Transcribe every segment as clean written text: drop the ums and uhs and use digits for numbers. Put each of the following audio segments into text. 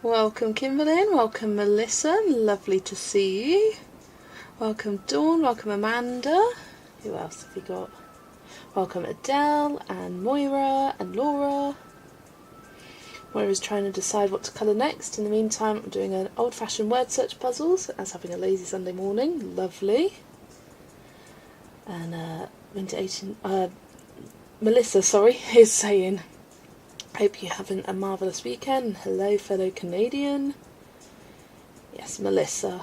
Welcome Kimberly, welcome Melissa, lovely to see you. Welcome Dawn, welcome Amanda. Who else have we got? Welcome Adele and Moira and Laura. Moira's trying to decide what to colour next. In the meantime, I'm doing an old-fashioned word search puzzles as having a lazy Sunday morning. Lovely. And Melissa, sorry, is saying, hope you're having a marvellous weekend. Hello, fellow Canadian. Yes, Melissa.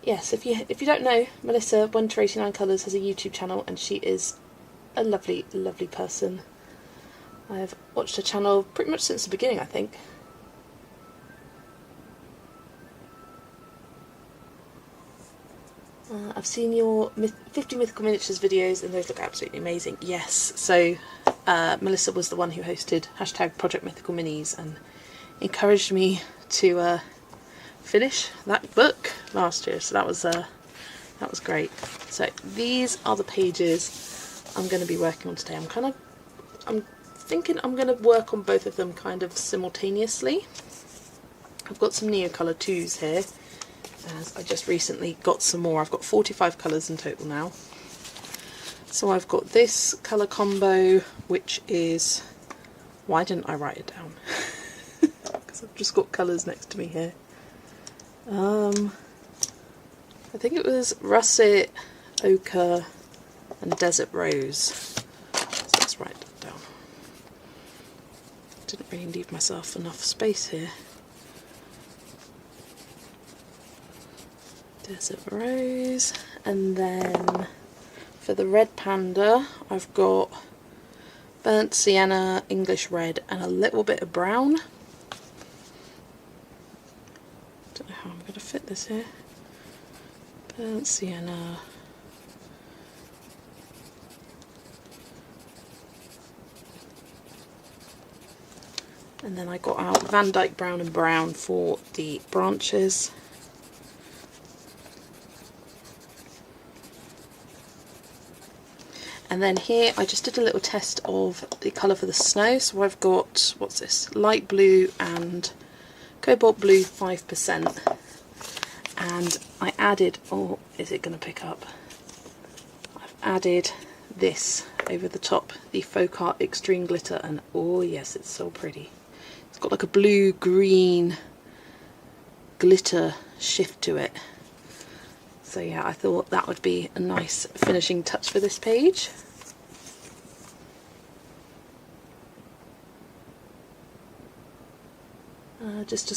Yes, if you don't know, Melissa, 1-89 Colours, has a YouTube channel, and she is a lovely, lovely person. I've watched her channel pretty much since the beginning, I think. I've seen your 50 Mythical Miniatures videos and those look absolutely amazing. Yes, so Melissa was the one who hosted #Project Mythical Minis and encouraged me to finish that book last year, so that was great. So these are the pages I'm going to be working on today. I'm thinking I'm going to work on both of them kind of simultaneously. I've got some Neocolor 2s here, as I just recently got some more. I've got 45 colours in total now. So I've got this colour combo, which is... Why didn't I write it down? Because I've just got colours next to me here. I think it was russet, ochre and desert rose. So let's write that down. Didn't really leave myself enough space here. Desert rose, and then for the red panda I've got burnt sienna, English red and a little bit of brown. Don't know how I'm going to fit this here. Burnt sienna, and then I got out vandyke brown and brown for the branches. And then here I just did a little test of the colour for the snow. So I've got, what's this, light blue and cobalt blue 5%. And I added, oh, is it going to pick up? I've added this over the top, the Folk Art Extreme Glitter, and oh yes, it's so pretty. It's got like a blue-green glitter shift to it. So yeah, I thought that would be a nice finishing touch for this page. Just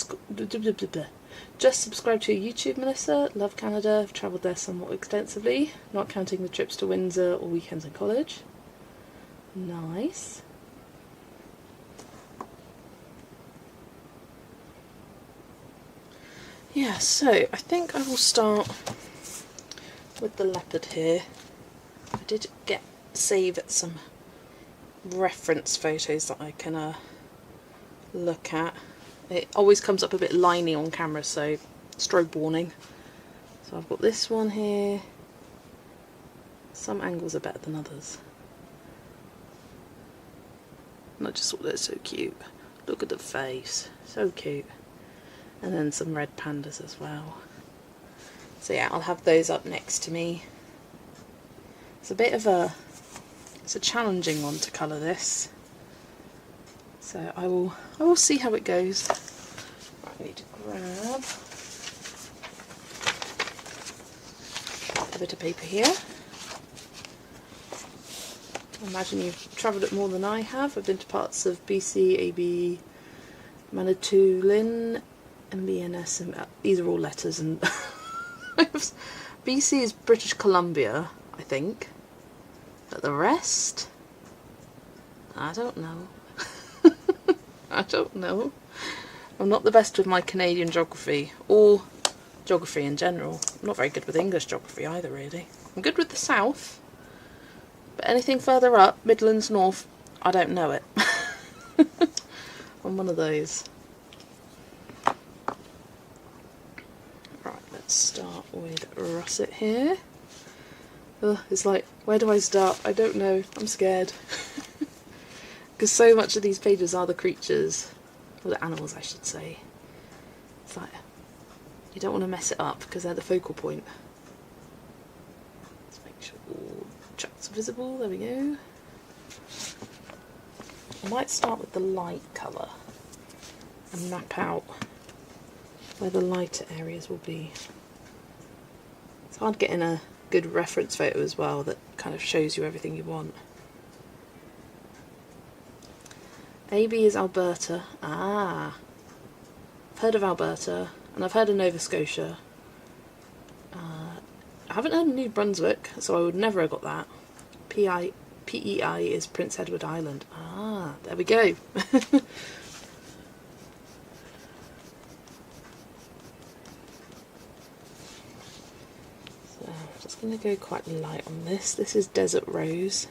subscribe to your YouTube, Melissa. Love Canada. I've travelled there somewhat extensively, not counting the trips to Windsor or weekends in college. Nice. Yeah, so I think I will start with the leopard here. I did save some reference photos that I can look at. It always comes up a bit liney on camera, so strobe warning. So I've got this one here. Some angles are better than others. And I just thought they're so cute. Look at the face, so cute. And then some red pandas as well. So yeah, I'll have those up next to me. It's a bit of it's a challenging one to colour this. So I will see how it goes. Right, I need to grab a bit of paper here. I imagine you've travelled it more than I have. I've been to parts of BC, AB, Manitoulin, MBNS, and these are all letters. And BC is British Columbia, I think. But the rest, I don't know. I don't know. I'm not the best with my Canadian geography, or geography in general. I'm not very good with English geography either, really. I'm good with the south, but anything further up, Midlands, North, I don't know it. I'm one of those. Right, let's start with russet here. Ugh, it's like, where do I start? I don't know. I'm scared. Because so much of these pages are the creatures, or the animals I should say. It's like, you don't want to mess it up because they're the focal point. Let's make sure all tracks are visible, there we go. I might start with the light colour and map out where the lighter areas will be. It's hard getting a good reference photo as well that kind of shows you everything you want. AB is Alberta. Ah, I've heard of Alberta, and I've heard of Nova Scotia. I haven't heard of New Brunswick, so I would never have got that. PEI is Prince Edward Island. Ah, there we go. So I'm just going to go quite light on this. This is Desert Rose.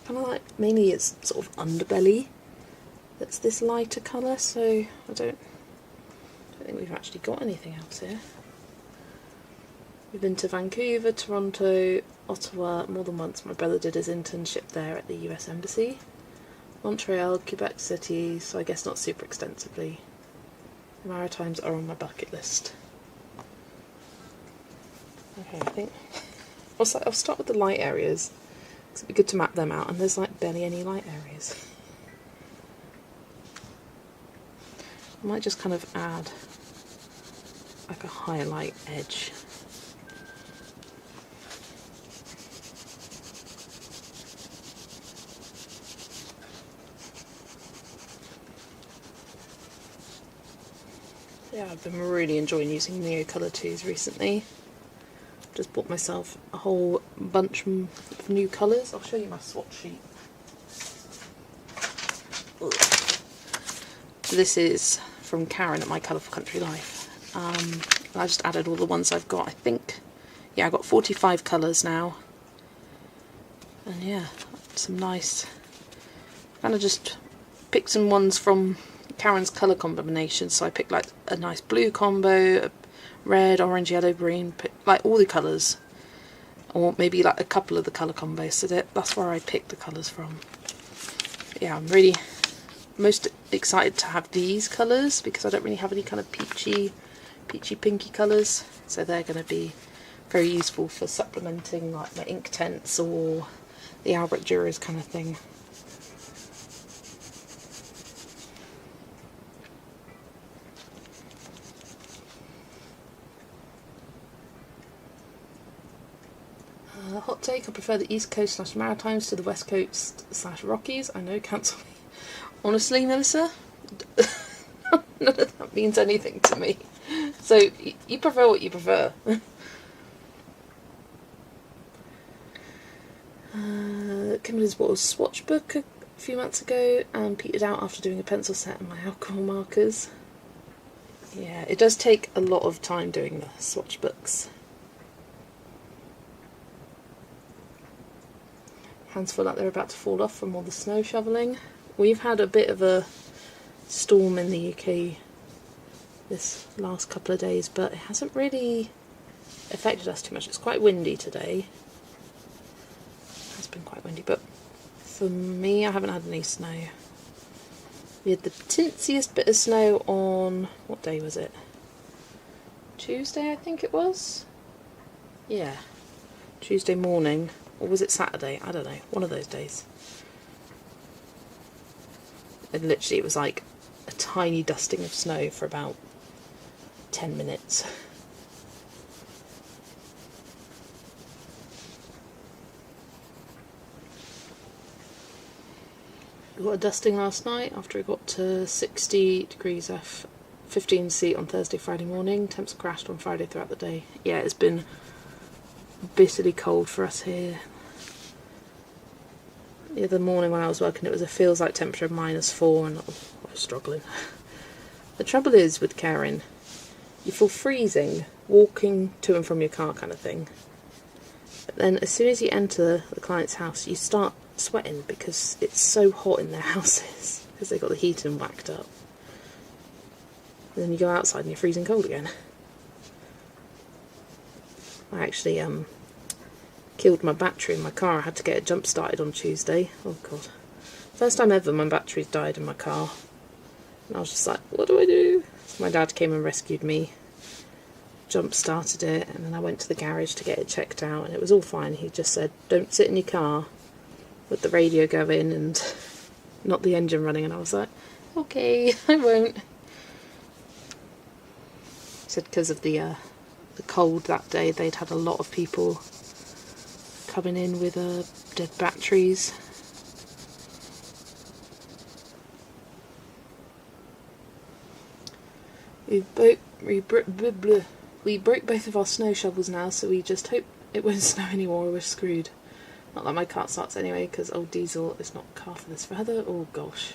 Kind of like, mainly it's sort of underbelly that's this lighter colour, so I don't think we've actually got anything else here. We've been to Vancouver, Toronto, Ottawa more than once. My brother did his internship there at the US Embassy. Montreal, Quebec City, so I guess not super extensively. The Maritimes are on my bucket list. Okay, I think I'll start with the light areas. It'd be good to map them out, and there's like barely any light areas. I might just kind of add like a highlight edge. Yeah, I've been really enjoying using Neocolor 2s recently. Just bought myself a whole bunch of new colours. I'll show you my swatch sheet. Ugh. So this is from Karen at My Colourful Country Life. I just added all the ones I've got. I think, yeah, I've got 45 colours now. And yeah, some nice kind of just picked some ones from Karen's colour combinations. So I picked like a nice blue combo, red, orange, yellow, green, like all the colours, or maybe like a couple of the colour combos. So that's where I picked the colours from. But yeah, I'm really most excited to have these colours because I don't really have any kind of peachy pinky colours, so they're going to be very useful for supplementing like my ink tints or the Albrecht Dürers kind of thing. Hot take, I prefer the East Coast / Maritimes to the West Coast / Rockies. I know, cancel me. Honestly, Melissa, none of that means anything to me. So, you prefer what you prefer. Kimberly's bought a swatch book a few months ago and petered out after doing a pencil set and my alcohol markers. Yeah, it does take a lot of time doing the swatch books. Hands feel like they're about to fall off from all the snow shoveling. We've had a bit of a storm in the UK this last couple of days, but it hasn't really affected us too much. It's quite windy today. It has been quite windy, but for me I haven't had any snow. We had the tinsiest bit of snow on, what day was it? Tuesday, I think it was? Yeah, Tuesday morning. Or was it Saturday? I don't know. One of those days. And literally it was like a tiny dusting of snow for about 10 minutes. We got a dusting last night after it got to 60 degrees F, 15C on Thursday, Friday morning. Temps crashed on Friday throughout the day. Yeah, it's been bitterly cold for us here. The other morning when I was working, it was a feels like temperature of -4 and I was struggling. The trouble is with Karen, you feel freezing walking to and from your car kind of thing. But then as soon as you enter the client's house, you start sweating because it's so hot in their houses because they've got the heating whacked up. And then you go outside and you're freezing cold again. I actually killed my battery in my car. I had to get it jump started on Tuesday. Oh god. First time ever my battery's died in my car. And I was just like, what do I do? So my dad came and rescued me, jump started it, and then I went to the garage to get it checked out and it was all fine. He just said, don't sit in your car with the radio going and not the engine running, and I was like, okay, I won't. He said because of the cold that day, they'd had a lot of people coming in with dead batteries. We broke both of our snow shovels now, so we just hope it won't snow anymore or we're screwed. Not that my car starts anyway, because old Diesel is not car for this weather. Oh gosh.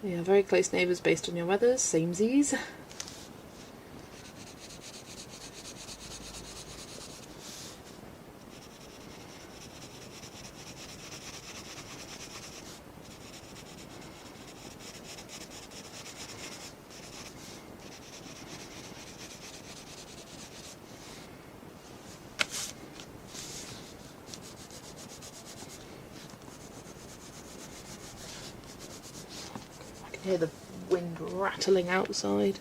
Yeah, very close neighbours based on your weather, samesies. Hear the wind rattling outside.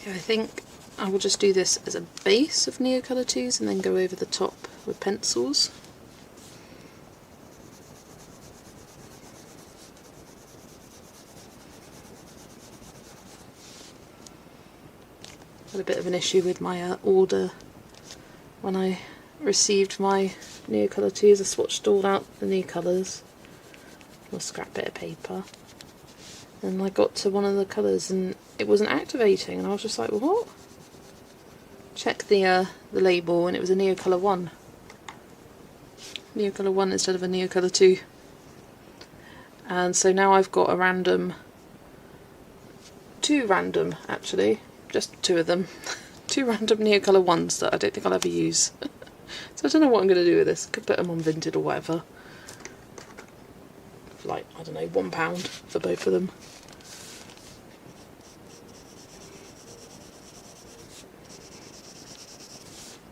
I think I will just do this as a base of Neocolor 2s and then go over the top with pencils. Had a bit of an issue with my order when I received my Neocolor 2s. I swatched all out the new colours a scrap bit of paper. And I got to one of the colours and it wasn't activating, and I was just like, what? Check the label, and it was a Neocolor 1. Neocolor 1 instead of a Neocolor 2. And so now I've got a random, 2 random actually, just 2 of them, 2 random Neocolor 1s that I don't think I'll ever use. So I don't know what I'm going to do with this. Could put them on Vinted or whatever. For like, I don't know, £1 for both of them.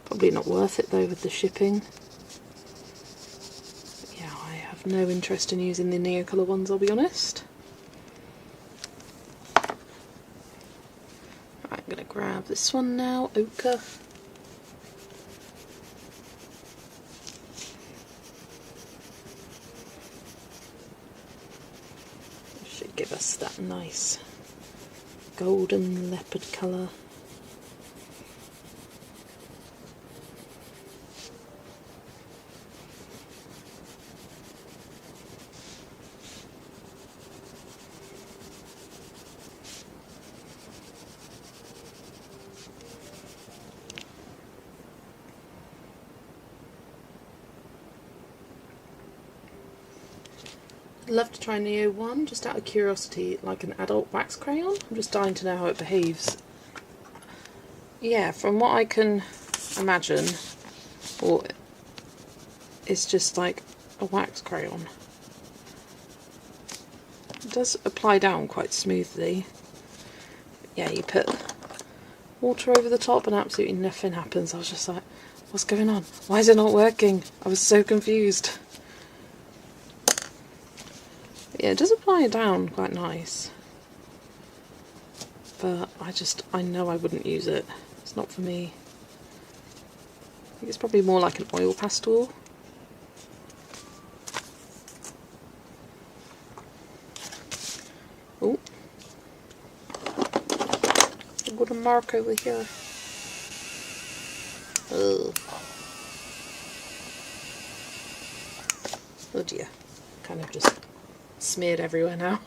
Probably not worth it though with the shipping. Yeah, I have no interest in using the Neocolor ones, I'll be honest. Right, I'm going to grab this one now, ochre. Should give us that nice golden leopard colour. I'd love to try Neo 1 just out of curiosity, like an adult wax crayon. I'm just dying to know how it behaves. Yeah, from what I can imagine, or it's just like a wax crayon. It does apply down quite smoothly. Yeah, you put water over the top and absolutely nothing happens. I was just like, what's going on? Why is it not working? I was so confused. Yeah, it does apply down quite nice, but I know I wouldn't use it. It's not for me. I think it's probably more like an oil pastel. Oh, I've got a mark over here. Ugh. Oh dear, kind of just smeared everywhere now.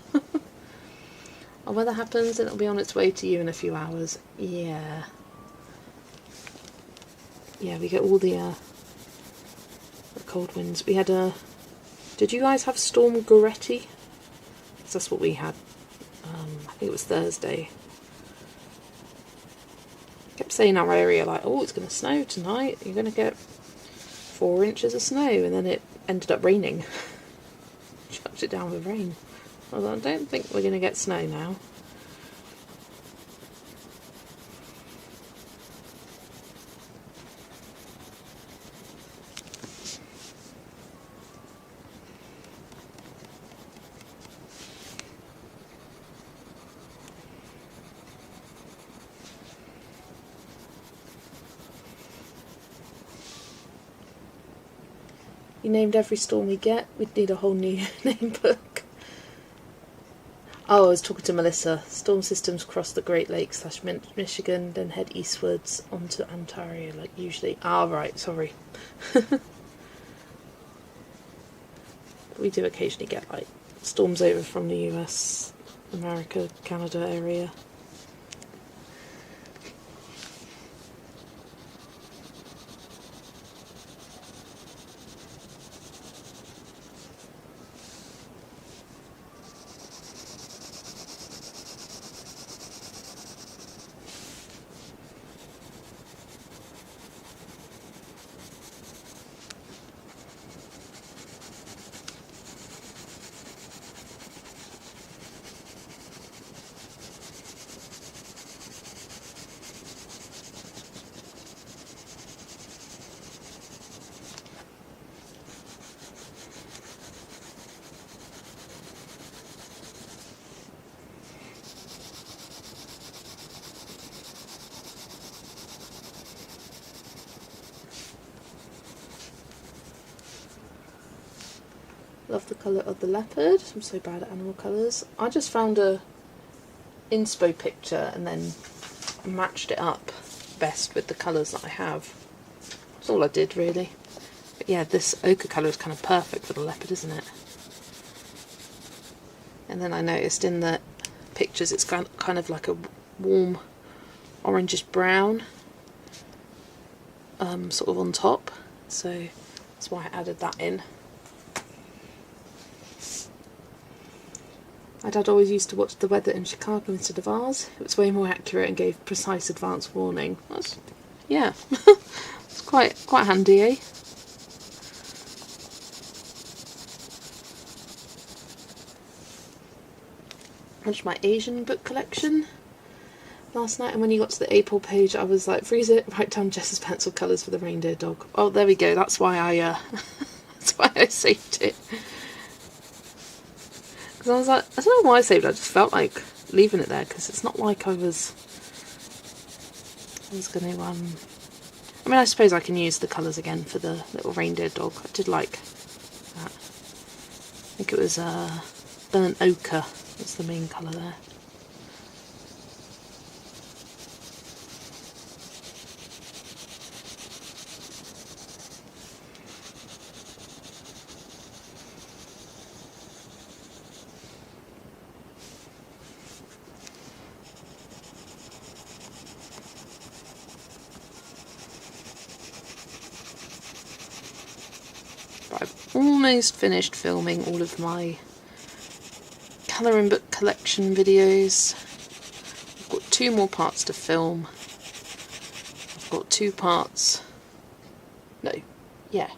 Oh, when that happens, it'll be on its way to you in a few hours. Yeah. Yeah, we get all the cold winds. We had a... Did you guys have Storm Goretti? Because that's what we had. I think it was Thursday. Kept saying our area like, oh, it's going to snow tonight. You're going to get 4 inches of snow, and then it ended up raining. Chucked it down with rain. I was like, I don't think we're going to get snow now. You named every storm we get. We'd need a whole new name book. Oh, I was talking to Melissa. Storm systems cross the Great Lakes / Michigan, then head eastwards onto Ontario, like usually. Ah, right, sorry. We do occasionally get like storms over from the US, America, Canada area. Love the colour of the leopard. I'm so bad at animal colours. I just found a inspo picture and then matched it up best with the colours that I have. That's all I did really. But yeah, this ochre colour is kind of perfect for the leopard, isn't it? and then I noticed in the pictures it's kind of like a warm orangish brown sort of on top, so that's why I added that in. My dad always used to watch the weather in Chicago instead of ours. It was way more accurate and gave precise advance warning. That's, yeah, it's quite handy, eh? I watched my Asian book collection last night, and when you got to the April page, I was like, freeze it, write down Jess's pencil colours for the reindeer dog. Oh, there we go. That's why I that's why I saved it. Because I was like, I don't know why I saved it. I just felt like leaving it there because it's not like I was going to. I mean, I suppose I can use the colours again for the little reindeer dog. I did like that. I think it was burnt ochre. That's the main colour there. But I've almost finished filming all of my colouring book collection videos. I've got 2 more parts to film. I've got 2 parts. No, yeah,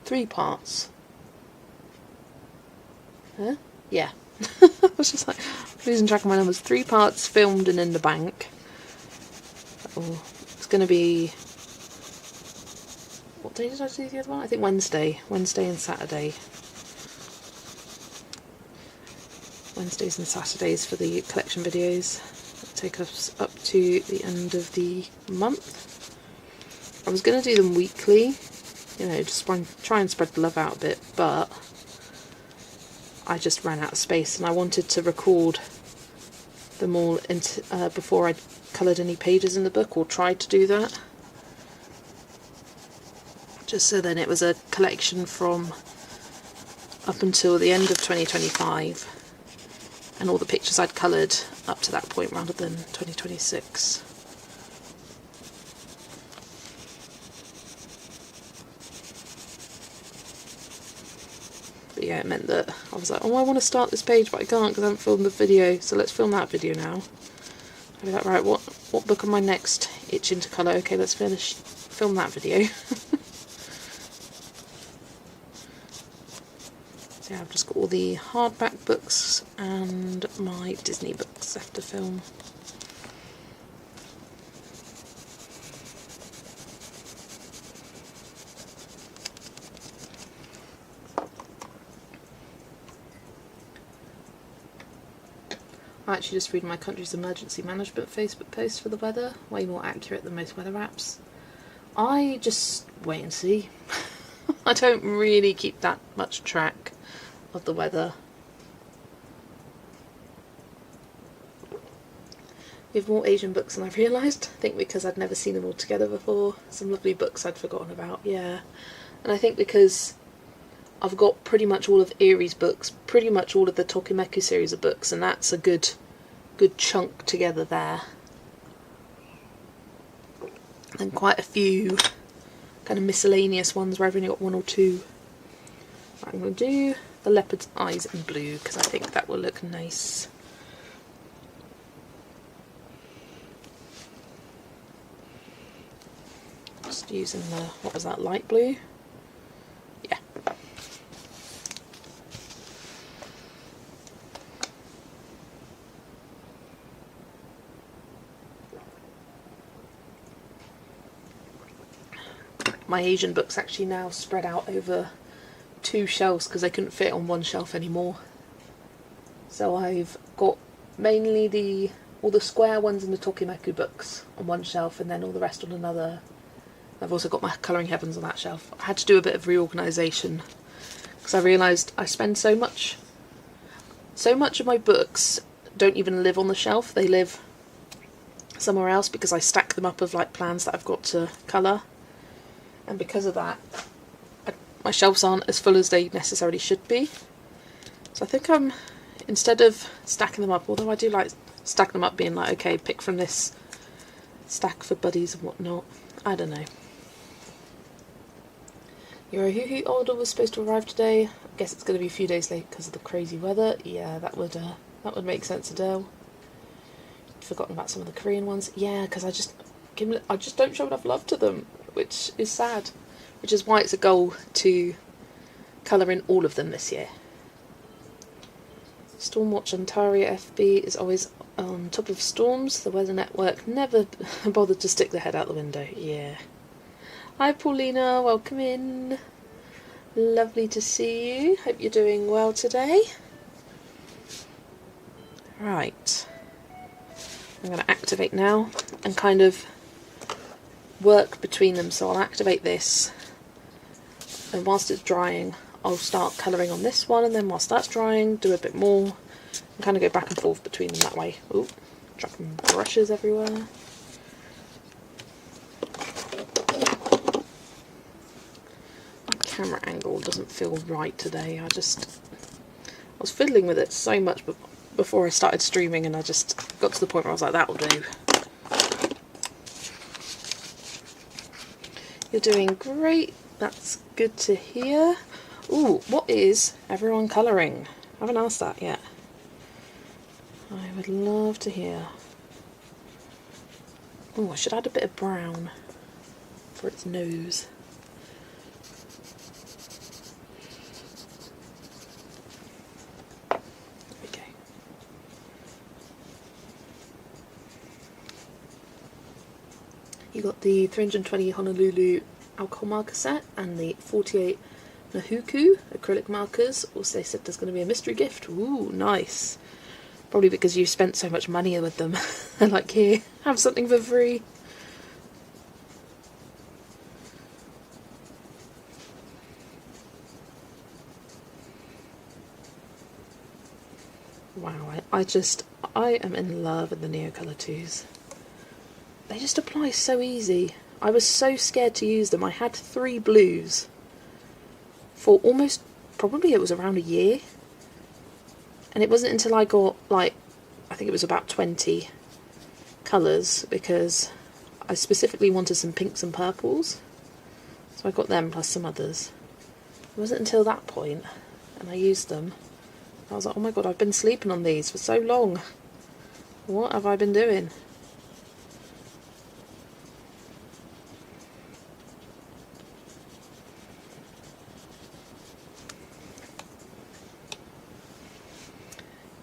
3 parts. Huh? Yeah. I was just like losing track of my numbers. 3 parts filmed and in the bank. Oh, it's going to be. What day did I do the other one? I think Wednesday. Wednesday and Saturday. Wednesdays and Saturdays for the collection videos. That'll take us up to the end of the month. I was going to do them weekly, you know, just try and spread the love out a bit, but I just ran out of space and I wanted to record them all before I coloured any pages in the book, or tried to do that. Just so then it was a collection from up until the end of 2025. And all the pictures I'd coloured up to that point rather than 2026. But yeah, it meant that I was like, oh, I want to start this page but I can't because I haven't filmed the video, so let's film that video now. I'd be like, right, what book am I next itching to colour? Okay, let's film that video. So yeah, I've just got all the hardback books and my Disney books left to film. I actually just read my country's emergency management Facebook post for the weather, way more accurate than most weather apps. I just wait and see. I don't really keep that much track of the weather. We have more Asian books than I realised. I think because I'd never seen them all together before. Some lovely books I'd forgotten about, yeah. And I think because I've got pretty much all of Erie's books, pretty much all of the Tokimeku series of books, and that's a good chunk together there. And quite a few kind of miscellaneous ones where I've only got 1 or 2. I'm going to do the leopard's eyes in blue because I think that will look nice. Just using the, what was that, light blue? Yeah. My Asian books actually now spread out over 2 shelves because they couldn't fit on 1 shelf anymore. So I've got mainly all the square ones and the Tokimeku books on 1 shelf, and then all the rest on another. I've also got my Colouring Heavens on that shelf. I had to do a bit of reorganisation because I realised I spend so much of my books don't even live on the shelf. They live somewhere else because I stack them up of like plans that I've got to colour, and because of that my shelves aren't as full as they necessarily should be. So I think I'm instead of stacking them up, although I do like stacking them up, being like, okay, pick from this stack for buddies and whatnot. I don't know. Your Hoo-Hoo order was supposed to arrive today. I guess it's going to be a few days late because of the crazy weather. Yeah, that would make sense, Adele. Forgotten about some of the Korean ones. Yeah, because I just don't show enough love to them, which is sad. Which is why it's a goal to colour in all of them this year. Stormwatch Ontario FB is always on top of storms. The Weather Network never bothered to stick their head out the window. Yeah. Hi Paulina, welcome in. Lovely to see you. Hope you're doing well today. Right. I'm going to activate now and kind of work between them. So I'll activate this, and whilst it's drying I'll start colouring on this one, and then whilst that's drying do a bit more and kind of go back and forth between them that way. Ooh, dropping brushes everywhere. My camera angle doesn't feel right today. I was fiddling with it so much before I started streaming, and I just got to the point where I was like, that'll do. You're doing great. That's good to hear. Ooh, what is everyone colouring? I haven't asked that yet. I would love to hear. Ooh, I should add a bit of brown for its nose. Okay. You got the 320 Honolulu alcohol marker set and the 48 Nahuku acrylic markers. Also, they said there's going to be a mystery gift. Ooh, nice. Probably because you've spent so much money with them. They're like, here, have something for free. Wow, I am in love with the Neocolor 2s. They just apply so easy. I was so scared to use them. I had 3 blues for almost, probably it was around a year. And it wasn't until I got, like, I think it was about 20 colours, because I specifically wanted some pinks and purples. So I got them plus some others. It wasn't until that point, and I used them. I was like, oh my god, I've been sleeping on these for so long. What have I been doing?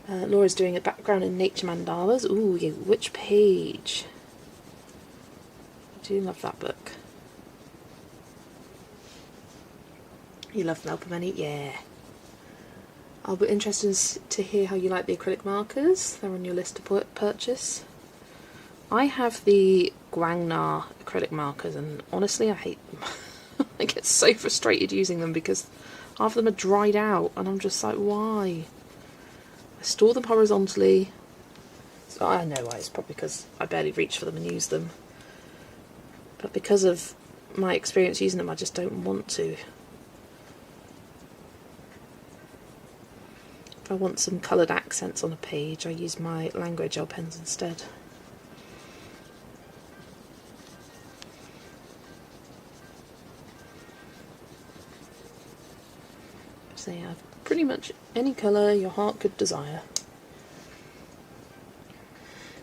Laura's doing a background in nature mandalas. Ooh, yeah, which page? I do love that book. You love Melpomene? Yeah. I'll be interested to hear how you like the acrylic markers. They're on your list to purchase. I have the Guangna acrylic markers, and honestly I hate them. I get so frustrated using them because half of them are dried out, and I'm just like, why? I store them horizontally. So I know why, it's probably because I barely reach for them and use them. But because of my experience using them, I just don't want to. If I want some coloured accents on a page, I use my Language gel pens instead. So yeah, pretty much any colour your heart could desire.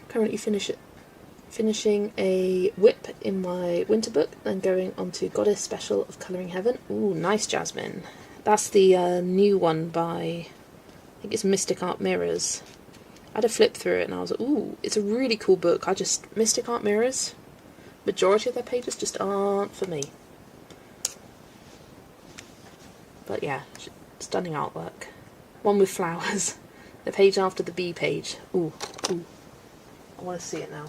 Currently finishing a whip in my winter book, then going on to Goddess Special of Colouring Heaven. Ooh, nice, Jasmine. That's the new one by, I think it's Mystic Art Mirrors. I had a flip through it and I was like, ooh, it's a really cool book. Mystic Art Mirrors, majority of their pages just aren't for me. But yeah, stunning artwork. One with flowers. The page after the bee page. Ooh, ooh. I want to see it now.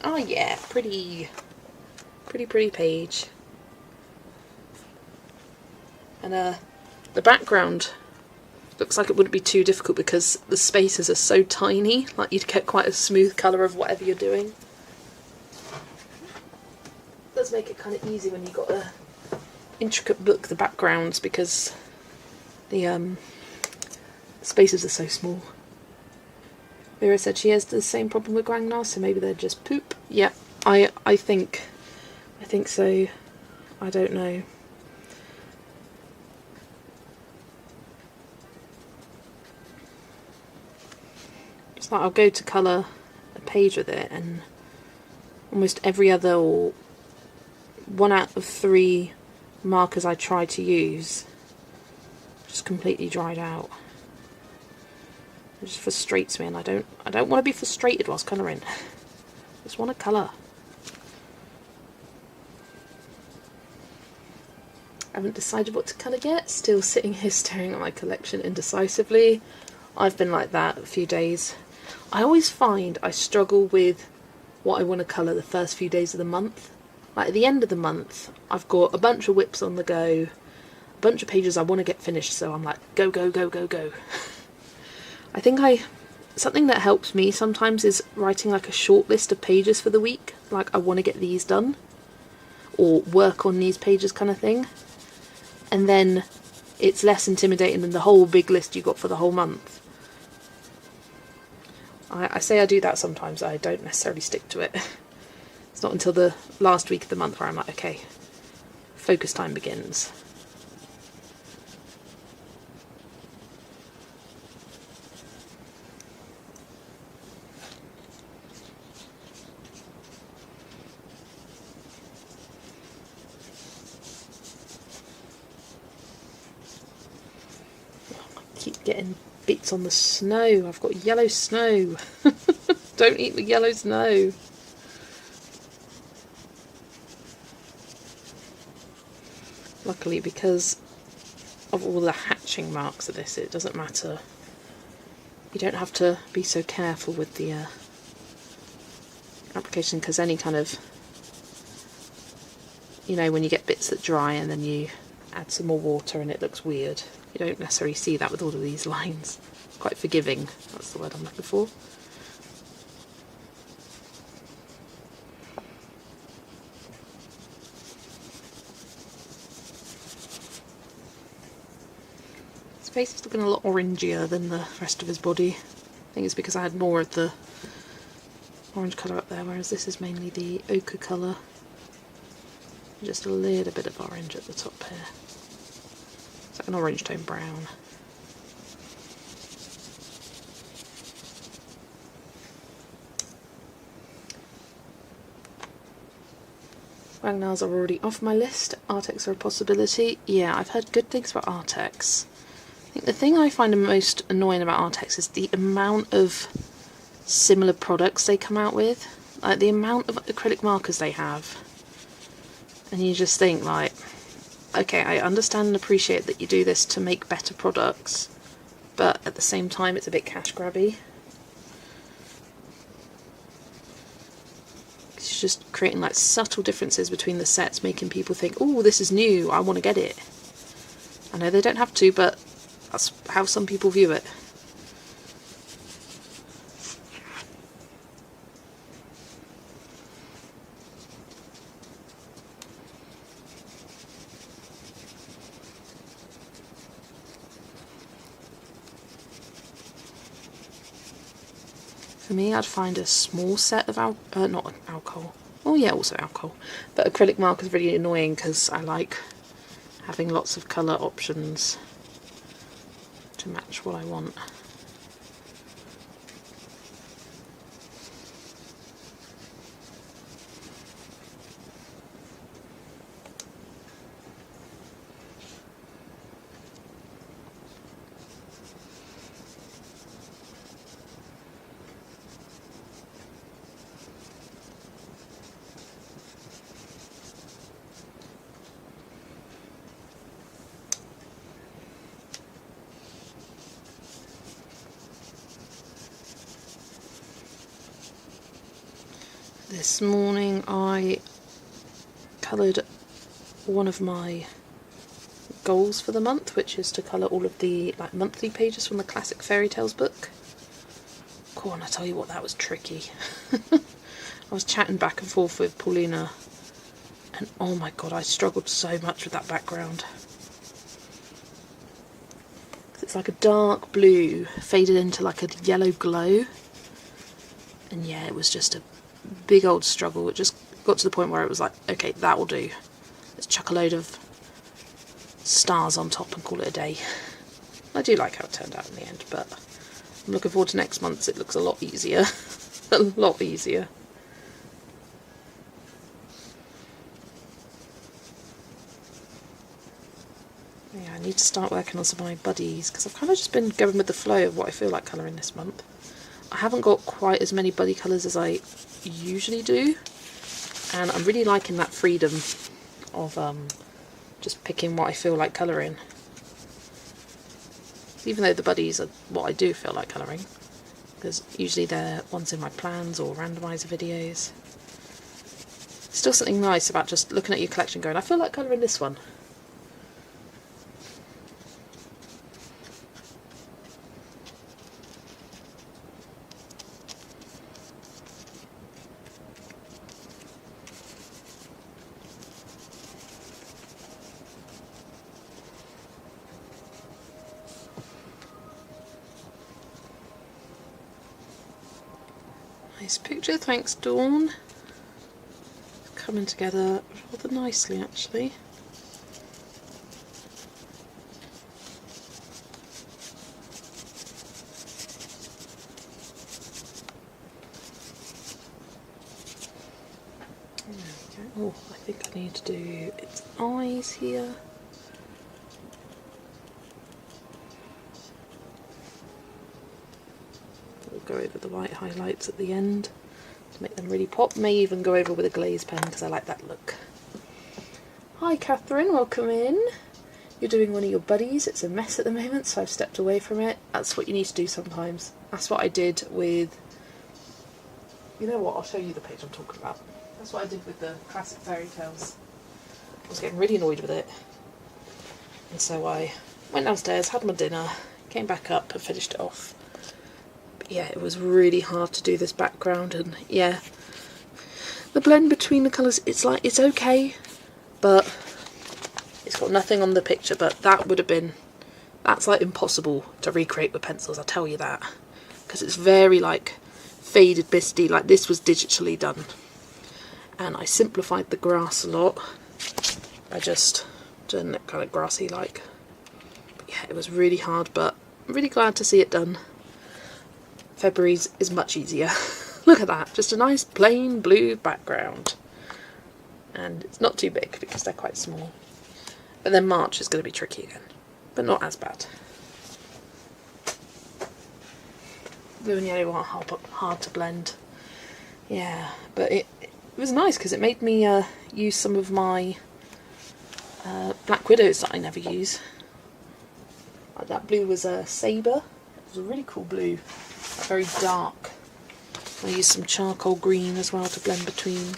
Oh yeah, pretty page. And the background looks like it wouldn't be too difficult because the spaces are so tiny, like you'd get quite a smooth colour of whatever you're doing. does make it kind of easy when you've got a intricate book, the backgrounds, because the spaces are so small. Vera said she has the same problem with Grangnar, so maybe they're just poop. Yeah, I think so. I don't know. It's like I'll go to colour a page with it, and almost every other, or 1 out of 3 markers I try to use just completely dried out. It just frustrates me, and I don't want to be frustrated whilst colouring. I just want to colour. I haven't decided what to colour yet. Still sitting here staring at my collection indecisively. I've been like that a few days. I always find I struggle with what I want to colour the first few days of the month. Like at the end of the month, I've got a bunch of whips on the go, a bunch of pages I want to get finished, so I'm like, go, go, go, go, go. I think something that helps me sometimes is writing like a short list of pages for the week. Like, I want to get these done, or work on these pages kind of thing. And then it's less intimidating than the whole big list you got for the whole month. I say I do that sometimes, I don't necessarily stick to it. It's not until the last week of the month where I'm like, okay, focus time begins. Keep getting bits on the snow. I've got yellow snow. Don't eat the yellow snow. Luckily, because of all the hatching marks of this, it doesn't matter. You don't have to be so careful with the application, because any kind of, you know, when you get bits that dry and then you add some more water and it looks weird. You don't necessarily see that with all of these lines. It's quite forgiving, that's the word I'm looking for. His face is looking a lot orangier than the rest of his body. I think it's because I had more of the orange colour up there, whereas this is mainly the ochre colour. Just a little bit of orange at the top here. It's like an orange tone brown. Ragnar's are already off my list. Artex are a possibility. Yeah, I've heard good things about Artex. I think the thing I find the most annoying about Artex is the amount of similar products they come out with. Like the amount of acrylic markers they have. And you just think like, okay, I understand and appreciate that you do this to make better products, but at the same time it's a bit cash grabby. It's just creating like subtle differences between the sets, making people think, oh, this is new, I want to get it. I know they don't have to, but that's how some people view it. For me, I'd find a small set of not alcohol. Oh yeah, also alcohol. But acrylic marker is really annoying because I like having lots of colour options to match what I want. This morning I coloured one of my goals for the month, which is to colour all of the like monthly pages from the Classic Fairy Tales book. Cool, and I tell you what, that was tricky. I was chatting back and forth with Paulina And oh my god, I struggled so much with that background. It's like a dark blue faded into like a yellow glow. And yeah, it was just a big old struggle. It just got to the point where it was like, okay, that will do. Let's chuck a load of stars on top and call it a day. I do like how it turned out in the end, but I'm looking forward to next month's. It looks a lot easier. A lot easier. Yeah, I need to start working on some of my buddies, because I've kind of just been going with the flow of what I feel like colouring this month. I haven't got quite as many buddy colours as I usually do, and I'm really liking that freedom of just picking what I feel like colouring. Even though the buddies are what I do feel like colouring, because usually they're ones in my plans or randomizer videos. Still something nice about just looking at your collection going, I feel like colouring this one. Nice picture, thanks Dawn. Coming together rather nicely actually. There we go. Oh, I think I need to do its eyes here. Go over the white highlights at the end to make them really pop. May even go over with a glaze pen because I like that look. Hi Catherine, welcome in. You're doing one of your buddies. It's a mess at the moment, so I've stepped away from it. That's what you need to do sometimes. That's what I did with, you know what, I'll show you the page I'm talking about. That's what I did with the classic fairy tales. I was getting really annoyed with it, and so I went downstairs, had my dinner, came back up and finished it off. Yeah, it was really hard to do this background, and yeah, the blend between the colours, it's like, it's okay, but it's got nothing on the picture. But that would have been, that's like impossible to recreate with pencils, I'll tell you that, because it's very like faded misty, like this was digitally done. And I simplified the grass a lot by just doing it kind of grassy like. But yeah, it was really hard, but I'm really glad to see it done. February's is much easier. Look at that, just a nice plain blue background. And it's not too big because they're quite small. But then March is going to be tricky again, but not as bad. Blue and yellow are hard to blend. Yeah, but it was nice because it made me use some of my Black Widows that I never use. Like that blue was a Sabre. It was a really cool blue. Very dark. I used some charcoal green as well to blend between.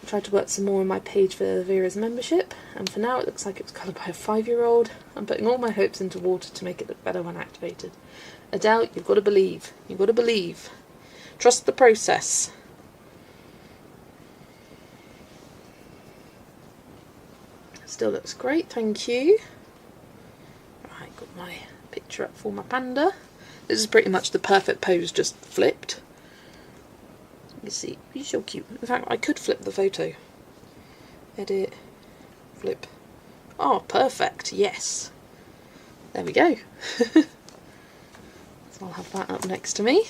I tried to work some more on my page for Vera's membership, and for now it looks like it was coloured by a 5-year-old. I'm putting all my hopes into water to make it look better when activated. Adele, you've got to believe. You've got to believe. Trust the process. Still looks great, thank you. Right, got my picture up for my panda. This is pretty much the perfect pose, just flipped. You can see, he's so cute. In fact, I could flip the photo. Edit, flip. Oh, perfect, yes. There we go. So I'll have that up next to me.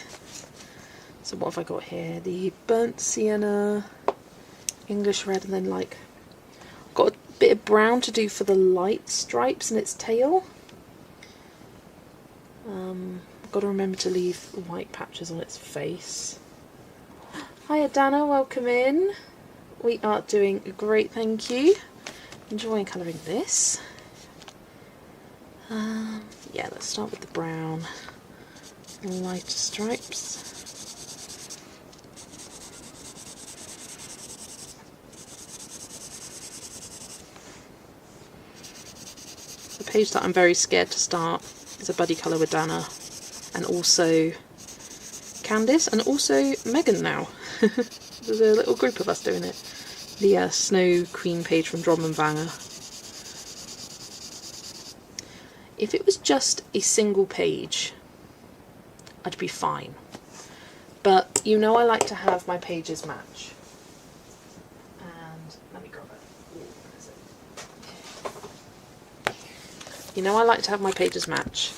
So what have I got here? The burnt sienna, English red, and then like, got a bit of brown to do for the light stripes in its tail. I've got to remember to leave white patches on its face. Hiya Dana, welcome in. We are doing great, thank you. Enjoying colouring this. Yeah, let's start with the brown. Lighter stripes. The page that I'm very scared to start is a buddy colour with Dana, and also Candice, and also Megan now. There's a little group of us doing it. The Snow Queen page from Drum and Banger. If it was just a single page, I'd be fine. But you know I like to have my pages match. And let me grab it. Where is it? You know I like to have my pages match.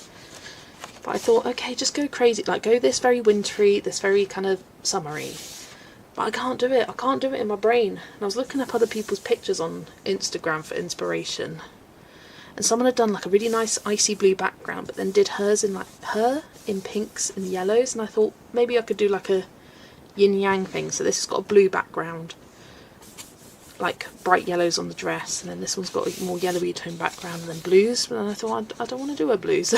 But I thought, okay, just go crazy. Like, go this very wintry, this very kind of summery. But I can't do it. I can't do it in my brain. And I was looking up other people's pictures on Instagram for inspiration. And someone had done like a really nice icy blue background, but then did hers in like her in pinks and yellows. And I thought maybe I could do like a yin yang thing. So this has got a blue background, like bright yellows on the dress, and then this one's got a more yellowy tone background and then blues. But then I thought I don't want to do a blues.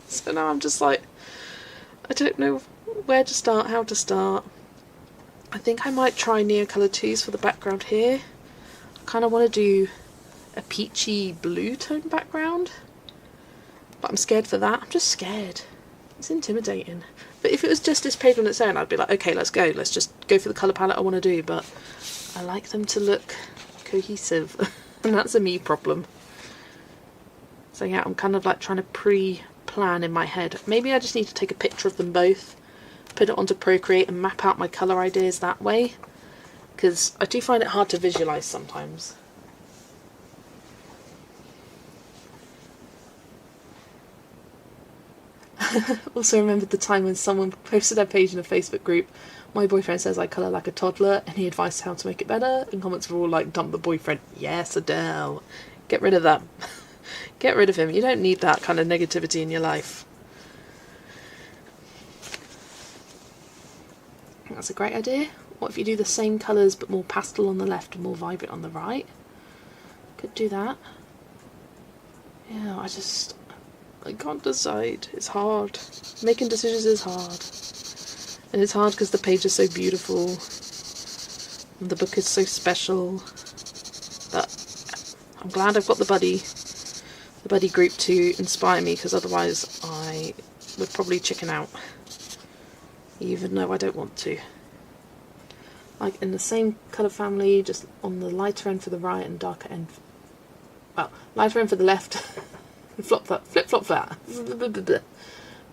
So now I'm just like, I don't know where to start, how to start. I think I might try Neocolor 2s for the background here. I kind of want to do a peachy blue tone background, but I'm scared for that. I'm just scared. It's intimidating. But if it was just this page on its own, I'd be like, okay, let's go. Let's just go for the colour palette I want to do. But I like them to look cohesive, and that's a me problem. So yeah, I'm kind of like trying to pre-plan in my head. Maybe I just need to take a picture of them both, put it onto Procreate and map out my colour ideas that way, because I do find it hard to visualise sometimes. Also remembered the time when someone posted their page in a Facebook group, my boyfriend says I colour like a toddler, and he advised how to make it better, and comments were all like, dump the boyfriend. Yes, Adele. Get rid of that. Get rid of him. You don't need that kind of negativity in your life. That's a great idea. What if you do the same colours but more pastel on the left and more vibrant on the right? Could do that. Yeah, I can't decide. It's hard. Making decisions is hard. And it's hard because the page is so beautiful. And the book is so special. But I'm glad I've got the buddy group to inspire me, because otherwise I would probably chicken out. Even though I don't want to. Like in the same colour family, just on the lighter end for the right and darker end. Well, lighter end for the left. Flip flop flat.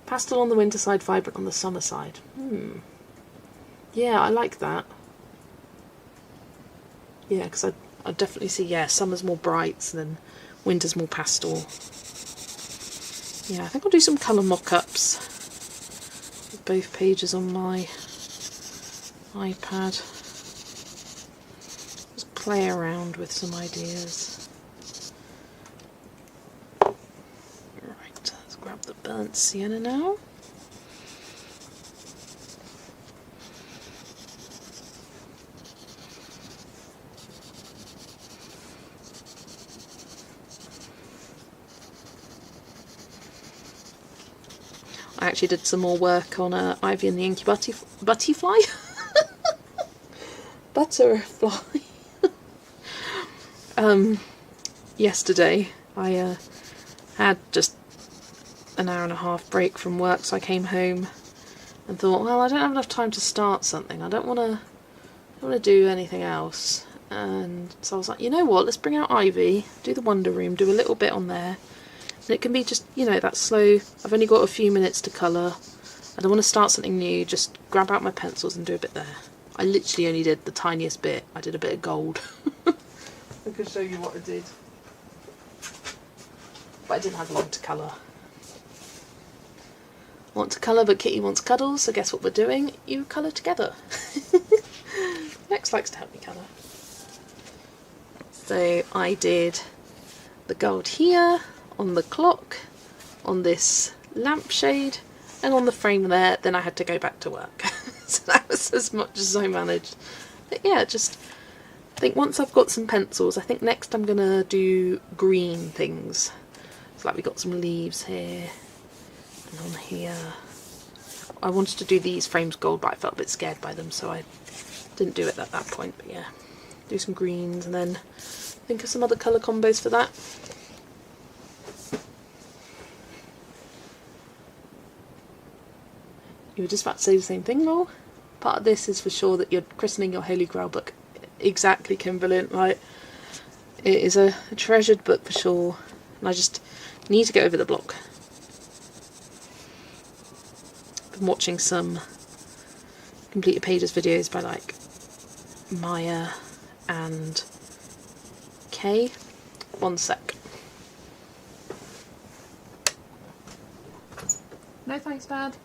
Pastel on the winter side, vibrant on the summer side. Yeah, I like that. Yeah, because I definitely see, yeah, summer's more bright and then winter's more pastel. Yeah, I think I'll do some colour mock-ups with both pages on my iPad. Just play around with some ideas. Grab the burnt sienna now. I actually did some more work on Ivy and the Inky Butterfly. Butterfly. Yesterday I had just an hour and a half break from work, so I came home and thought, well, I don't have enough time to start something. I don't want to do anything else. And so I was like, you know what, let's bring out Ivy, do the Wonder Room, do a little bit on there. And it can be just, you know, that slow. I've only got a few minutes to colour. I don't want to start something new, just grab out my pencils and do a bit there. I literally only did the tiniest bit. I did a bit of gold. I could show you what I did. But I didn't have long to colour. Want to colour, but Kitty wants cuddles, so guess what we're doing? You colour together. Lex likes to help me colour. So I did the gold here, on the clock, on this lampshade, and on the frame there. Then I had to go back to work. So that was as much as I managed. But yeah, just I think once I've got some pencils, I think next I'm going to do green things. So like we got some leaves here. And on here, I wanted to do these frames gold, but I felt a bit scared by them, so I didn't do it at that point. But yeah, do some greens and then think of some other colour combos for that. You were just about to say the same thing, Lol. part of this is for sure that you're christening your Holy Grail book. Exactly, Kimberlyn. Like, it is a treasured book for sure, and I just need to get over the block. Been watching some completed pages videos by like Maya and Kay. One sec. No thanks, Dad.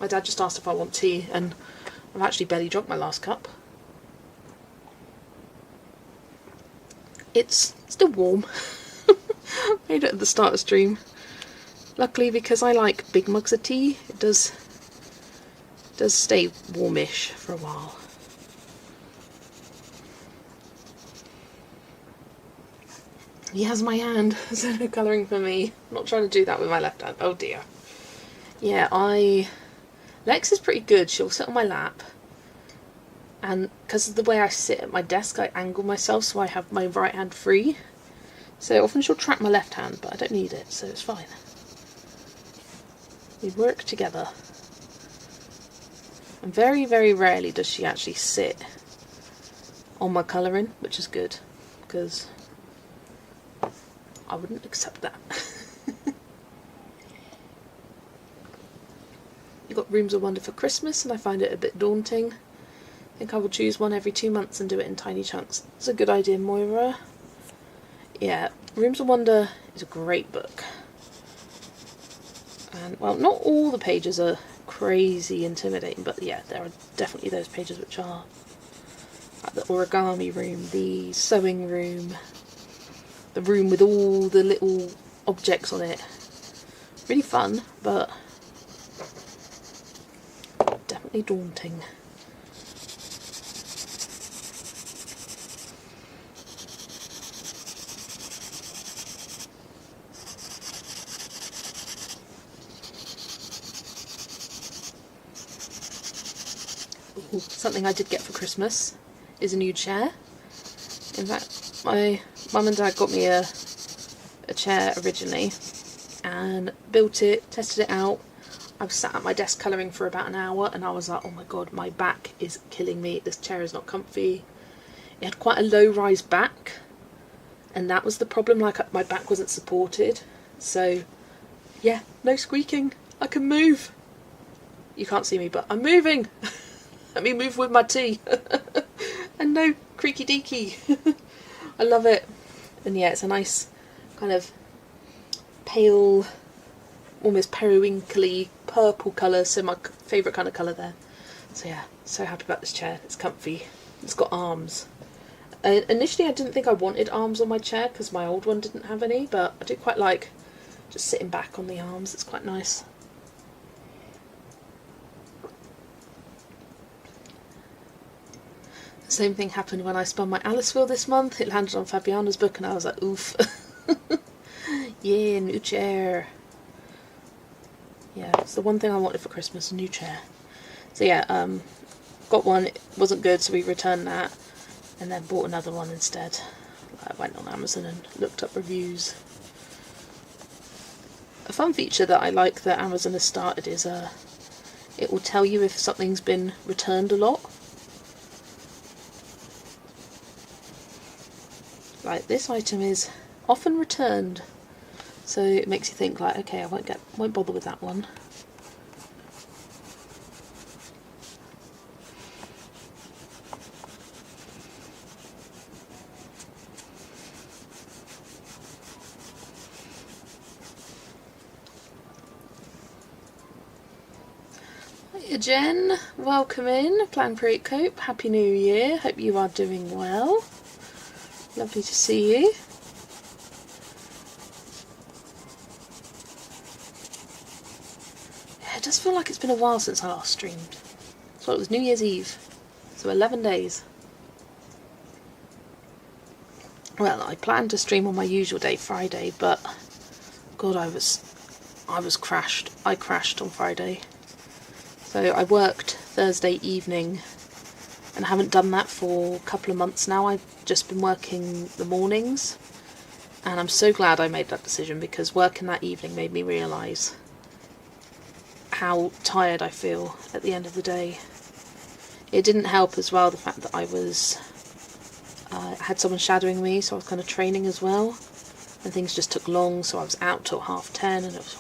My dad just asked if I want tea, and I've actually barely drunk my last cup. It's still warm. Made it at the start of stream. Luckily, because I like big mugs of tea, it does stay warmish for a while. He has my hand, so no colouring for me. I'm not trying to do that with my left hand. Oh dear. Yeah, Lex is pretty good. She'll sit on my lap, and because of the way I sit at my desk, I angle myself so I have my right hand free. So often she'll trap my left hand, but I don't need it, so it's fine. We work together. And very, very rarely does she actually sit on my colouring, which is good, because I wouldn't accept that. You got Rooms of Wonder for Christmas, and I find it a bit daunting. I think I will choose one every 2 months and do it in tiny chunks. It's a good idea, Moira. Yeah, Rooms of Wonder is a great book. And, well, not all the pages are crazy intimidating, but yeah, there are definitely those pages which are. Like the origami room, the sewing room, the room with all the little objects on it. Really fun, but definitely daunting. Ooh, something I did get for Christmas is a new chair. In fact, my mum and dad got me a chair originally and built it, tested it out. I was sat at my desk colouring for about an hour and I was like, oh my god, my back is killing me. This chair is not comfy. It had quite a low rise back, and that was the problem, like my back wasn't supported. So yeah, no squeaking. I can move. You can't see me, but I'm moving. Let me move with my tea. And no creaky deaky. I love it. And yeah, it's a nice kind of pale, almost periwinkly purple colour, so my favourite kind of colour there. So yeah, so happy about this chair. It's comfy. It's got arms. Initially I didn't think I wanted arms on my chair because my old one didn't have any, but I do quite like just sitting back on the arms. It's quite nice. The same thing happened when I spun my Alice wheel this month. It landed on Fabiana's book and I was like, oof. Yeah, new chair. Yeah, it's the one thing I wanted for Christmas, a new chair. So yeah, got one, it wasn't good, so we returned that, and then bought another one instead. I went on Amazon and looked up reviews. A fun feature that I like that Amazon has started is it will tell you if something's been returned a lot. Like, this item is often returned, so it makes you think like, okay, I won't bother with that one. Hiya Jen, welcome in. Plan, Create, Cope. Happy New Year. Hope you are doing well. Lovely to see you. Yeah, it does feel like it's been a while since I last streamed. So it was New Year's Eve, so 11 days. Well, I planned to stream on my usual day, Friday, but God, I was crashed. I crashed on Friday. So I worked Thursday evening and haven't done that for a couple of months now. I've just been working the mornings, and I'm so glad I made that decision because working that evening made me realise how tired I feel at the end of the day. It didn't help as well the fact that I had someone shadowing me, so I was kind of training as well, and things just took long, so I was out till 10:30, and it was...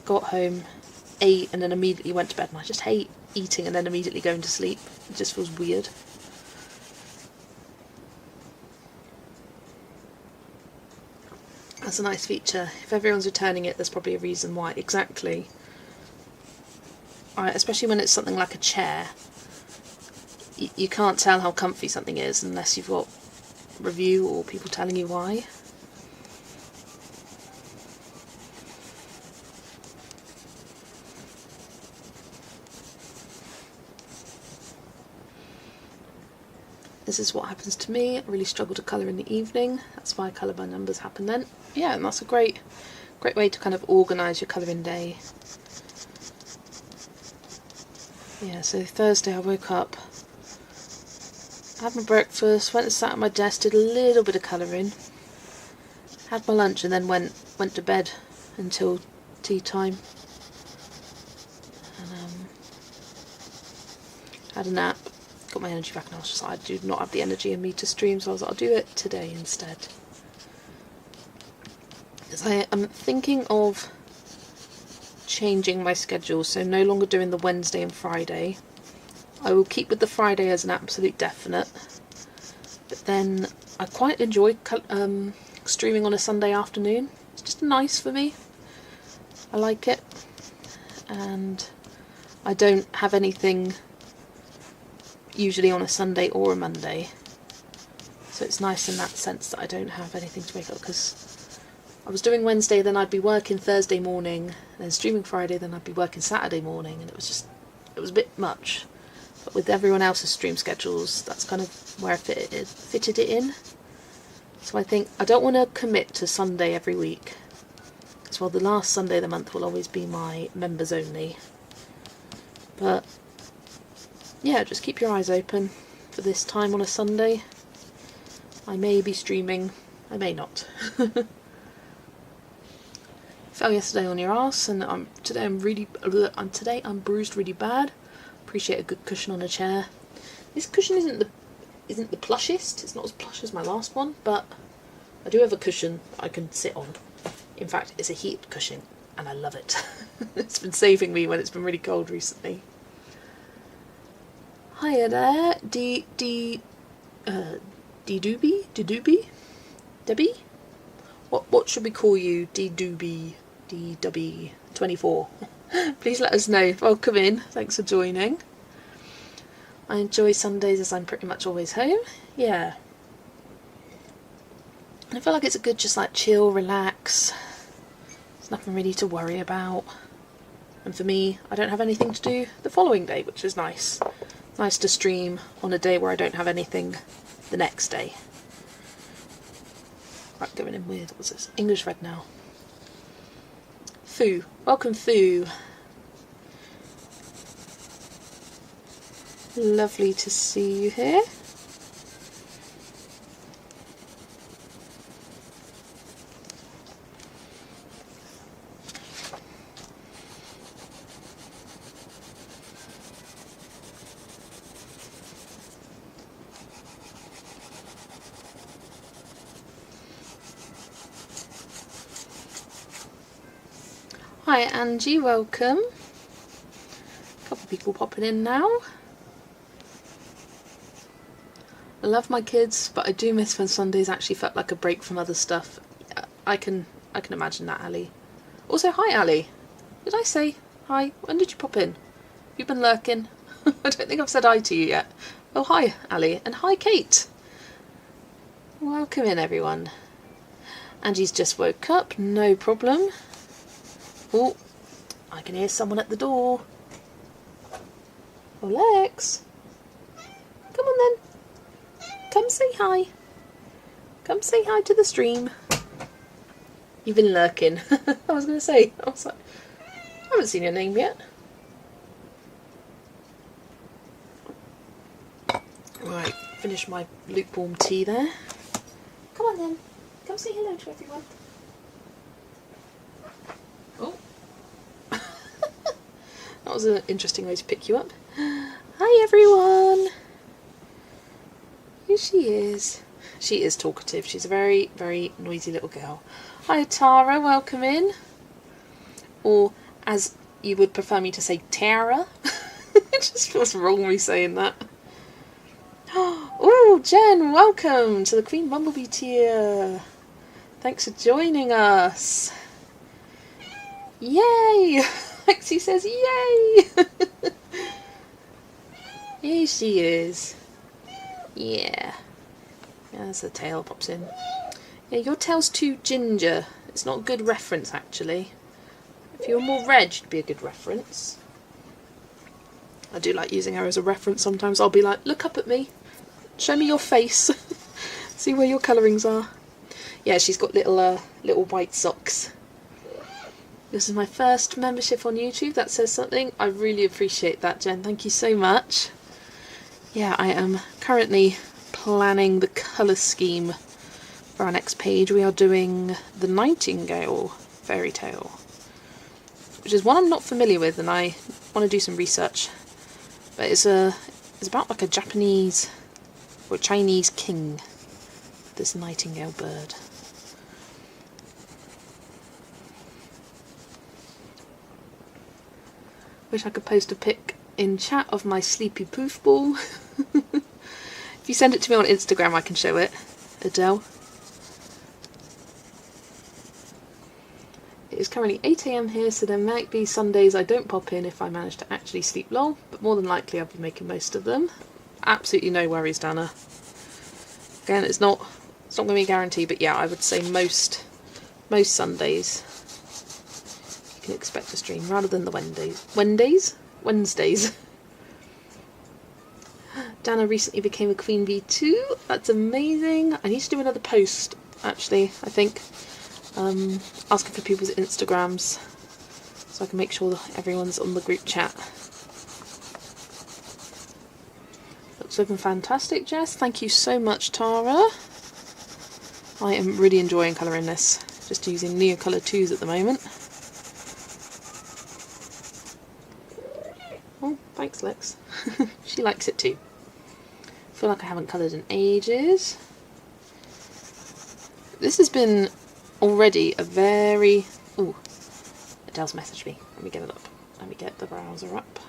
Got home, ate, and then immediately went to bed, and I just hate eating and then immediately going to sleep. It just feels weird. That's a nice feature. If everyone's returning it, there's probably a reason why. Exactly. Especially when it's something like a chair. You can't tell how comfy something is unless you've got review or people telling you why. This is what happens to me. I really struggle to colour in the evening. That's why colour by numbers happen then. Yeah, and that's a great way to kind of organise your colouring day. Yeah, so Thursday I woke up, had my breakfast, went and sat at my desk, did a little bit of colouring, had my lunch, and then went to bed until tea time. And had a nap. Got my energy back, and I was just like, I do not have the energy in me to stream, so I was like, I'll do it today instead. Because I am thinking of changing my schedule, so no longer doing the Wednesday and Friday. I will keep with the Friday as an absolute definite, but then I quite enjoy streaming on a Sunday afternoon. It's just nice for me. I like it, and I don't have anything usually on a Sunday or a Monday, so it's nice in that sense that I don't have anything to make up, because I was doing Wednesday, then I'd be working Thursday morning, then streaming Friday, then I'd be working Saturday morning, and it was a bit much. But with everyone else's stream schedules, that's kind of where I fitted it in. So I think I don't want to commit to Sunday every week, because well, the last Sunday of the month will always be my members only. But yeah, just keep your eyes open for this time on a Sunday. I may be streaming, I may not. Fell yesterday on your ass, and today I'm bruised really bad. Appreciate a good cushion on a chair. This cushion isn't the plushest. It's not as plush as my last one, but I do have a cushion I can sit on. In fact, it's a heated cushion, and I love it. It's been saving me when it's been really cold recently. Hiya there, Doobie? Debbie? What should we call you, Doobie? DW24? Please let us know. Welcome in, thanks for joining. I enjoy Sundays as I'm pretty much always home. Yeah. I feel like it's a good just like chill, relax. There's nothing really to worry about. And for me, I don't have anything to do the following day, which is nice. Nice to stream on a day where I don't have anything the next day. Right, going in with, what's this? English Red now. Foo. Welcome, Foo. Lovely to see you here. Hi Angie, welcome. A couple of people popping in now. I love my kids, but I do miss when Sundays actually felt like a break from other stuff. I can imagine that, Ali. Also, hi Ali. Did I say hi? When did you pop in? You've been lurking. I don't think I've said hi to you yet. Oh, hi Ali, and hi Kate. Welcome in everyone. Angie's just woke up, no problem. Oh, I can hear someone at the door. Oh, Lex. Come on then. Come say hi. Come say hi to the stream. You've been lurking. I was going to say. I was like, I haven't seen your name yet. Right, finish my lukewarm tea there. Come on then. Come say hello to everyone. That was an interesting way to pick you up. Hi everyone! Here she is. She is talkative. She's a very, very noisy little girl. Hi Tara, welcome in. Or, as you would prefer me to say, Tara. It just feels wrong me saying that. Oh, Jen, welcome to the Queen Bumblebee tier. Thanks for joining us. Yay! Lexi says yay! Here she is. Yeah. As the tail pops in. Yeah, your tail's too ginger. It's not a good reference, actually. If you were more red, you'd be a good reference. I do like using her as a reference sometimes. I'll be like, look up at me. Show me your face. See where your colourings are. Yeah, she's got little white socks. This is my first membership on YouTube. That says something. I really appreciate that, Jen. Thank you so much. Yeah, I am currently planning the colour scheme for our next page. We are doing the Nightingale fairy tale, which is one I'm not familiar with, and I want to do some research. But it's about like a Japanese or Chinese king, this nightingale bird. Wish I could post a pic in chat of my sleepy poof ball. If you send it to me on Instagram, I can show it. Adele. It is currently 8 AM here, so there might be Sundays I don't pop in if I manage to actually sleep long, but more than likely I'll be making most of them. Absolutely no worries, Dana. Again, it's not going to be a guarantee, but yeah, I would say most Sundays you can expect a stream rather than the Wednesdays. Dana recently became a Queen Bee too. That's amazing. I need to do another post, actually, I think. Asking for people's Instagrams so I can make sure that everyone's on the group chat. Looks looking fantastic, Jess. Thank you so much, Tara. I am really enjoying colouring this. Just using Neocolor 2s at the moment. Oh, thanks, Lex. She likes it too. I feel like I haven't coloured in ages. This has been already a very... Ooh, Adele's messaged me. Let me get it up. Let me get the browser up.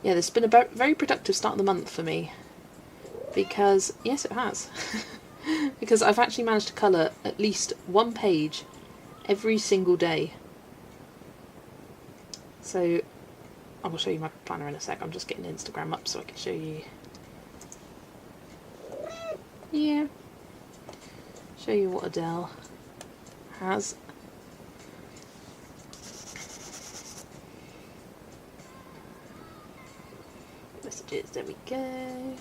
Yeah, this has been a very productive start of the month for me. Because, yes it has. Because I've actually managed to colour at least one page every single day. So, I will show you my planner in a sec. I'm just getting Instagram up so I can show you. Yeah. Show you what Adele has. Messages, there we go.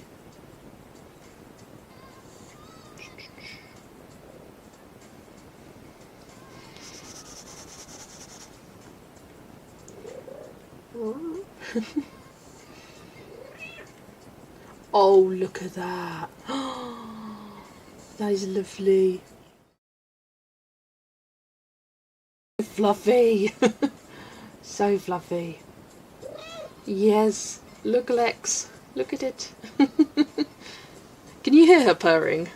Oh, look at that. That is lovely. Fluffy. So fluffy. Yes. Look, Lex. Look at it. Can you hear her purring?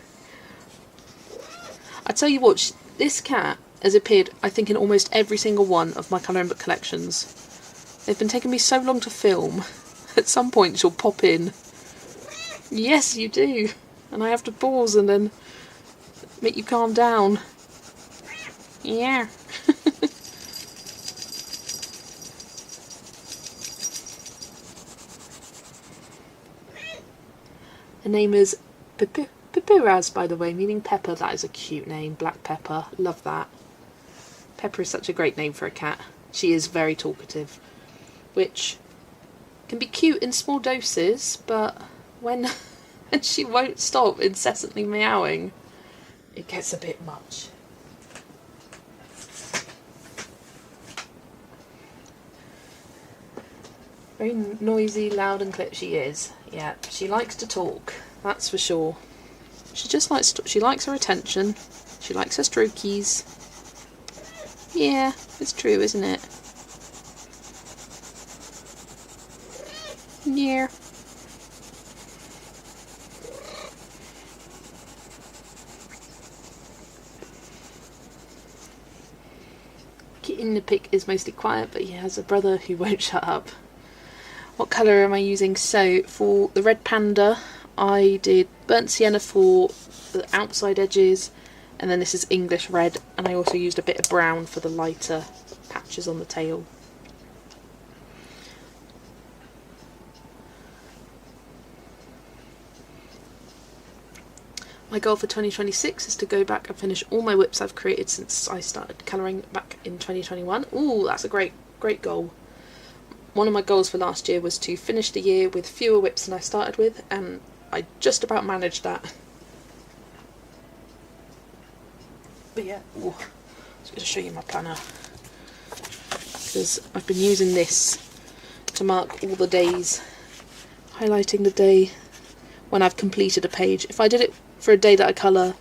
I tell you what, this cat has appeared, I think, in almost every single one of my colouring book collections. They've been taking me so long to film. At some point she'll pop in. Yes, you do. And I have to pause and then make you calm down. Yeah. Her name is Pipiraz, by the way, meaning pepper. That is a cute name. Black Pepper. Love that. Pepper is such a great name for a cat. She is very talkative, which can be cute in small doses, but when she won't stop incessantly meowing, it gets a bit much. Very noisy, loud and clear. She is. Yeah, she likes to talk. That's for sure. She just likes to, she likes her attention. She likes her strokies. Yeah, it's true, isn't it? Yeah. In the pic is mostly quiet, but he has a brother who won't shut up. What colour am I using? So for the red panda I did burnt sienna for the outside edges, and then this is English red, and I also used a bit of brown for the lighter patches on the tail. My goal for 2026 is to go back and finish all my whips I've created since I started colouring back in 2021. Ooh, that's a great goal. One of my goals for last year was to finish the year with fewer whips than I started with, and I just about managed that. But yeah, ooh, I was going to show you my planner, because I've been using this to mark all the days, highlighting the day when I've completed a page. If I did it for a day that I colour,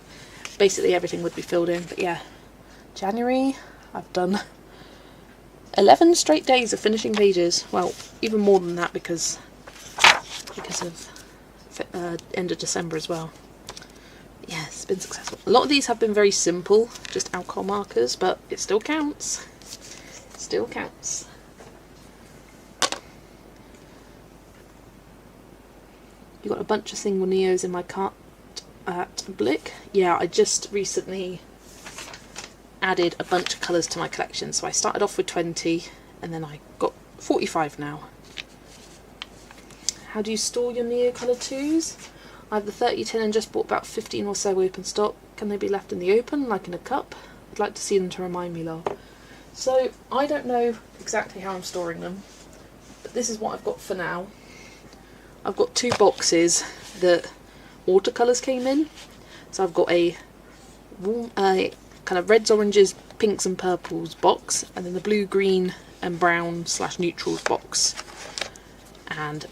basically everything would be filled in. But yeah, January, I've done 11 straight days of finishing pages. Well, even more than that because of end of December as well. Yeah, it's been successful. A lot of these have been very simple, just alcohol markers, but it still counts. It still counts. You've got a bunch of single Neos in my cart at Blick. Yeah, I just recently added a bunch of colours to my collection, so I started off with 20 and then I got 45 now. How do you store your Neocolor 2s? I have the 30 tin and just bought about 15 or so open stock. Can they be left in the open, like in a cup? I'd like to see them to remind me, lol. So, I don't know exactly how I'm storing them, but this is what I've got for now. I've got 2 boxes that watercolours came in. So I've got a kind of reds, oranges, pinks and purples box, and then the blue, green and brown / neutrals box. And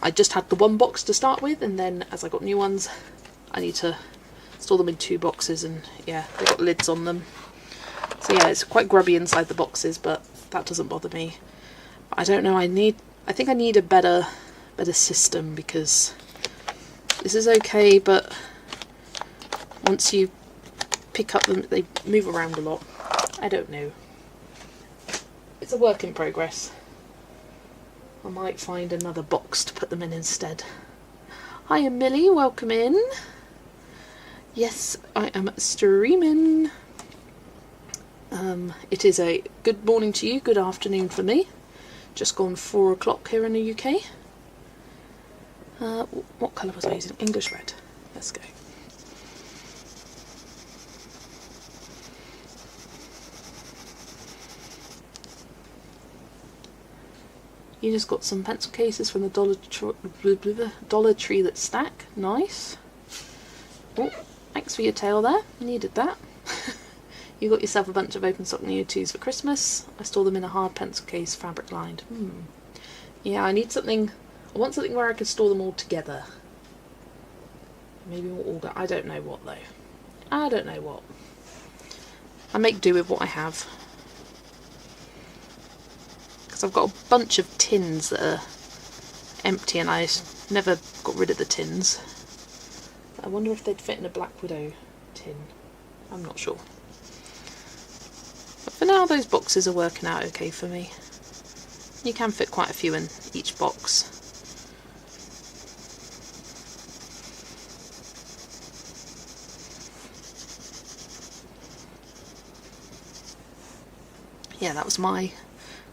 I just had the one box to start with, and then as I got new ones I need to store them in 2 boxes, and yeah, they've got lids on them. So yeah, it's quite grubby inside the boxes, but that doesn't bother me. But I don't know, I think I need a better system, because this is okay, but once you pick up them, they move around a lot. I don't know. It's a work in progress. I might find another box to put them in instead. Hiya Millie, welcome in. Yes, I am streaming. It is a good morning to you, good afternoon for me. Just gone 4 o'clock here in the UK. What colour was I using? English red. Let's go. You just got some pencil cases from the Dollar Tree that stack. Nice. Oh, thanks for your tail there. Needed that. You got yourself a bunch of open stock Neo 2s for Christmas. I store them in a hard pencil case, fabric lined. Yeah, I need something. I want something where I can store them all together. Maybe all. I don't know what though. I don't know what. I make do with what I have. Because I've got a bunch of tins that are empty and I never got rid of the tins. I wonder if they'd fit in a Black Widow tin. I'm not sure. But for now those boxes are working out okay for me. You can fit quite a few in each box. Yeah, that was my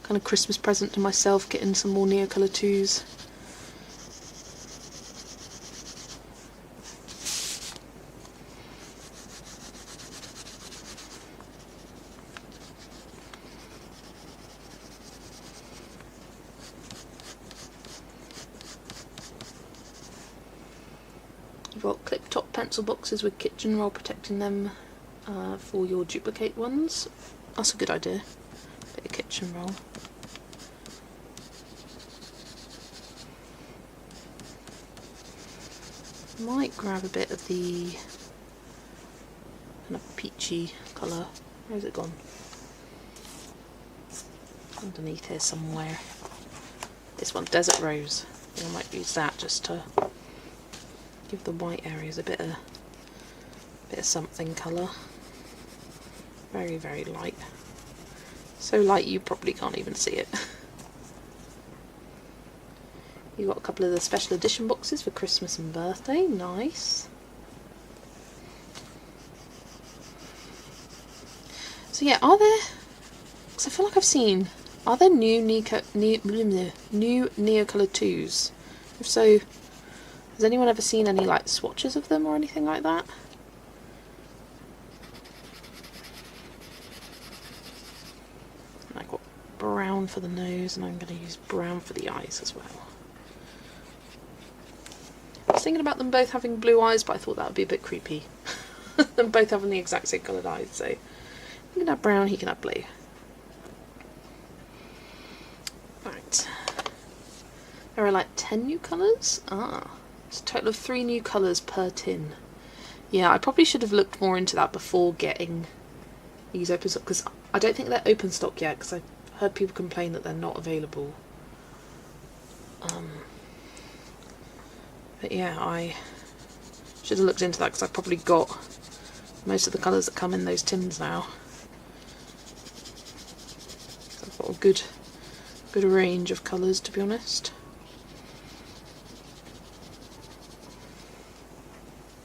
kind of Christmas present to myself, getting some more Neocolor 2s. You've got clip top pencil boxes with kitchen roll protecting them for your duplicate ones. That's a good idea. Bit of kitchen roll. Might grab a bit of the kind of peachy colour. Where's it gone? underneath here somewhere. This one, Desert Rose. I think I might use that just to give the white areas a bit of something colour. Very, very light. So light you probably can't even see it. You've got a couple of the special edition boxes for Christmas and birthday. Nice. So yeah, are there... because I feel like I've seen... are there new Neocolor 2s? If so, has anyone ever seen any like swatches of them or anything like that? And I've got brown for the nose, and I'm going to use brown for the eyes as well. I was thinking about them both having blue eyes, but I thought that would be a bit creepy. Them both having the exact same coloured eyes, so you can have brown, he can have blue. Right. There are like 10 new colours? Ah. It's a total of 3 new colours per tin. Yeah, I probably should have looked more into that before getting these open stock, because I don't think they're open stock yet, because I've heard people complain that they're not available. But yeah, I should have looked into that, because I've probably got most of the colours that come in those tins now. So I've got a good range of colours, to be honest.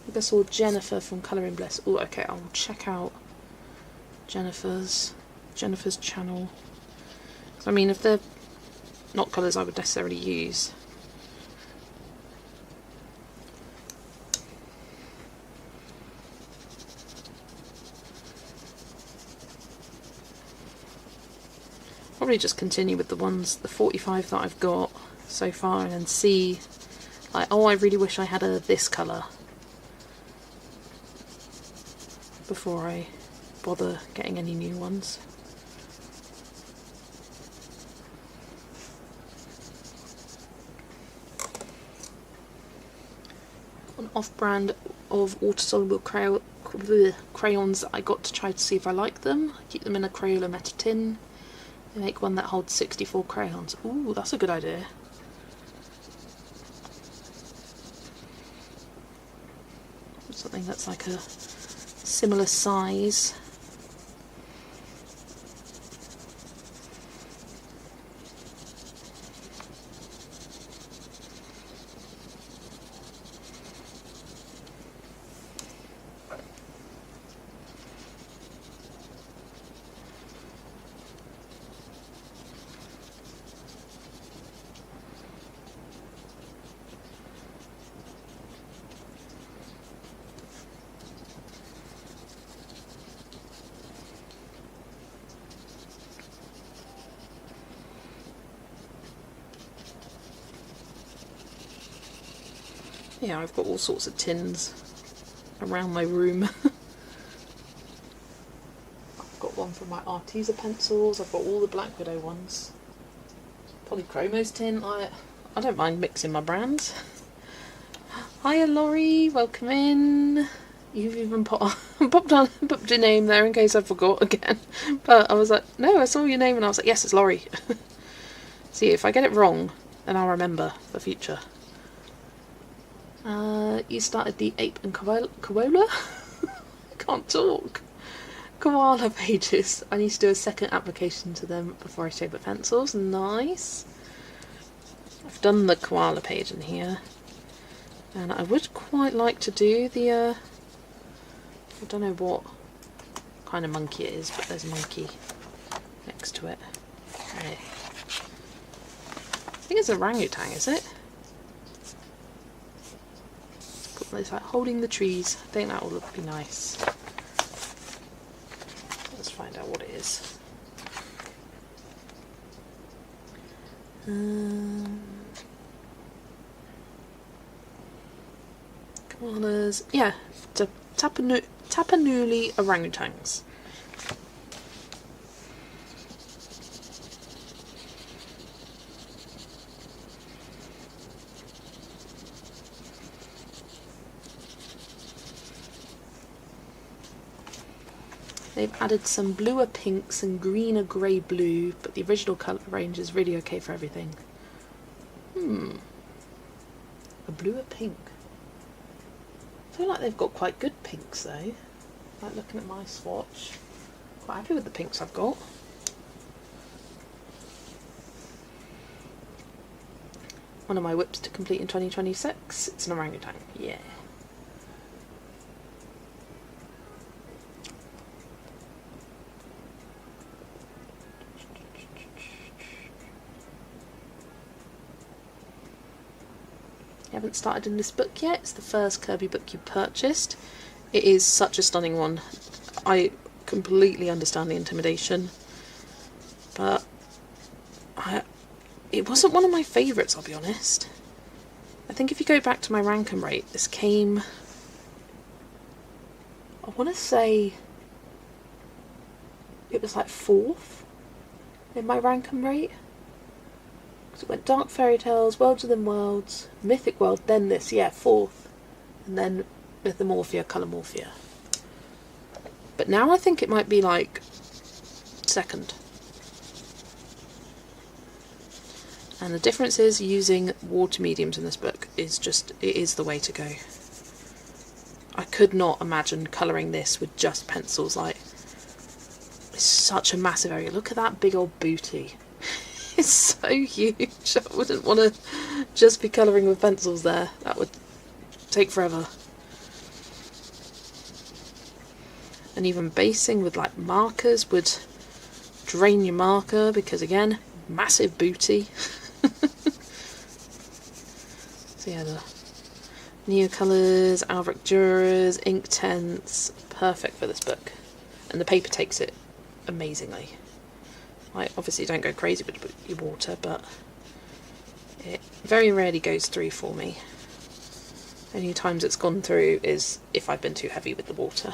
I think I saw Jennifer from Colouring Bliss. Oh, okay, I'll check out Jennifer's channel. I mean, if they're not colours I would necessarily use. Probably just continue with the 45 that I've got so far, and then see, like, oh, I really wish I had this colour before I bother getting any new ones. An off-brand of water-soluble crayons that I got to try to see if I like them. I keep them in a Crayola Meta tin. They make one that holds 64 crayons. Ooh, that's a good idea. Something that's like a similar size. Yeah, I've got all sorts of tins around my room. I've got one for my Arteza pencils, I've got all the Black Widow ones. Polychromos tin, I don't mind mixing my brands. Hiya Laurie, welcome in. You've even popped your name there in case I forgot again. But I was like, no, I saw your name and I was like, yes, it's Laurie. See, if I get it wrong, then I'll remember for future. You started the ape and koala? I can't talk. Koala pages. I need to do a second application to them before I shape the pencils. Nice. I've done the koala page in here. And I would quite like to do the, I don't know what kind of monkey it is, but there's a monkey next to it. Okay. I think it's an orangutan, is it? It's like holding the trees. I think that will be nice. Let's find out what it is. Koalas. Yeah, Tapanuli orangutans. They've added some bluer pinks and greener grey blue, but the original colour range is really okay for everything. A bluer pink. I feel like they've got quite good pinks though. Like looking at my swatch. Quite happy with the pinks I've got. One of my whips to complete in 2026. It's an orangutan. Yeah. You haven't started in this book yet. It's the first Kirby book you purchased. It is such a stunning one. I completely understand the intimidation, but it wasn't one of my favourites, I'll be honest. I think if you go back to my rank and rate, this came, I want to say it was like 4th in my rank and rate. So it went Dark Fairy Tales, Worlds Within Worlds, Mythic World, then this, yeah, 4th, and then Mythomorphia, Colormorphia. But now I think it might be like 2nd. And the difference is using water mediums in this book is just, it is the way to go. I could not imagine colouring this with just pencils. Like, it's such a massive area. Look at that big old booty. It's so huge. I wouldn't want to just be colouring with pencils there. That would take forever. And even basing with like markers would drain your marker because, again, massive booty. So yeah, the Neocolors, Alveric Duras, Inktense, perfect for this book. And the paper takes it amazingly. I obviously don't go crazy with your water, but it very rarely goes through for me. Only times it's gone through is if I've been too heavy with the water.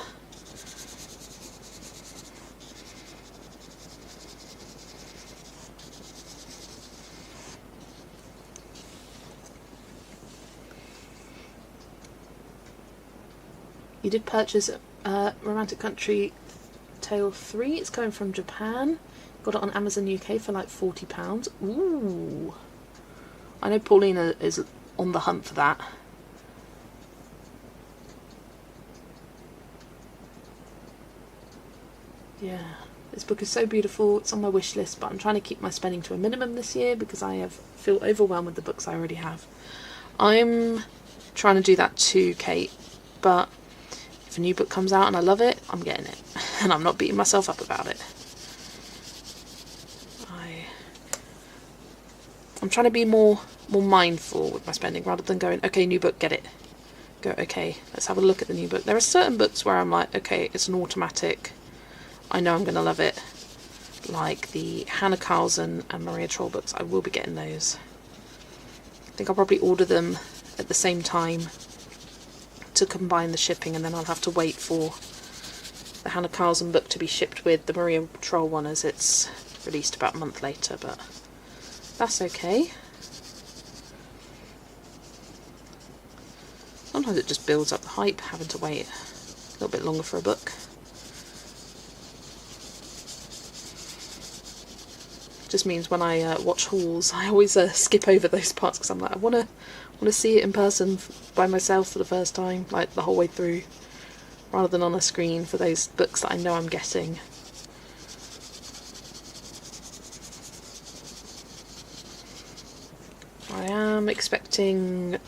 You did purchase Romantic Country Tale 3. It's coming from Japan. Got it on Amazon UK for like £40. Ooh. I know Paulina is on the hunt for that. Yeah, this book is so beautiful. It's on my wish list, but I'm trying to keep my spending to a minimum this year because I feel overwhelmed with the books I already have. I'm trying to do that too, Kate, but if a new book comes out and I love it, I'm getting it. And I'm not beating myself up about it. I'm trying to be more mindful with my spending rather than going, okay, new book, get it. Go, okay, let's have a look at the new book. There are certain books where I'm like, okay, it's an automatic. I know I'm going to love it. Like the Hannah Carlson and Maria Troll books. I will be getting those. I think I'll probably order them at the same time to combine the shipping, and then I'll have to wait for the Hannah Carlson book to be shipped with the Maria Troll one as it's released about a month later, but that's okay. Sometimes it just builds up the hype, having to wait a little bit longer for a book. Just means when I watch hauls, I always skip over those parts because I'm like, I want to see it in person by myself for the first time, like the whole way through, rather than on a screen for those books that I know I'm getting. I am expecting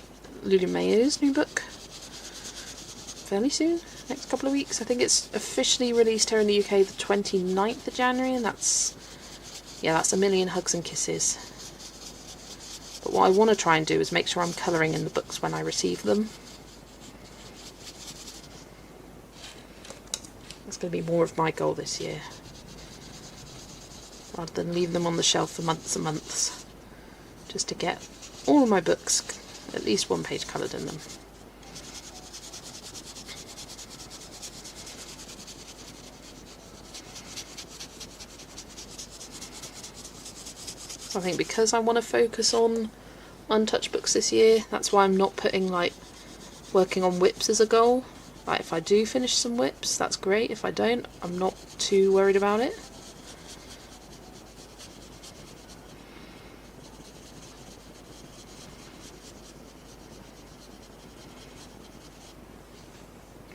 Lulu Mayo's new book fairly soon, next couple of weeks. I think it's officially released here in the UK the 29th of January, and that's A Million Hugs and Kisses. But what I want to try and do is make sure I'm colouring in the books when I receive them. That's going to be more of my goal this year, rather than leave them on the shelf for months and months, just to get all of my books at least one page coloured in them. So I think because I want to focus on untouched books this year, that's why I'm not putting like working on whips as a goal. Like if I do finish some whips, that's great. If I don't, I'm not too worried about it.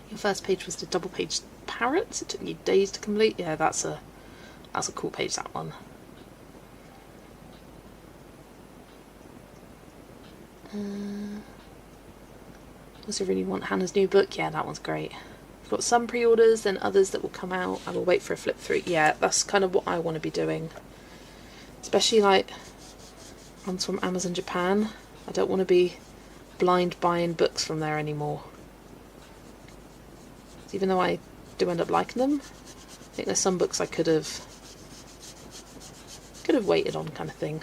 Your first page was the double page parrots. It took you days to complete. Yeah, that's a cool page, that one. Also really want Hannah's new book. Yeah, that one's great. I've got some pre-orders, then others that will come out. I will wait for a flip through. Yeah, that's kind of what I want to be doing. Especially like ones from Amazon Japan. I don't want to be blind buying books from there anymore. Even though I do end up liking them, I think there's some books I could have waited on, kind of thing.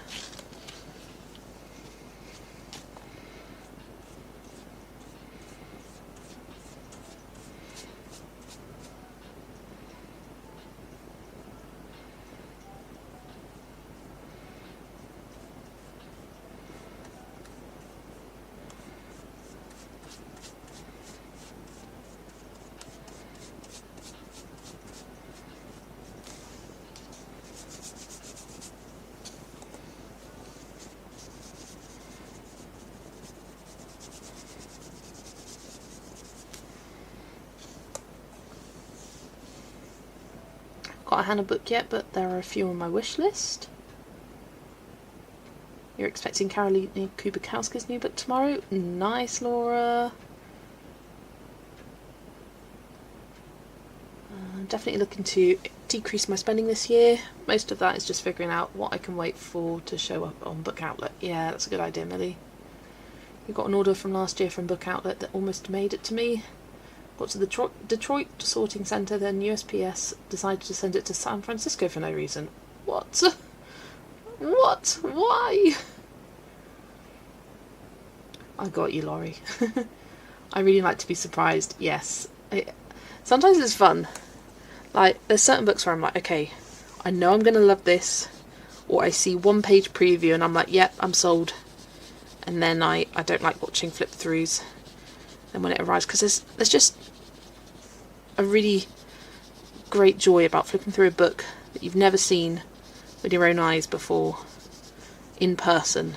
Got a Hannah book yet, but there are a few on my wish list. You're expecting Karolina Kubikowski's new book tomorrow? Nice, Laura. I'm definitely looking to decrease my spending this year. Most of that is just figuring out what I can wait for to show up on Book Outlet. Yeah, that's a good idea, Millie. We got an order from last year from Book Outlet that almost made it to me. Got to the Detroit sorting centre, then USPS decided to send it to San Francisco for no reason. What? What? Why? I got you, Laurie. I really like to be surprised. Yes. Sometimes it's fun. Like, there's certain books where I'm like, okay, I know I'm going to love this. Or I see one page preview and I'm like, yep, I'm sold. And then I don't like watching flip throughs. And when it arrives, because there's just a really great joy about flipping through a book that you've never seen with your own eyes before in person.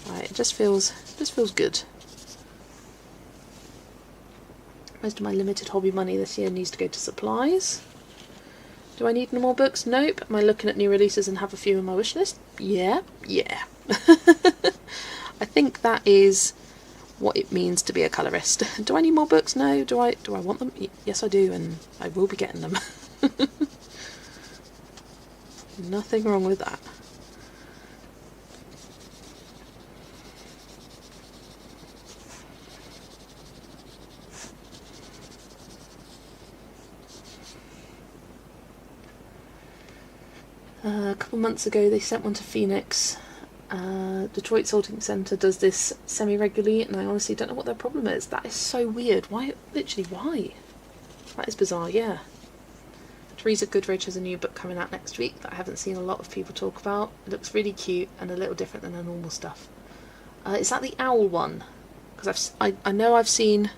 Right, it just feels good. Most of my limited hobby money this year needs to go to supplies. Do I need any more books? Nope. Am I looking at new releases and have a few on my wish list? Yeah. I think that is what it means to be a colorist. Do I need more books? No. Do I want them? Yes, I do, and I will be getting them. Nothing wrong with that. A couple months ago they sent one to Phoenix. Detroit Sorting Centre does this semi-regularly, and I honestly don't know what their problem is. That is so weird. Why? Literally, why? That is bizarre, yeah. Teresa Goodrich has a new book coming out next week that I haven't seen a lot of people talk about. It looks really cute and a little different than the normal stuff. Is that the owl one? Because I know I've seen,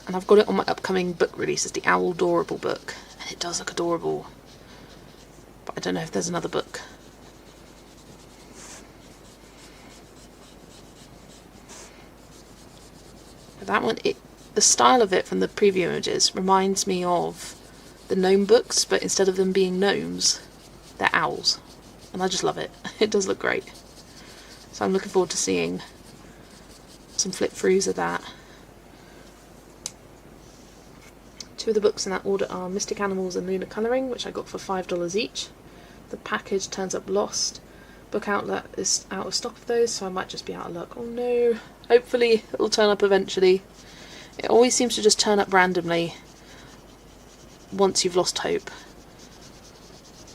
and I've got it on my upcoming book release, as the Owl Adorable book, and it does look adorable. But I don't know if there's another book. But that one, the style of it from the preview images reminds me of the gnome books, but instead of them being gnomes, they're owls. And I just love it. It does look great. So I'm looking forward to seeing some flip throughs of that. Two of the books in that order are Mystic Animals and Lunar Colouring, which I got for $5 each. The package turns up lost. Book Outlet is out of stock of those, so I might just be out of luck. Oh no. Hopefully it'll turn up eventually. It always seems to just turn up randomly once you've lost hope.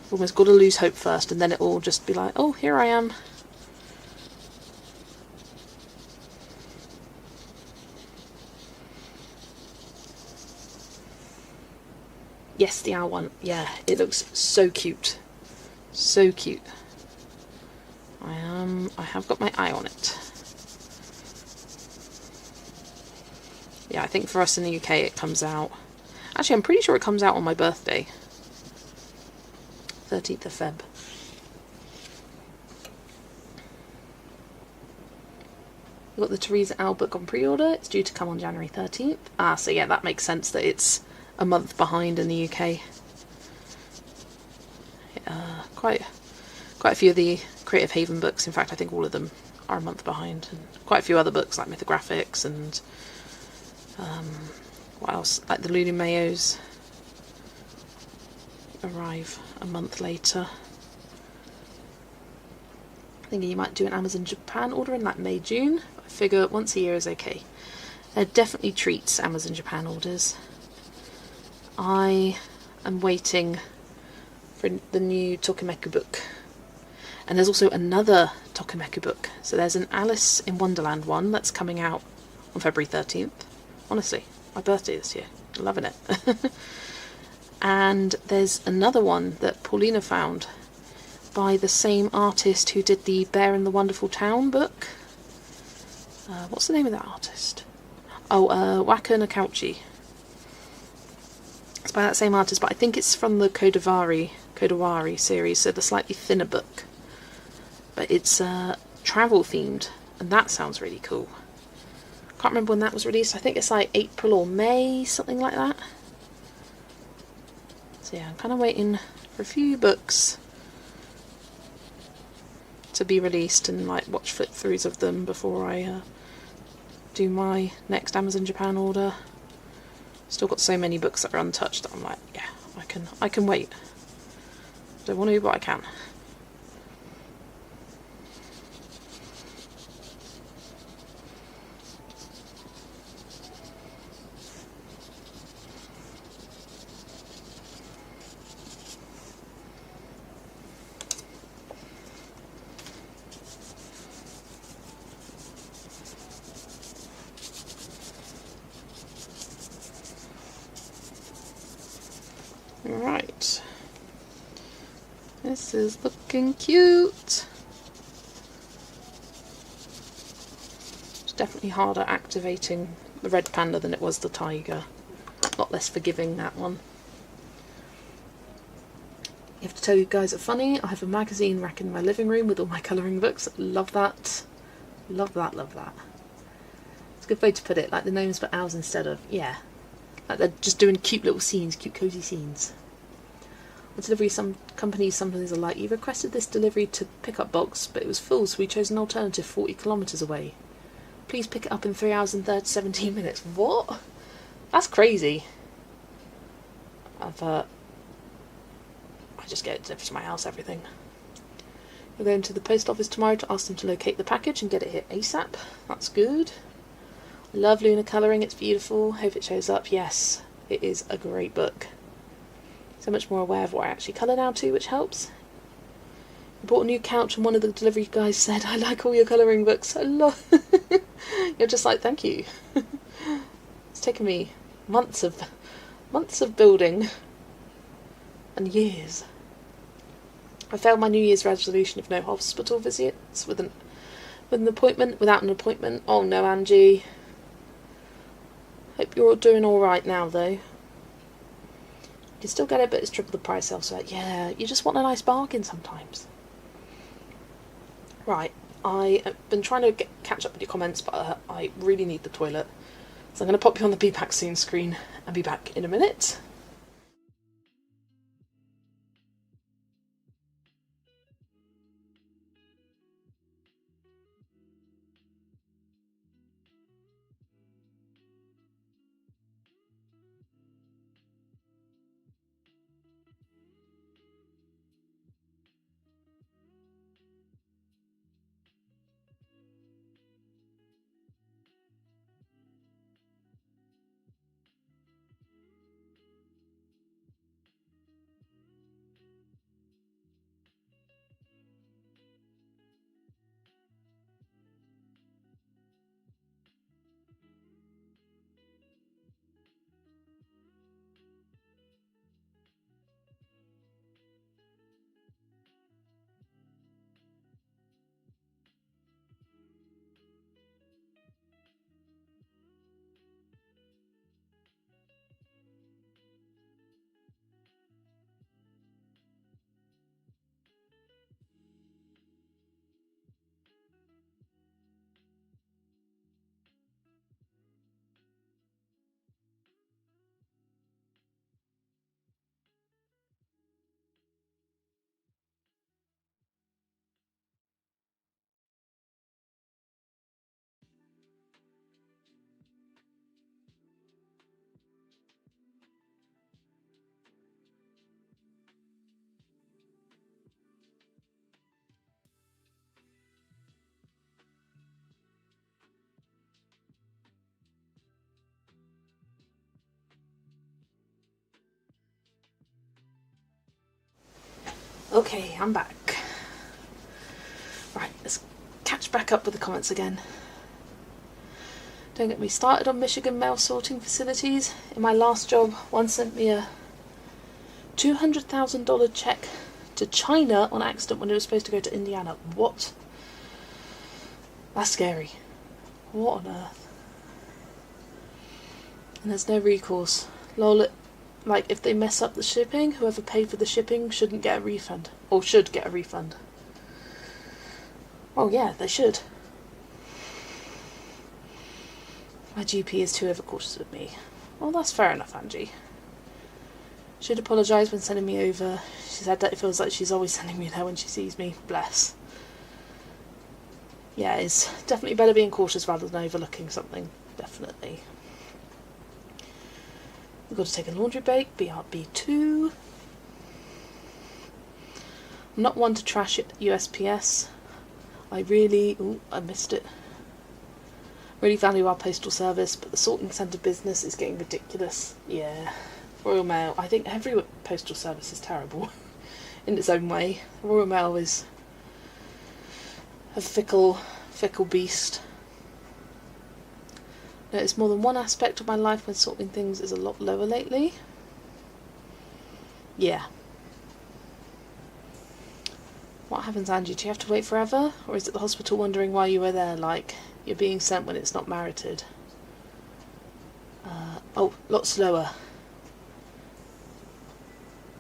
You've almost got to lose hope first, and then it will just be like, oh, here I am. Yes, the owl one. Yeah, it looks so cute. So cute. I have got my eye on it. Yeah, I think for us in the UK it comes out... Actually, I'm pretty sure it comes out on my birthday. 13th of Feb. We've got the Teresa Al book on pre-order. It's due to come on January 13th. So yeah, that makes sense that it's a month behind in the UK. Quite a few of the Creative Haven books, in fact I think all of them are a month behind. And quite a few other books like Mythographics and what else, like the Lulu Mayos arrive a month later. Thinking you might do an Amazon Japan order in like May, June. I figure once a year is okay. They're definitely treats, Amazon Japan orders. I am waiting for the new Tokimeku book. And there's also another Tokimeku book. So there's an Alice in Wonderland one that's coming out on February 13th. Honestly, my birthday this year. I'm loving it. And there's another one that Paulina found by the same artist who did the Bear in the Wonderful Town book. What's the name of that artist? Oh, Waka Nakauchi. It's by that same artist, but I think it's from the Kodawari series, so the slightly thinner book. But it's travel themed, and that sounds really cool. Can't remember when that was released. I think it's like April or May, something like that. So yeah, I'm kind of waiting for a few books to be released and like watch flip throughs of them before I do my next Amazon Japan order. Still got so many books that are untouched that I'm like, yeah, I can wait. Don't want to, but I can. Right, this is looking cute. It's definitely harder activating the red panda than it was the tiger. A lot less forgiving, that one. I have to tell you guys a funny. I have a magazine rack in my living room with all my colouring books. Love that. Love that, love that. It's a good way to put it, like the gnomes but owls instead of, yeah. Like they're just doing cute little scenes, cute cosy scenes. On delivery, some companies are like, you requested this delivery to pickup box, but it was full, so we chose an alternative 40 kilometres away. Please pick it up in 3 hours and 17 minutes. What? That's crazy. I just get it delivered to my house, everything. We're going to the post office tomorrow to ask them to locate the package and get it here ASAP. That's good. Love Lunar colouring, it's beautiful. Hope it shows up. Yes, it is a great book. So much more aware of what I actually colour now too, which helps. I bought a new couch and one of the delivery guys said, I like all your colouring books. I love You're just like, thank you. It's taken me months of building and years. I failed my New Year's resolution of no hospital visits without an appointment. Oh no, Angie. Hope you're all doing alright now, though. You can still get it, but it's triple the price elsewhere. Yeah, you just want a nice bargain sometimes. Right, I have been trying to catch up with your comments, but I really need the toilet. So I'm going to pop you on the Be Back Soon screen and be back in a minute. Okay, I'm back. Right, let's catch back up with the comments again. Don't get me started on Michigan mail sorting facilities. In my last job, one sent me a $200,000 check to China on accident when it was supposed to go to Indiana. What? That's scary. What on earth? And there's no recourse. Lol, like, if they mess up the shipping, whoever paid for the shipping shouldn't get a refund. Or should get a refund. Well, yeah, they should. My GP is too overcautious with me. Well, that's fair enough, Angie. Should apologise when sending me over. She said that it feels like she's always sending me there when she sees me. Bless. Yeah, it's definitely better being cautious rather than overlooking something. Definitely. We've got to take a laundry break. BRB2. I'm not one to trash it USPS. I missed it. Really value our postal service, but the sorting centre business is getting ridiculous. Yeah. Royal Mail. I think every postal service is terrible in its own way. Royal Mail is a fickle beast. Notice more than one aspect of my life when sorting things is a lot lower lately. Yeah. What happens, Angie? Do you have to wait forever? Or is it the hospital wondering why you were there, like you're being sent when it's not merited? Lot slower.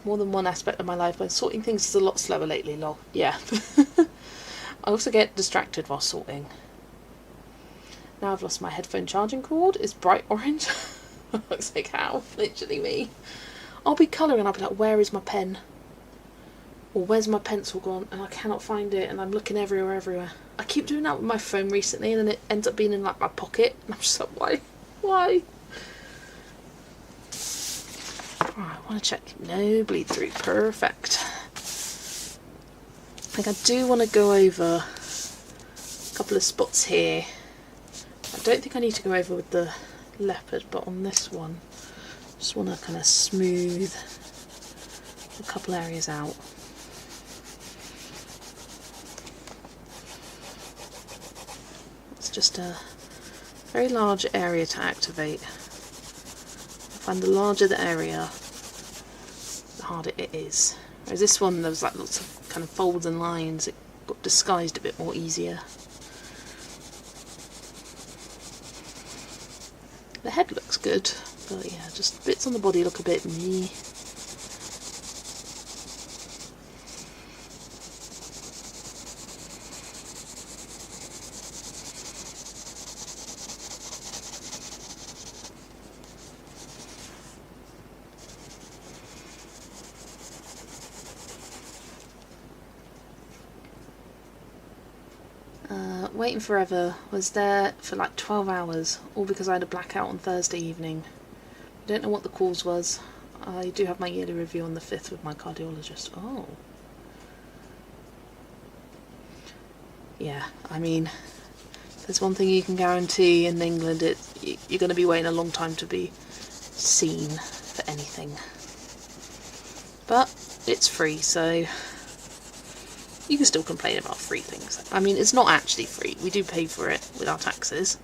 More than one aspect of my life when sorting things is a lot slower lately, lol. Yeah. I also get distracted while sorting. Now I've lost my headphone charging cord. It's bright orange. Looks like how? Literally me. I'll be colouring and I'll be like, where is my pen? Or where's my pencil gone? And I cannot find it and I'm looking everywhere. I keep doing that with my phone recently and then it ends up being in like my pocket. And I'm just like, why? Why? Right, I want to check. No bleed through. Perfect. I think I do want to go over a couple of spots here. I don't think I need to go over with the Leopard, but on this one, just want to kind of smooth a couple areas out. It's just a very large area to activate. I find the larger the area, the harder it is. Whereas this one, there was like lots of kind of folds and lines, it got disguised a bit more easier. The head looks good, but yeah, just bits on the body look a bit meh. Waiting forever was there for like 12 hours, all because I had a blackout on Thursday evening. I don't know what the cause was. I do have my yearly review on the 5th with my cardiologist. Oh. Yeah, I mean, there's one thing you can guarantee in England, you're going to be waiting a long time to be seen for anything. But it's free, so you can still complain about free things. I mean, it's not actually free. We do pay for it with our taxes.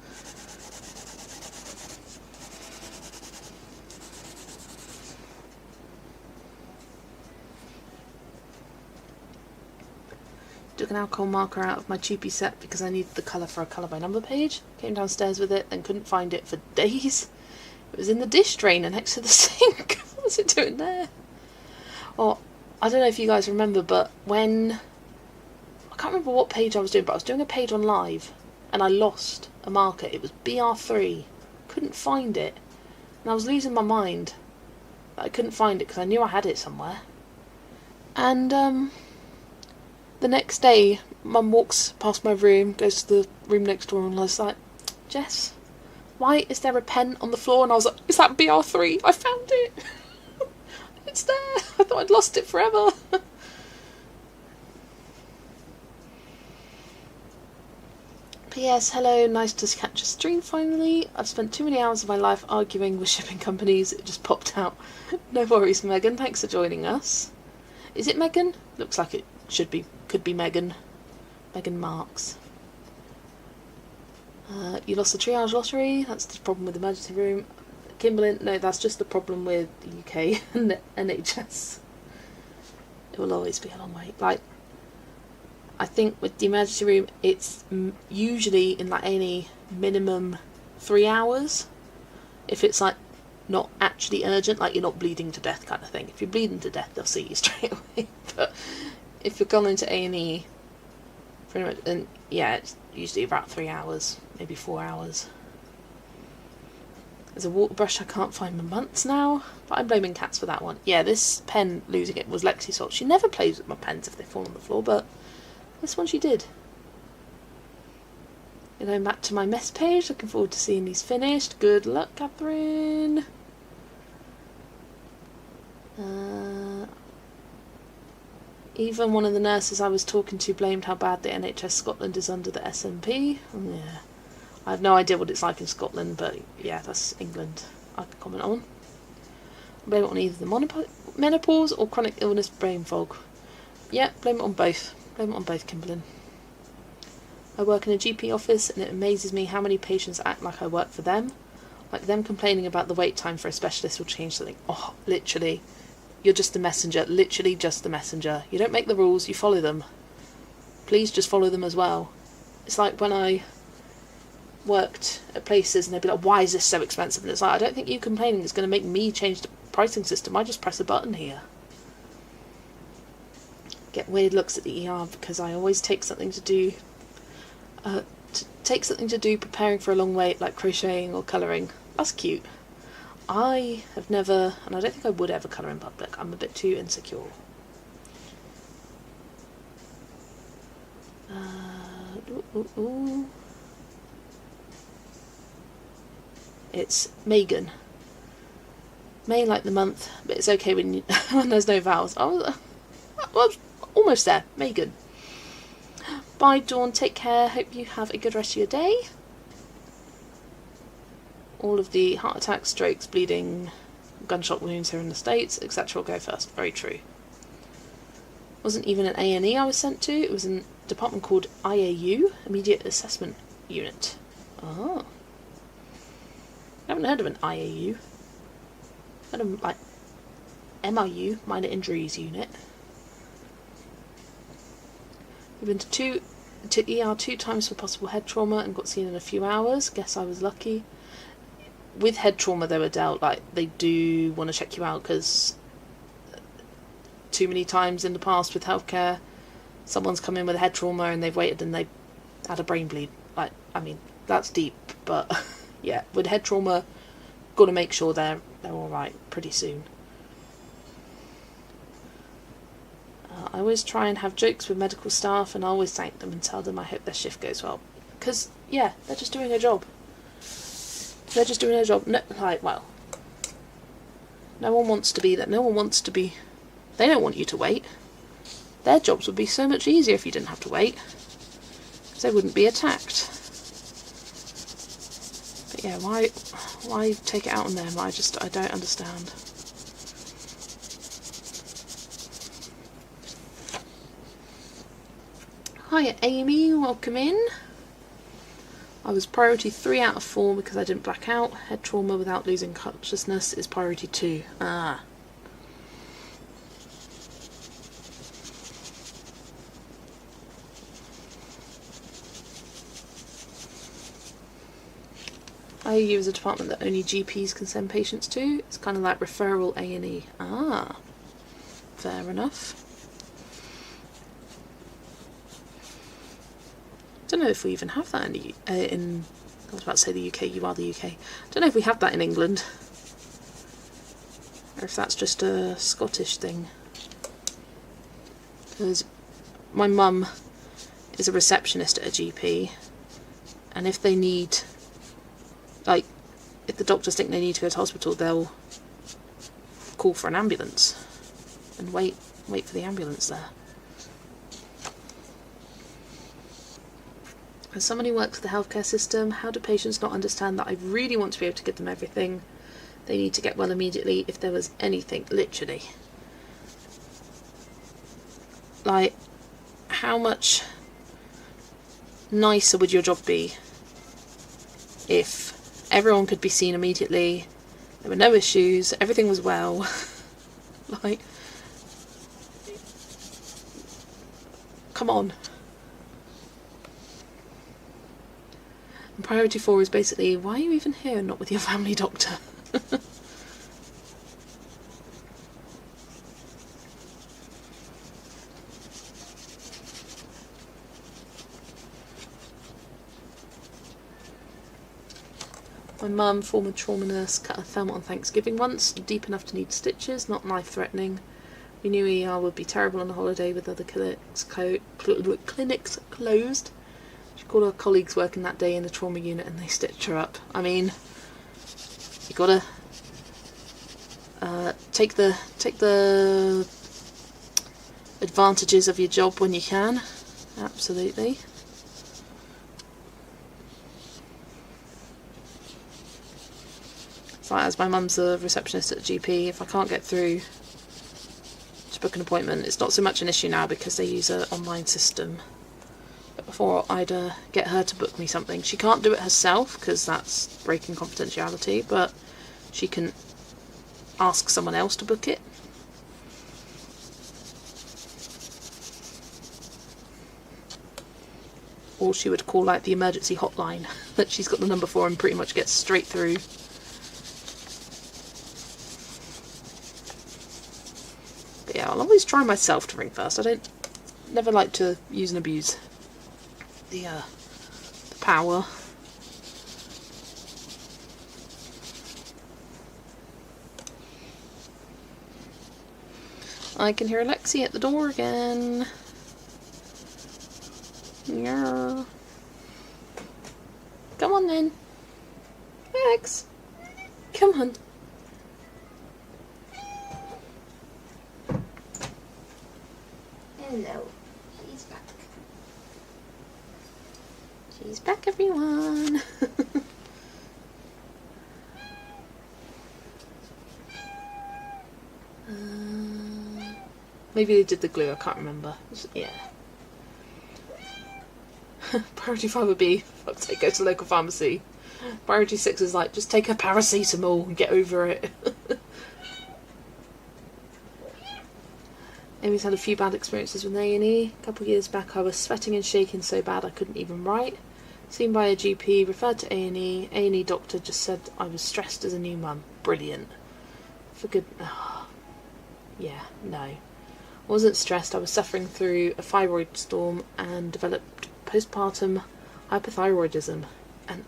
Took an alcohol marker out of my cheapy set because I needed the colour for a colour by number page. Came downstairs with it and couldn't find it for days. It was in the dish drainer next to the sink. What was it doing there? Or, I don't know if you guys remember, but when... I can't remember what page I was doing, but I was doing a page on Live and I lost a marker. It was BR3. Couldn't find it. And I was losing my mind that I couldn't find it because I knew I had it somewhere. And the next day, Mum walks past my room, goes to the room next door, and I was like, Jess, why is there a pen on the floor? And I was like, is that BR3? I found it. It's there. I thought I'd lost it forever. P.S. Hello, nice to catch a stream finally. I've spent too many hours of my life arguing with shipping companies. It just popped out. No worries, Megan. Thanks for joining us. Is it Megan? Looks like it should be, could be Megan. Megan Marks. You lost the triage lottery. That's the problem with the emergency room. Kimberlyn, no, that's just the problem with the UK and the NHS. It will always be a long wait. Like, I think with the emergency room, it's usually in like any minimum 3 hours. If it's like not actually urgent, like you're not bleeding to death kind of thing. If you're bleeding to death, they'll see you straight away. But if you're going into A&E, pretty much, then yeah, it's usually about 3 hours, maybe 4 hours. There's a water brush I can't find for months now, but I'm blaming cats for that one. Yeah, this pen losing it was Lexi's fault. She never plays with my pens if they fall on the floor, but this one she did. And going back to my mess page, looking forward to seeing these finished. Good luck, Catherine. Even one of the nurses I was talking to blamed how bad the NHS Scotland is under the SNP. Yeah. I have no idea what it's like in Scotland, but yeah, that's England I can comment on. Blame it on either the menopause or chronic illness brain fog. Yeah, blame it on both. Blame it on both, Kimberlyn. I work in a GP office and it amazes me how many patients act like I work for them. Like them complaining about the wait time for a specialist will change something. Oh, literally. You're just the messenger. Literally just the messenger. You don't make the rules, you follow them. Please just follow them as well. It's like when I worked at places and they'd be like, why is this so expensive? And it's like, I don't think you complaining is going to make me change the pricing system. I just press a button here. Get weird looks at the ER because I always take something to do preparing for a long wait, like crocheting or colouring. That's cute. I have never, and I don't think I would ever colour in public. I'm a bit too insecure. It's Megan. May like the month, but it's okay when when there's no vowels. I was almost there. Megan. Bye, Dawn. Take care. Hope you have a good rest of your day. All of the heart attacks, strokes, bleeding, gunshot wounds here in the States, etc. will go first. Very true. Wasn't even an A&E I was sent to. It was a department called IAU, Immediate Assessment Unit. Oh. I haven't heard of an IAU. I've heard of like MIU, Minor Injuries Unit. I've been to ER 2 times for possible head trauma and got seen in a few hours. Guess I was lucky. With head trauma, they were dealt, like, they do want to check you out because too many times in the past with healthcare, someone's come in with a head trauma and they've waited and they had a brain bleed. Like, I mean, that's deep, but yeah, with head trauma, got to make sure they're alright pretty soon. I always try and have jokes with medical staff and I always thank them and tell them I hope their shift goes well. Because, yeah, they're just doing their job. They're just doing their job. No, like, well, no one wants to be that. No one wants to be. They don't want you to wait. Their jobs would be so much easier if you didn't have to wait. Because they wouldn't be attacked. But yeah, why take it out on them? I don't understand. Hiya Amy, welcome in. I was priority 3 out of 4 because I didn't black out. Head trauma without losing consciousness is priority 2. Ah. IAU is a department that only GPs can send patients to. It's kind of like referral A&E. Ah. Fair enough. I don't know if we even have that in I was about to say the UK, you are the UK. I don't know if we have that in England. Or if that's just a Scottish thing. Because my mum is a receptionist at a GP. And if they need, like, if the doctors think they need to go to hospital, they'll call for an ambulance. And wait for the ambulance there. As someone who works for the healthcare system, how do patients not understand that I really want to be able to give them everything they need to get well immediately if there was anything, literally. Like, how much nicer would your job be if everyone could be seen immediately, there were no issues, everything was well? Like, come on. And priority 4 is basically, why are you even here and not with your family doctor? My mum, former trauma nurse, cut her thumb on Thanksgiving once, deep enough to need stitches, not life-threatening. We knew ER would be terrible on a holiday with other clinics closed. She called her colleagues working that day in the trauma unit and they stitched her up. I mean, you gotta take the advantages of your job when you can. Absolutely. As my mum's a receptionist at a GP, if I can't get through to book an appointment, it's not so much an issue now because they use an online system. But before, I'd get her to book me something. She can't do it herself because that's breaking confidentiality, but she can ask someone else to book it. Or she would call like the emergency hotline that she's got the number for and pretty much gets straight through. Yeah, I'll always try myself to ring first. I never like to use and abuse the power. I can hear Alexi at the door again. Yeah. Come on then. Alex. Come on. Hello. She's back. She's back, everyone. Maybe they did the glue, I can't remember. Yeah. Priority 5 would be, fuck's sake, go to the local pharmacy. Priority 6 is like, just take a paracetamol and get over it. Amy's had a few bad experiences with A&E. A couple of years back I was sweating and shaking so bad I couldn't even write. Seen by a GP, referred to A&E. A&E doctor just said I was stressed as a new mum. Brilliant. For good... Oh. Yeah, no. I wasn't stressed, I was suffering through a thyroid storm and developed postpartum hypothyroidism. And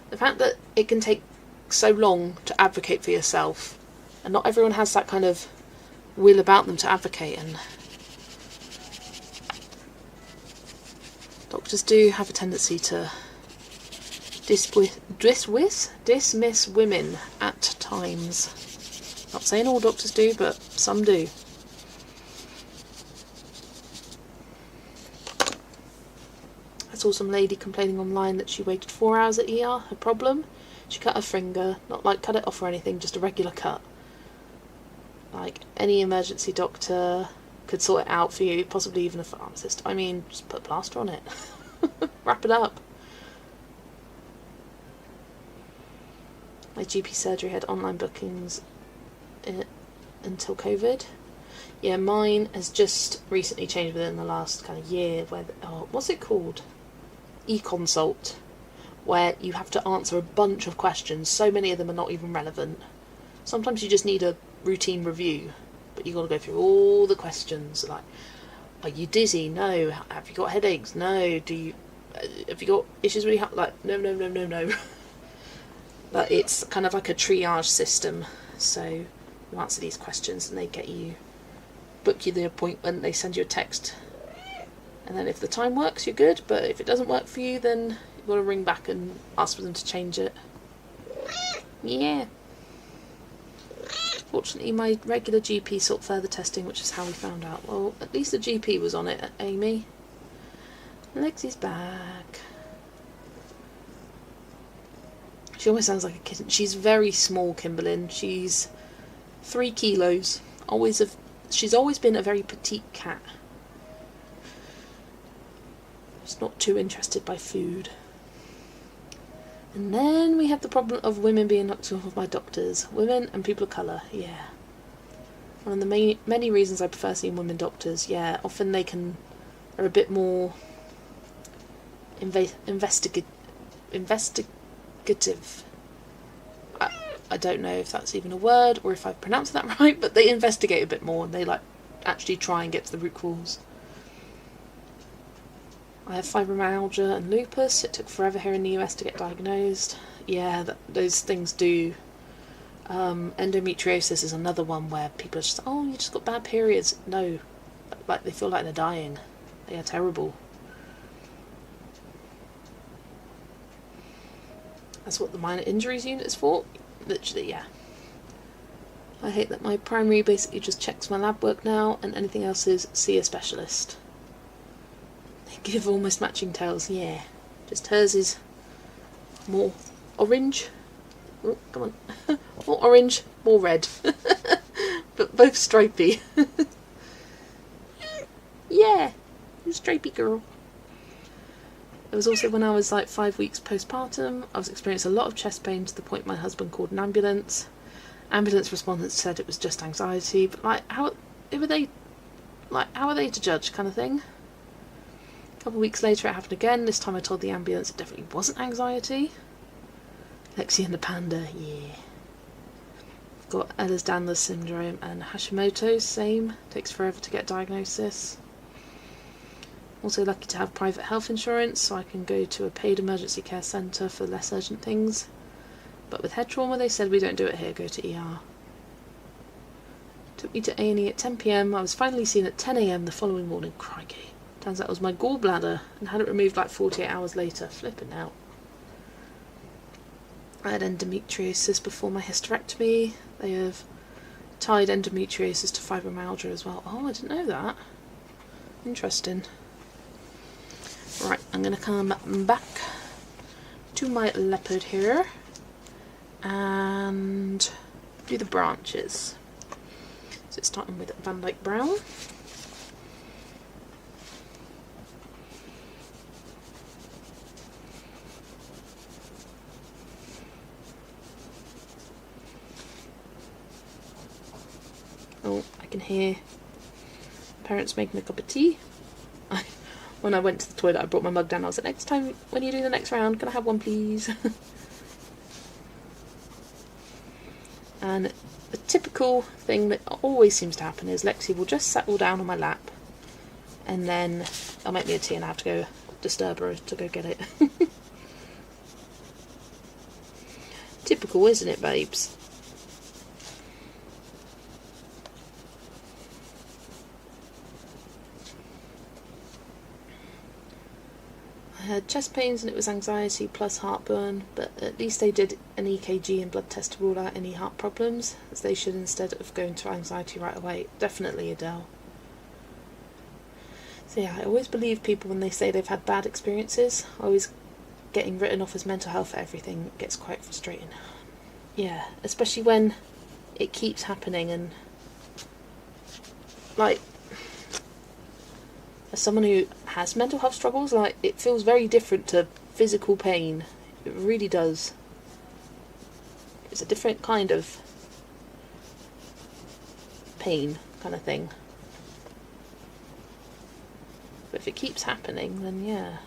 the fact that it can take so long to advocate for yourself, and not everyone has that kind of will about them to advocate, and doctors do have a tendency to dismiss women at times. Not saying all doctors do, but some do. I saw some lady complaining online that she waited 4 hours at ER. Her problem? She cut her finger, not like cut it off or anything, just a regular cut. Like, any emergency doctor could sort it out for you, possibly even a pharmacist. I mean, just put a plaster on it. Wrap it up. My GP surgery had online bookings until COVID. Yeah, mine has just recently changed within the last kind of year, where, what's it called? E-consult, where you have to answer a bunch of questions. So many of them are not even relevant. Sometimes you just need a routine review, but you've got to go through all the questions like, are you dizzy? No. Have you got headaches? No. Have you got issues with your heart? Like, no. But it's kind of like a triage system, so you answer these questions and they book you the appointment, they send you a text, and then if the time works you're good, but if it doesn't work for you then you've got to ring back and ask for them to change it. Yeah. Fortunately, my regular GP sought further testing, which is how we found out. Well, at least the GP was on it, Amy. Lexi's back. She always sounds like a kitten. She's very small, Kimberlyn. She's 3 kilos. She's always been a very petite cat. Just not too interested by food. And then we have the problem of women being knocked off by doctors. Women and people of colour, yeah. One of the many reasons I prefer seeing women doctors, yeah. Often they are a bit more investigative. I don't know if that's even a word or if I've pronounced that right, but they investigate a bit more and they like actually try and get to the root cause. I have fibromyalgia and lupus. It took forever here in the US to get diagnosed. Yeah, those things do. Endometriosis is another one where people are just, oh, you just got bad periods. No, like they feel like they're dying. They are terrible. That's what the minor injuries unit is for. Literally, yeah. I hate that my primary basically just checks my lab work now, and anything else is see a specialist. They give almost matching tails, yeah. Just hers is more orange. Oh, come on. More orange, more red. But both stripy. Yeah, you stripy girl. It was also when I was like 5 weeks postpartum. I was experiencing a lot of chest pain to the point my husband called an ambulance. Ambulance respondents said it was just anxiety, but like how are they to judge, kind of thing. A couple of weeks later it happened again. This time I told the ambulance it definitely wasn't anxiety. Lexi and the panda, yeah. I've got Ehlers-Danlos syndrome and Hashimoto's, same. Takes forever to get diagnosis. Also lucky to have private health insurance, so I can go to a paid emergency care centre for less urgent things. But with head trauma, they said we don't do it here, go to ER. Took me to A&E at 10 PM. I was finally seen at 10 AM the following morning. Crikey. Turns out it was my gallbladder, and had it removed like 48 hours later. Flipping out. I had endometriosis before my hysterectomy. They have tied endometriosis to fibromyalgia as well. Oh, I didn't know that. Interesting. Right, I'm going to come back to my leopard here and do the branches. So it's starting with vandyke brown. Oh, I can hear parents making a cup of tea. When I went to the toilet, I brought my mug down. I was like, next time when you do the next round, can I have one please? And the typical thing that always seems to happen is Lexi will just settle down on my lap and then I'll make me a tea and I have to go disturb her to go get it. Typical, isn't it, babes? I had chest pains and it was anxiety plus heartburn, but at least they did an EKG and blood test to rule out any heart problems, as they should instead of going to anxiety right away. Definitely, Adele. So yeah, I always believe people when they say they've had bad experiences. Always getting written off as mental health for everything gets quite frustrating. Yeah, especially when it keeps happening and like, as someone who has mental health struggles, like, it feels very different to physical pain. It really does. It's a different kind of pain, kind of thing. But if it keeps happening, then yeah.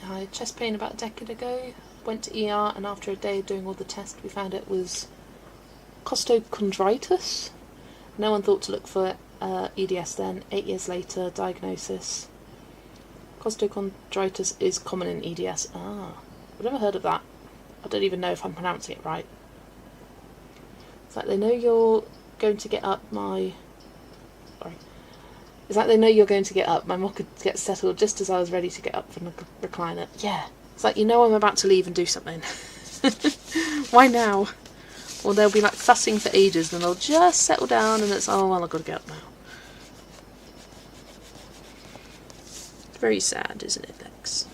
I had chest pain about a decade ago, went to ER, and after a day of doing all the tests we found it was costochondritis. No one thought to look for EDS then. 8 years later, diagnosis. Costochondritis is common in EDS. Ah, I've never heard of that. I don't even know if I'm pronouncing it right. It's like they know you're going to get up my... Sorry. It's like they know you're going to get up. My mocha gets settled just as I was ready to get up from the recliner. Yeah. It's like, you know I'm about to leave and do something. Why now? Or they'll be like fussing for ages and they'll just settle down and it's, oh well, I've got to get up now. It's very sad, isn't it, Lex?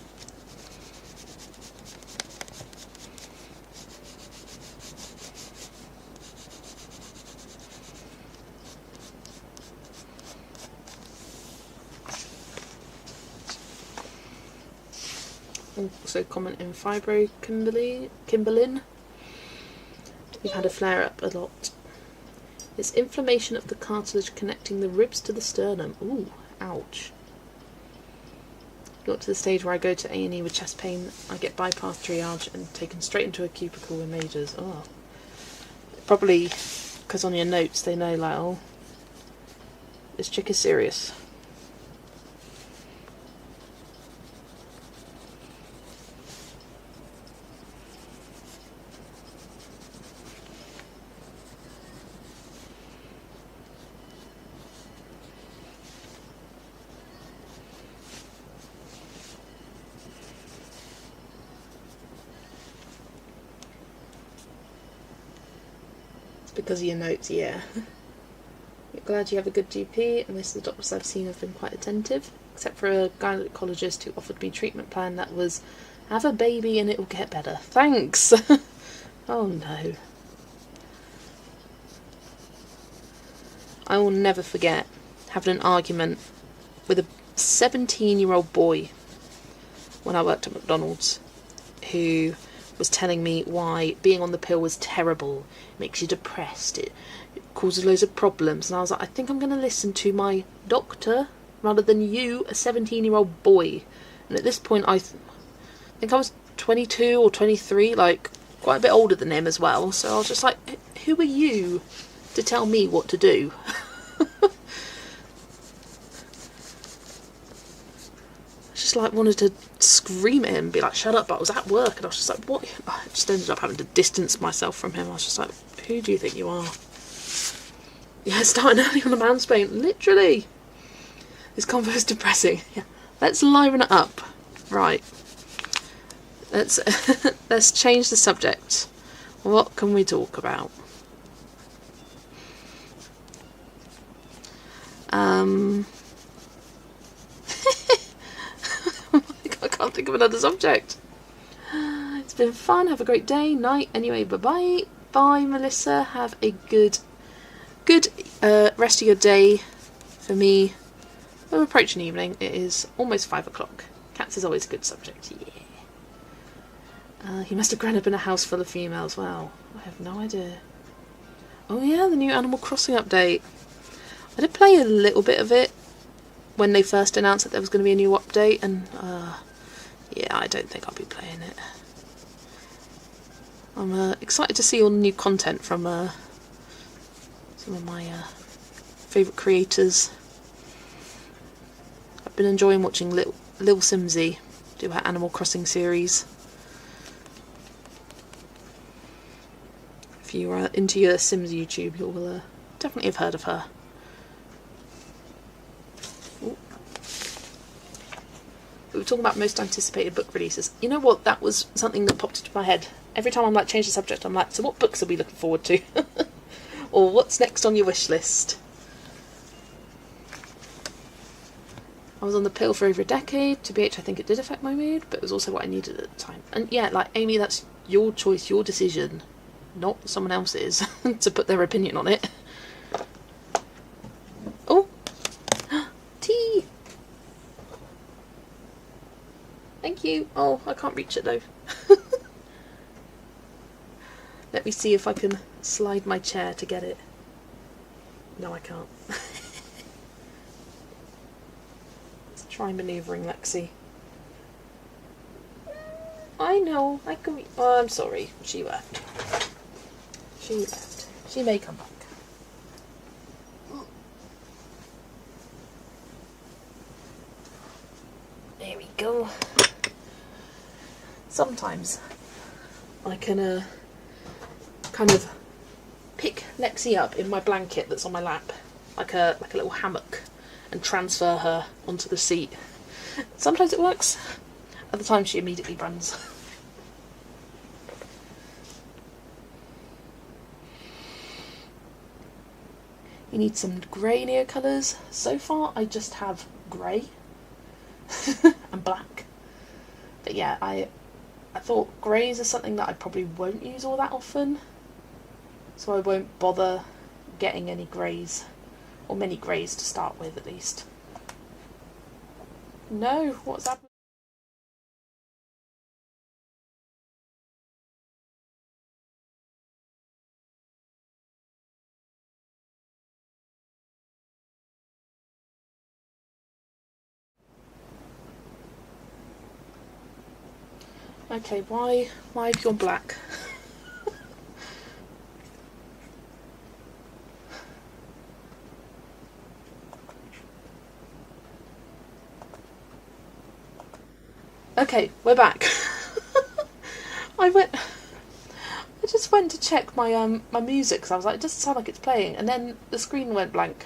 Also commenting Fibro Kimberlin. You've had a flare up a lot. It's inflammation of the cartilage connecting the ribs to the sternum. Ooh, ouch. Got to the stage where I go to A&E with chest pain, I get bypass triage and taken straight into a cubicle with majors. Oh. Probably because on your notes they know like, oh, this chick is serious. Because of your notes, yeah. You're glad you have a good GP, and most of the doctors I've seen have been quite attentive, except for a gynecologist who offered me a treatment plan that was, have a baby and it will get better. Thanks! Oh no. I will never forget having an argument with a 17-year-old boy when I worked at McDonald's, who was telling me why being on the pill was terrible, it makes you depressed, it causes loads of problems, and I was like, I think I'm going to listen to my doctor rather than you, a 17-year-old boy. And at this point I think I was 22 or 23, like quite a bit older than him as well, so I was just like, who are you to tell me what to do? Just like wanted to scream at him and be like, shut up, but I was at work and I was just like, what? I just ended up having to distance myself from him. I was just like, who do you think you are? Yeah, starting early on a mansplain, literally. This convo is depressing. Yeah, let's liven it up. Right, let's let's change the subject. What can we talk about? I can't think of another subject. It's been fun. Have a great day, night. Anyway, bye-bye. Bye, Melissa. Have a good rest of your day. For me, we're approaching evening. It is almost 5 o'clock. Cats is always a good subject. Yeah. He must have grown up in a house full of females. Wow. I have no idea. Oh yeah, the new Animal Crossing update. I did play a little bit of it when they first announced that there was going to be a new update, and yeah, I don't think I'll be playing it. I'm excited to see all the new content from some of my favourite creators. I've been enjoying watching Lil Simsy do her Animal Crossing series. If you are into your Sims YouTube, you will definitely have heard of her. We were talking about most anticipated book releases. You know what? That was something that popped into my head. Every time I'm like, change the subject, I'm like, so what books are we looking forward to? Or what's next on your wish list? I was on the pill for over a decade. To BH, I think it did affect my mood, but it was also what I needed at the time. And yeah, like, Amy, that's your choice, your decision, not someone else's, to put their opinion on it. Oh! Tea! Thank you. Oh, I can't reach it though. Let me see if I can slide my chair to get it. No, I can't. Let's try manoeuvring, Lexi. I know, I can. Oh, I'm sorry. She left. She left. She may come back. There we go. Sometimes I can kind of pick Lexi up in my blanket that's on my lap, like a little hammock, and transfer her onto the seat. Sometimes it works. At the time she immediately runs. You need some grey Neocolors. So far I just have grey and black. But yeah, I thought greys are something that I probably won't use all that often. So I won't bother getting any greys. Or many greys to start with at least. No, what's that? Okay, why have you gone black? Okay, we're back. I just went to check my my music because I was like, it doesn't sound like it's playing, and then the screen went blank.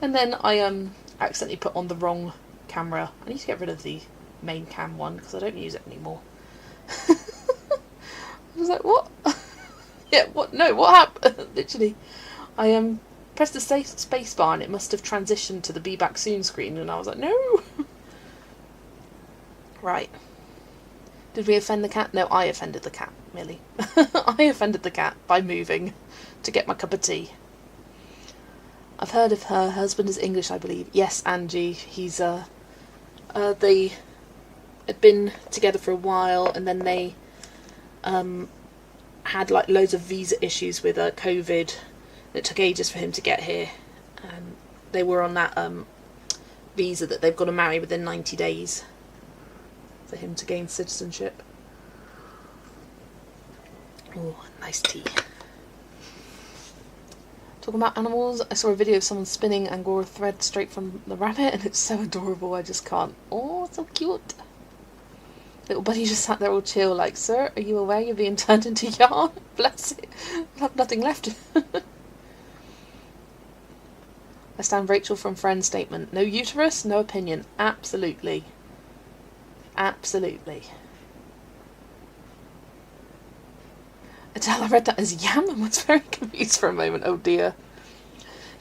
And then I accidentally put on the wrong camera. I need to get rid of the main cam one because I don't use it anymore. I was like, what? Yeah, what? No, what happened? Literally, I pressed the space bar and it must have transitioned to the Be Back Soon screen, and I was like, no. Right. Did we offend the cat? No, I offended the cat, Millie. I offended the cat by moving to get my cup of tea. I've heard of her husband is English, I believe. Yes, Angie. He's they had been together for a while, and then they had like loads of visa issues with COVID. It took ages for him to get here, and they were on that visa that they've got to marry within 90 days for him to gain citizenship. Oh, nice tea. Talking about animals, I saw a video of someone spinning Angora thread straight from the rabbit, and it's so adorable, I just can't. Oh, so cute. Little buddy just sat there all chill, like, sir, are you aware you're being turned into yarn? Bless it. I have nothing left. I stand Rachel from Friends statement. No uterus, no opinion. Absolutely. Absolutely. Adele, I read that as yam and was very confused for a moment. Oh dear.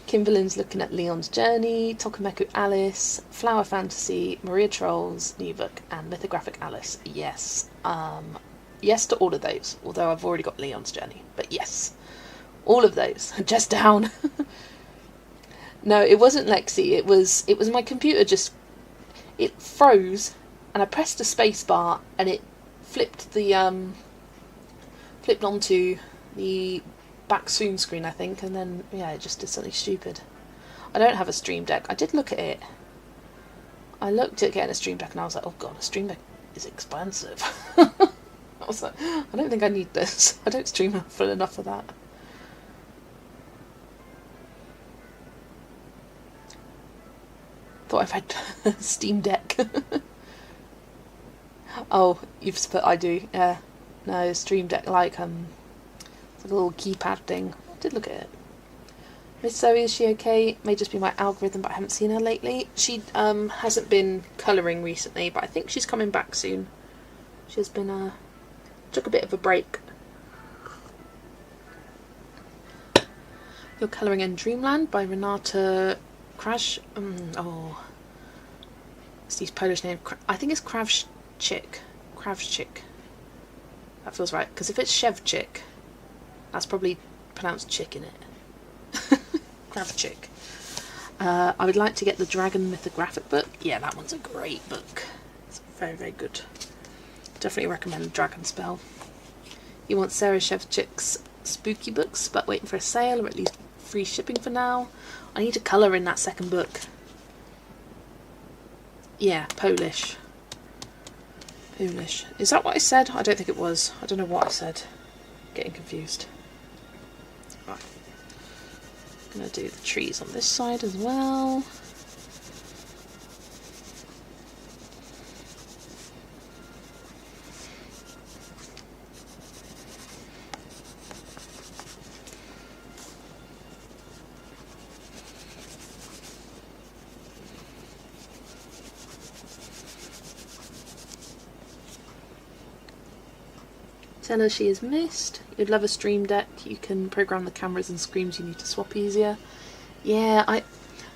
Kimberly's looking at Leon's Journey, Tokameku Alice, Flower Fantasy, Maria Trolls, new book, and Mythographic Alice. Yes. Yes to all of those, although I've already got Leon's Journey. But yes. All of those. Just down. No, it wasn't Lexi. It was my computer just... It froze, and I pressed the space bar, and it flipped the... flipped onto the back Zoom screen, I think, and then, yeah, it just did something stupid. I don't have a Stream Deck. I did look at it. I looked at getting a Stream Deck and I was like, oh god, a Stream Deck is expensive. I was like, I don't think I need this. I don't stream for enough of that. Thought I've had Steam Deck. Oh, you've put I do, yeah. No, Stream Deck, like, it's like a little keypad thing. I did look at it. Miss Zoe, is she okay? May just be my algorithm, but I haven't seen her lately. She hasn't been colouring recently, but I think she's coming back soon. She has been, took a bit of a break. You're Colouring in Dreamland by Renata Krash. Oh, it's these Polish name. I think it's Krawczyk. Krawczyk. That feels right, because if it's Shevchik, that's probably pronounced chick in it. Krawczyk. I would like to get the Dragon Mythographic book. Yeah, that one's a great book. It's very, very good. Definitely recommend Dragon Spell. You want Sarah Shevchik's spooky books, but waiting for a sale or at least free shipping for now. I need to colour in that second book. Yeah, Polish. Polish. Is that what I said? I don't think it was. I don't know what I said. Getting confused. Right. I'm going to do the trees on this side as well. Tell her she is missed. You'd love a stream deck. You can program the cameras and screens you need to swap easier. Yeah, I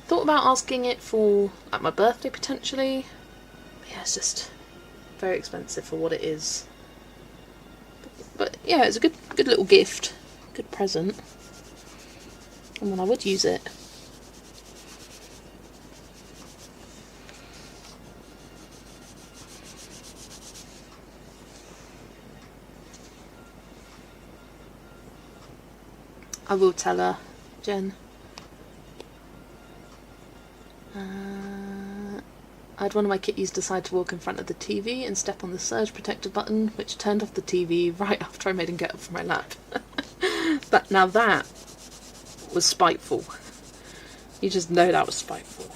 thought about asking it for like my birthday potentially. But yeah, it's just very expensive for what it is. But yeah, it's a good little gift, good present, and then I would use it. I will tell her, Jen. I had one of my kitties decide to walk in front of the TV and step on the surge protector button, which turned off the TV right after I made him get up from my lap. Now that was spiteful. You just know that was spiteful.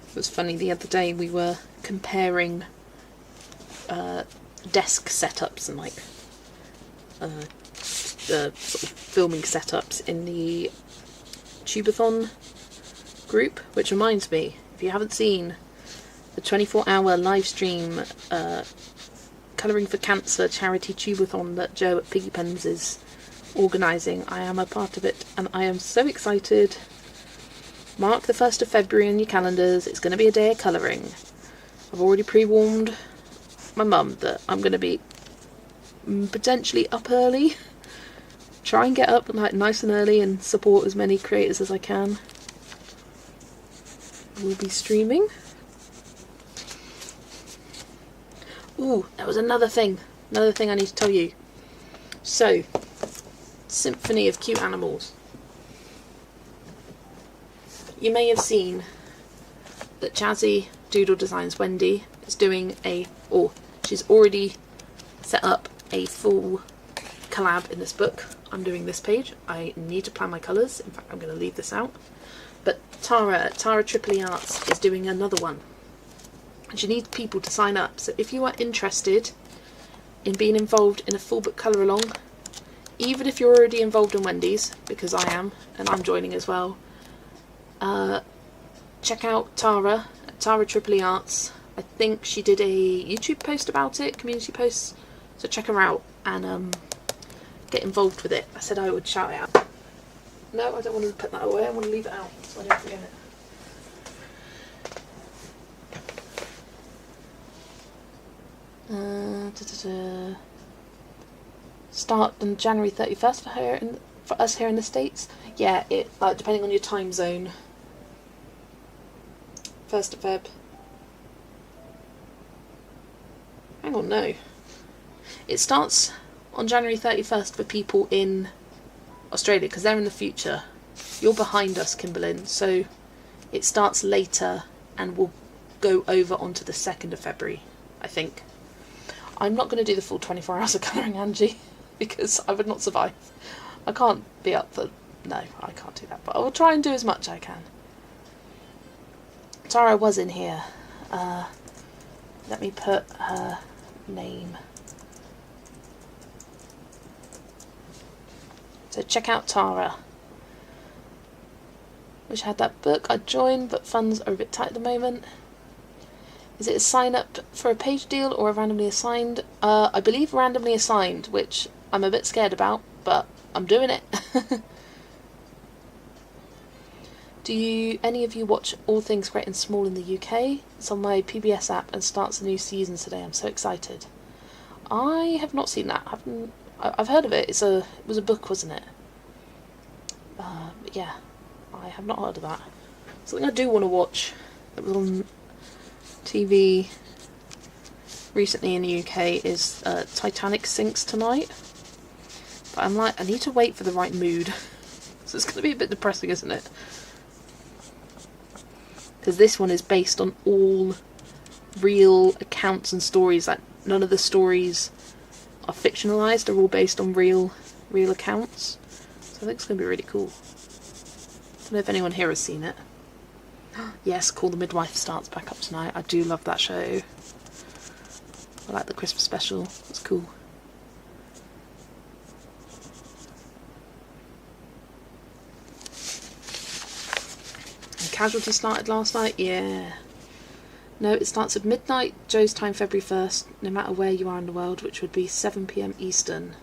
It was funny, the other day we were comparing desk setups and like the sort of filming setups in the Tubeathon group, which reminds me, if you haven't seen the 24-hour live stream Colouring for Cancer charity Tubeathon that Joe at Piggy Pens is organising, I am a part of it and I am so excited. Mark the 1st of February on your calendars, it's going to be a day of colouring. I've already pre-warned my mum that I'm going to be potentially up early. Try and get up like nice and early and support as many creators as I can. We'll be streaming. Ooh, there was another thing I need to tell you. So, Symphony of Cute Animals. You may have seen that Jazzy Doodle Designs Wendy is doing she's already set up a full collab in this book. I'm doing this page. I need to plan my colours. In fact, I'm going to leave this out. But Tara Tripoli Arts is doing another one. And she needs people to sign up. So if you are interested in being involved in a full book colour along, even if you're already involved in Wendy's, because I am, and I'm joining as well, check out Tara Tripoli Arts. I think she did a YouTube post about it, community post, so check her out and get involved with it. I said I would shout it out. No, I don't want to put that away, I want to leave it out so I don't forget it. Start on January 31st for us here in the States. Yeah, it depending on your time zone. 1st of Feb. Hang on, no. It starts on January 31st for people in Australia, because they're in the future. You're behind us, Kimberlyn, so it starts later and will go over onto the 2nd of February, I think. I'm not going to do the full 24 hours of colouring, Angie, because I would not survive. I can't be up for... No, I can't do that, but I will try and do as much as I can. Tara was in here. Let me put her name. So check out Tara. Wish I had that book. I'd join, but funds are a bit tight at the moment. Is it a sign up for a page deal or a randomly assigned? I believe randomly assigned, which I'm a bit scared about, but I'm doing it. Do any of you watch All Things Great and Small in the UK? It's on my PBS app and starts a new season today. I'm so excited. I have not seen that. I've heard of it. It was a book, wasn't it? Yeah, I have not heard of that. Something I do want to watch that was on TV recently in the UK is Titanic sinks tonight. But I'm like, I need to wait for the right mood. So it's going to be a bit depressing, isn't it? Because this one is based on all real accounts and stories. Like, none of the stories are fictionalised. They're all based on real accounts. So I think it's going to be really cool. I don't know if anyone here has seen it. Yes, Call the Midwife starts back up tonight. I do love that show. I like the Christmas special. It's cool. Casualty started last night? Yeah. No, it starts at midnight, Joe's time, February 1st, no matter where you are in the world, which would be 7 PM Eastern.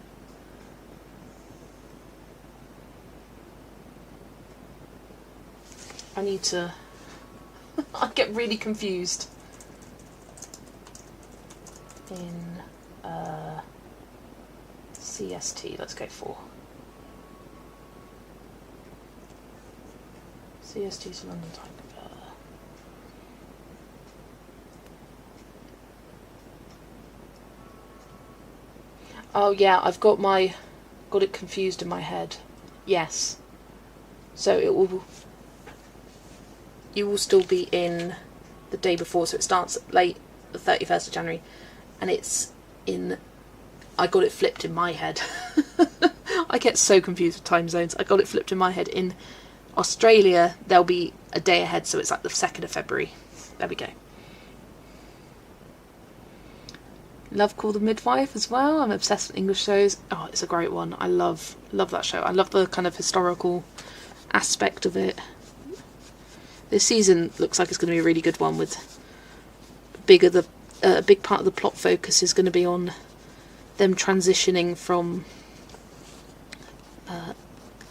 I need to... I get really confused. In CST, let's go for. CST is London time converter. Oh yeah, I've got it confused in my head. Yes. So you will still be in the day before, so it starts late the 31st of January, and it's in... I got it flipped in my head. I get so confused with time zones. I got it flipped in my head. In Australia, they'll be a day ahead, so it's like the 2nd of February. There we go. Love Call the Midwife as well. I'm obsessed with English shows. Oh, it's a great one. I love that show. I love the kind of historical aspect of it. This season looks like it's going to be a really good one, with a big part of the plot focus is going to be on them transitioning from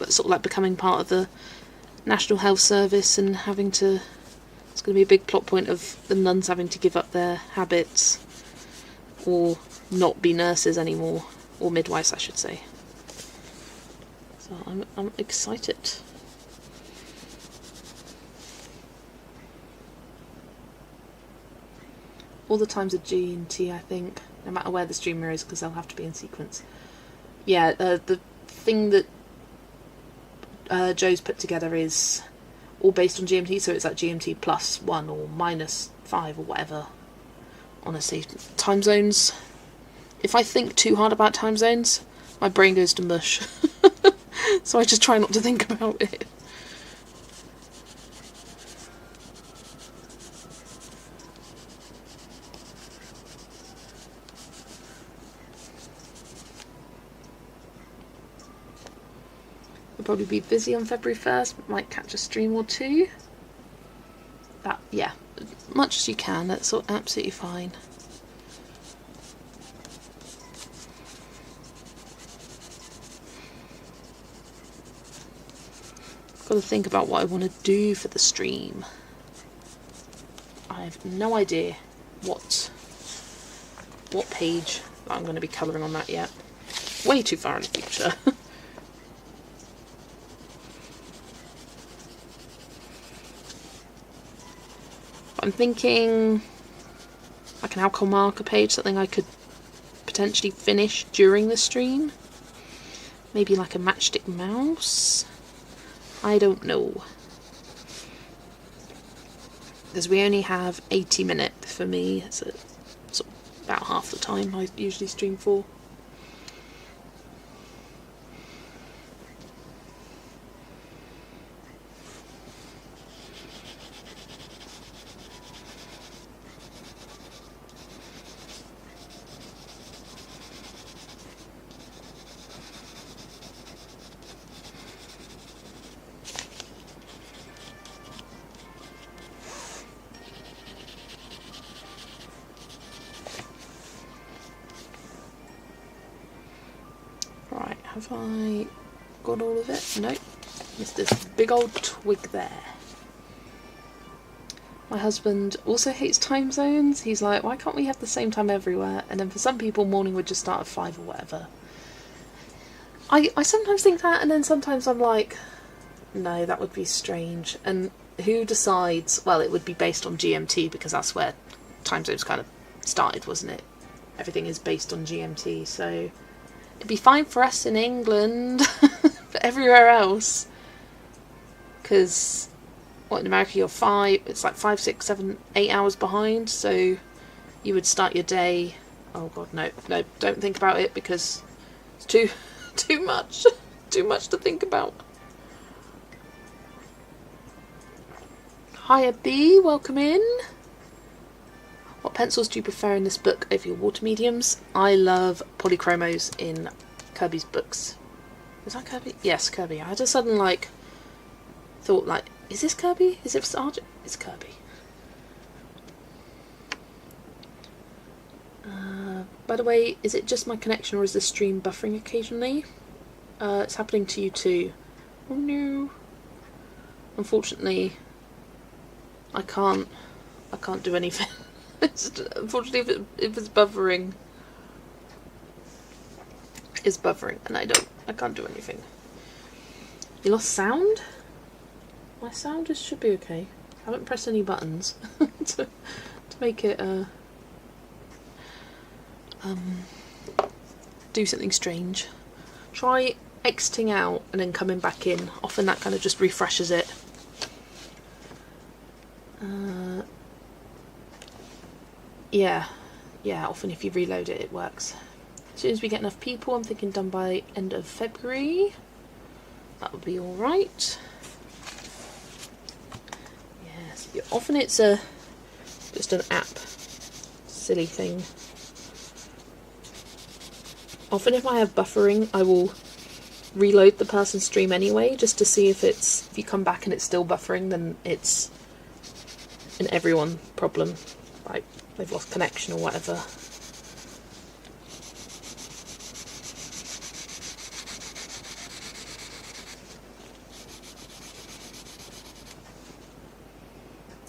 sort of like becoming part of the National Health Service and having to... It's going to be a big plot point of the nuns having to give up their habits or not be nurses anymore, or midwives I should say. So I'm excited. All the times are G and T, I think, no matter where the streamer is, because they'll have to be in sequence. Yeah, the thing that Joe's put together is all based on GMT, so it's like GMT +1 or -5 or whatever. Honestly, time zones... If I think too hard about time zones, my brain goes to mush. So I just try not to think about it. I'll probably be busy on February 1st, might catch a stream or two. But yeah, as much as you can, that's absolutely fine. I've got to think about what I want to do for the stream. I have no idea what page that I'm going to be colouring on that yet. Way too far in the future. I'm thinking like an alcohol marker page, something I could potentially finish during the stream. Maybe like a matchstick mouse. I don't know. Because we only have 80 minutes for me, so it's about half the time I usually stream for. Have I got all of it? Nope. Missed this big old twig there. My husband also hates time zones. He's like, why can't we have the same time everywhere? And then for some people, morning would just start at 5 or whatever. I sometimes think that, and then sometimes I'm like, no, that would be strange. And who decides? Well, it would be based on GMT, because that's where time zones kind of started, wasn't it? Everything is based on GMT, so... It'd be fine for us in England, but everywhere else, because in America you're it's like 5, 6, 7, 8 hours behind, so you would start your day. Oh god, no, don't think about it, because it's too much to think about. Hiya B, welcome in. What pencils do you prefer in this book over your water mediums? I love polychromos in Kirby's books. Was that Kirby? Yes, Kirby. I had a sudden thought Is this Kirby? Is it Sergeant? It's Kirby. By the way, is it just my connection or is the stream buffering occasionally? It's happening to you too. Oh no. Unfortunately, I can't do anything. Unfortunately, if it's buffering, it's buffering, and I can't do anything. You lost sound? My sound should be okay. I haven't pressed any buttons to make it do something strange. Try exiting out and then coming back in. Often that kind of just refreshes it. Yeah, often if you reload it, it works. As soon as we get enough people, I'm thinking done by end of February. That would be alright. Yes, often it's just an app. Silly thing. Often if I have buffering, I will reload the person's stream anyway, just to see if you come back and it's still buffering, then it's an everyone problem. Like, they've lost connection or whatever.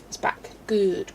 It's back. Good.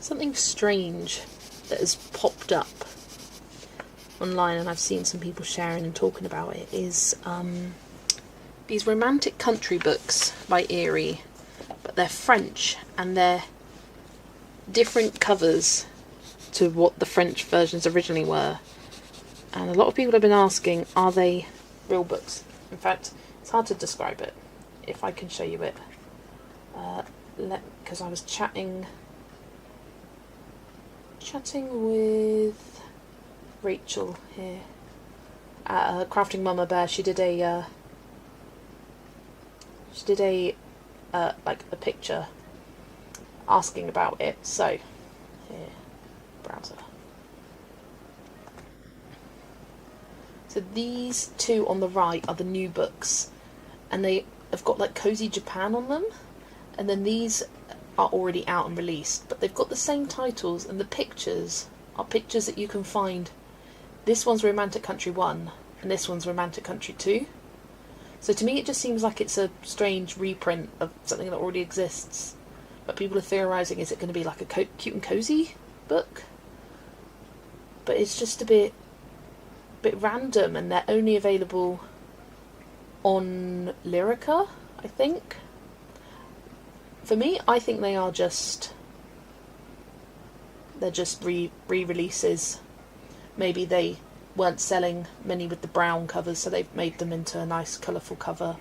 Something strange that has popped up online, and I've seen some people sharing and talking about it, is these romantic country books by Eerie, but they're French and they're different covers to what the French versions originally were. And a lot of people have been asking, are they real books? In fact, it's hard to describe it. If I can show you it. Because I was chatting with Rachel here at Crafting Mama Bear. She did a like a picture asking about it. So here, browser. So these two on the right are the new books, and they have got like Cozy Japan on them, and then these are already out and released, but they've got the same titles, and the pictures are pictures that you can find. This one's Romantic Country 1 and this one's Romantic Country 2. So to me it just seems like it's a strange reprint of something that already exists, but people are theorising, is it going to be like a cute and cozy book? But it's just a bit random, and they're only available on Lyrica, I think. For me, I think they are just re-releases. Maybe they weren't selling many with the brown covers, so they've made them into a nice colourful cover.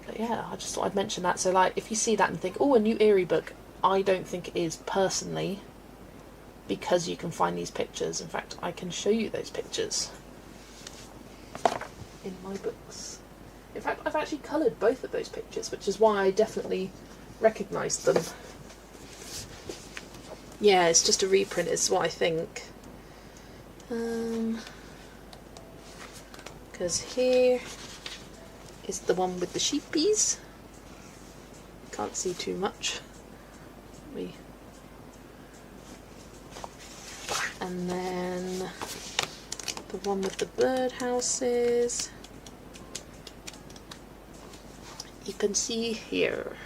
But yeah, I just thought I'd mention that. So like, if you see that and think, oh, a new Eerie book, I don't think it is personally, because you can find these pictures. In fact, I can show you those pictures in my books. In fact, I've actually coloured both of those pictures, which is why I definitely recognised them. Yeah, it's just a reprint, is what I think. Because here is the one with the sheepies. Can't see too much. And then the one with the birdhouses. You can see here.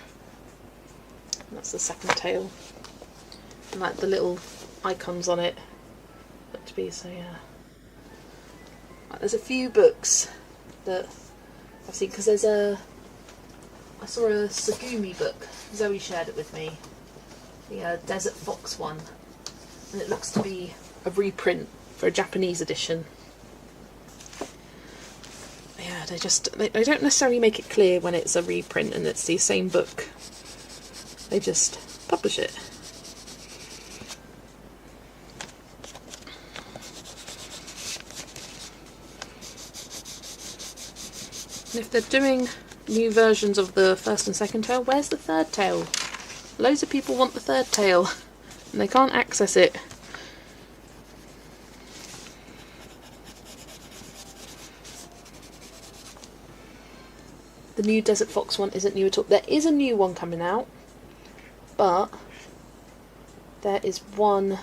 And that's the second tail. And like the little icons on it look to be, so yeah. There's a few books that I've seen, because I saw a Sagumi book, Zoe shared it with me, the Desert Fox one, and it looks to be a reprint for a Japanese edition. Yeah, they don't necessarily make it clear when it's a reprint and it's the same book. They just publish it. And if they're doing new versions of the first and second tale, where's the third tale? Loads of people want the third tale and they can't access it. The new Desert Fox one isn't new at all. There is a new one coming out, but there is one.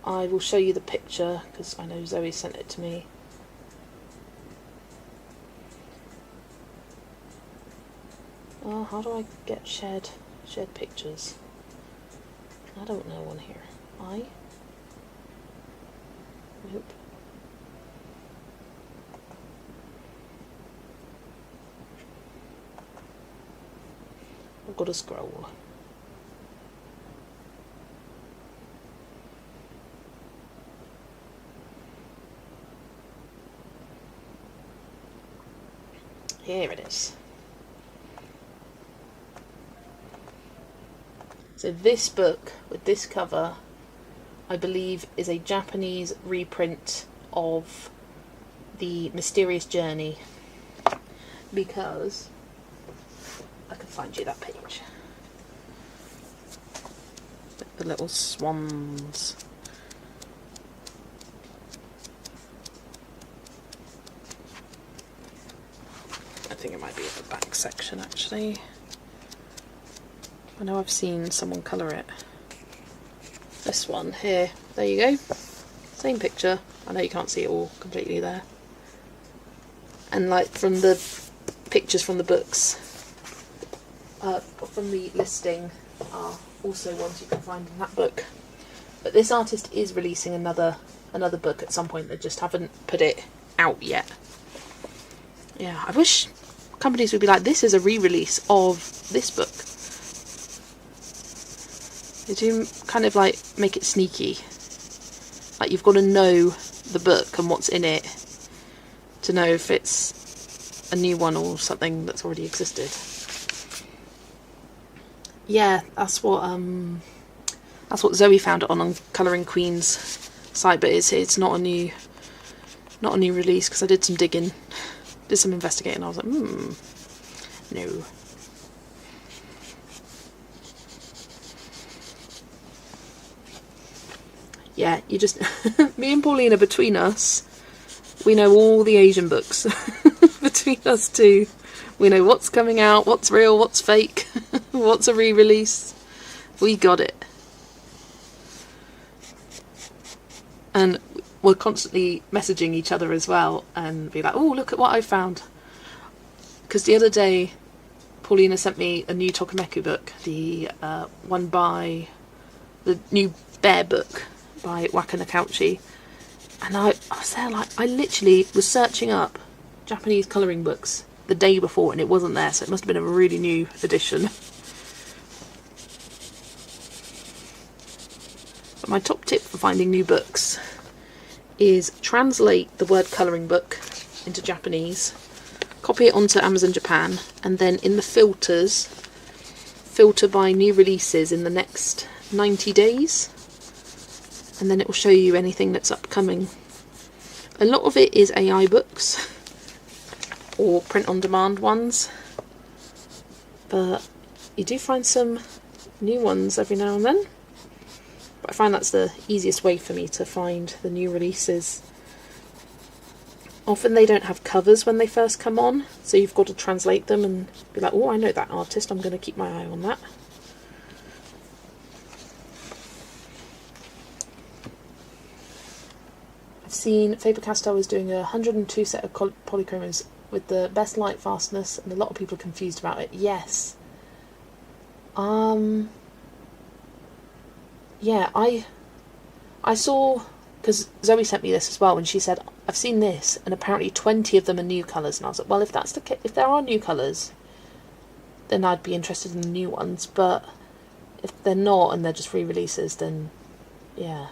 I will show you the picture because I know Zoe sent it to me. Oh, how do I get shared pictures? I don't know one here. Nope. I've got to scroll. Here it is. So this book with this cover, I believe, is a Japanese reprint of The Mysterious Journey, because I can find you that page. The little swans. I think it might be in the back section actually. I know I've seen someone colour it. This one here. There you go. Same picture. I know you can't see it all completely there. And like from the pictures from the books, from the listing, are also ones you can find in that book. But this artist is releasing another book at some point. They just haven't put it out yet. Yeah, I wish companies would be like, this is a re-release of this book. They do kind of like make it sneaky. Like you've got to know the book and what's in it to know if it's a new one or something that's already existed. Yeah, that's what Zoe found it on Colouring Queen's site, but it's not a new release, because I did some digging, did some investigating. I was like, no. Yeah, you just me and Paulina, between us, we know all the Asian books. Between us two, we know what's coming out, what's real, what's fake, what's a re-release. We got it. And we're constantly messaging each other as well and be like, oh, look at what I found. Because the other day, Paulina sent me a new Tokameku book, the one by the new Bear book by Waka Nakauchi, and I was there like, I literally was searching up Japanese colouring books the day before and it wasn't there, so it must have been a really new edition. But my top tip for finding new books is translate the word colouring book into Japanese, copy it onto Amazon Japan, and then in the filters, filter by new releases in the next 90 days. And then it will show you anything that's upcoming. A lot of it is AI books or print-on-demand ones, but you do find some new ones every now and then. But I find that's the easiest way for me to find the new releases. Often they don't have covers when they first come on, so you've got to translate them and be like, oh, I know that artist, I'm going to keep my eye on that. I've seen Faber-Castell is doing a 102 set of polychromos with the best light fastness, and a lot of people are confused about it. Yes. Yeah, I saw, because Zoe sent me this as well, and she said I've seen this, and apparently 20 of them are Neocolors. And I was like, well, if that's the case, if there are Neocolors, then I'd be interested in the new ones. But if they're not and they're just re-releases, then yeah.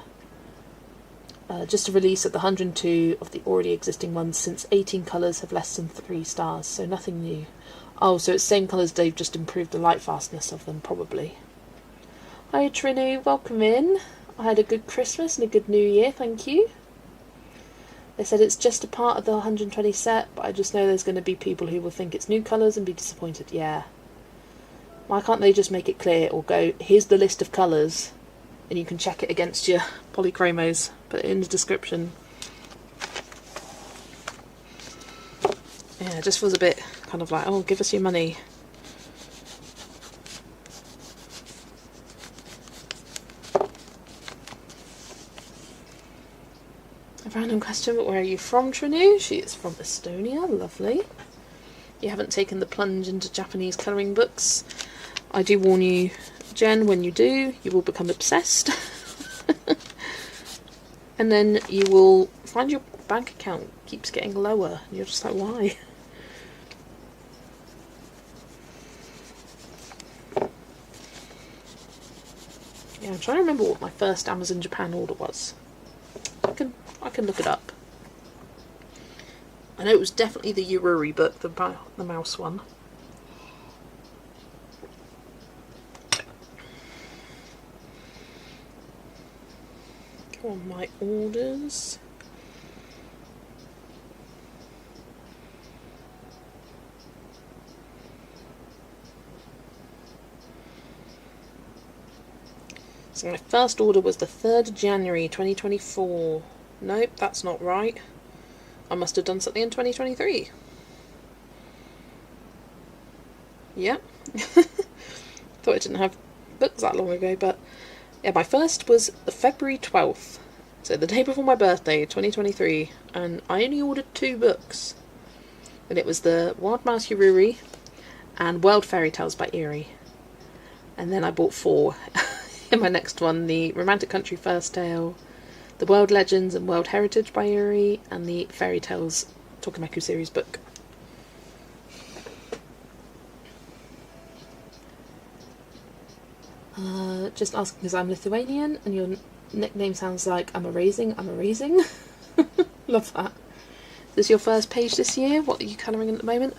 Just a release of the 102 of the already existing ones, since 18 colours have less than 3 stars, so nothing new. Oh, so it's the same colours, they've just improved the light fastness of them, probably. Hi Trinu, welcome in. I had a good Christmas and a good New Year, thank you. They said it's just a part of the 120 set, but I just know there's going to be people who will think it's Neocolors and be disappointed. Yeah. Why can't they just make it clear, or go, here's the list of colours, and you can check it against your polychromos. Put it in the description. Yeah, it just feels a bit kind of like, oh, give us your money. A random question, but where are you from, Trinu? She is from Estonia, lovely. You haven't taken the plunge into Japanese colouring books. I do warn you, Jen, when you do, you will become obsessed. And then you will find your bank account keeps getting lower. And you're just like, why? Yeah, I'm trying to remember what my first Amazon Japan order was. I can look it up. I know it was definitely the Yururi book, the mouse one. On my orders. So my first order was the 3rd of January 2024. Nope, that's not right. I must have done something in 2023. Yep. Thought I didn't have books that long ago, but yeah, my first was February 12th, so the day before my birthday, 2023, and I only ordered 2 books, and it was the Wild Mouse Yururi and World Fairy Tales by Eerie, and then I bought 4 in my next one, the Romantic Country First Tale, the World Legends and World Heritage by Eerie, and the Fairy Tales Tokumeku series book. Just asking because I'm Lithuanian and your nickname sounds like I'm erasing. Love that. Is this your first page this year? What are you colouring at the moment?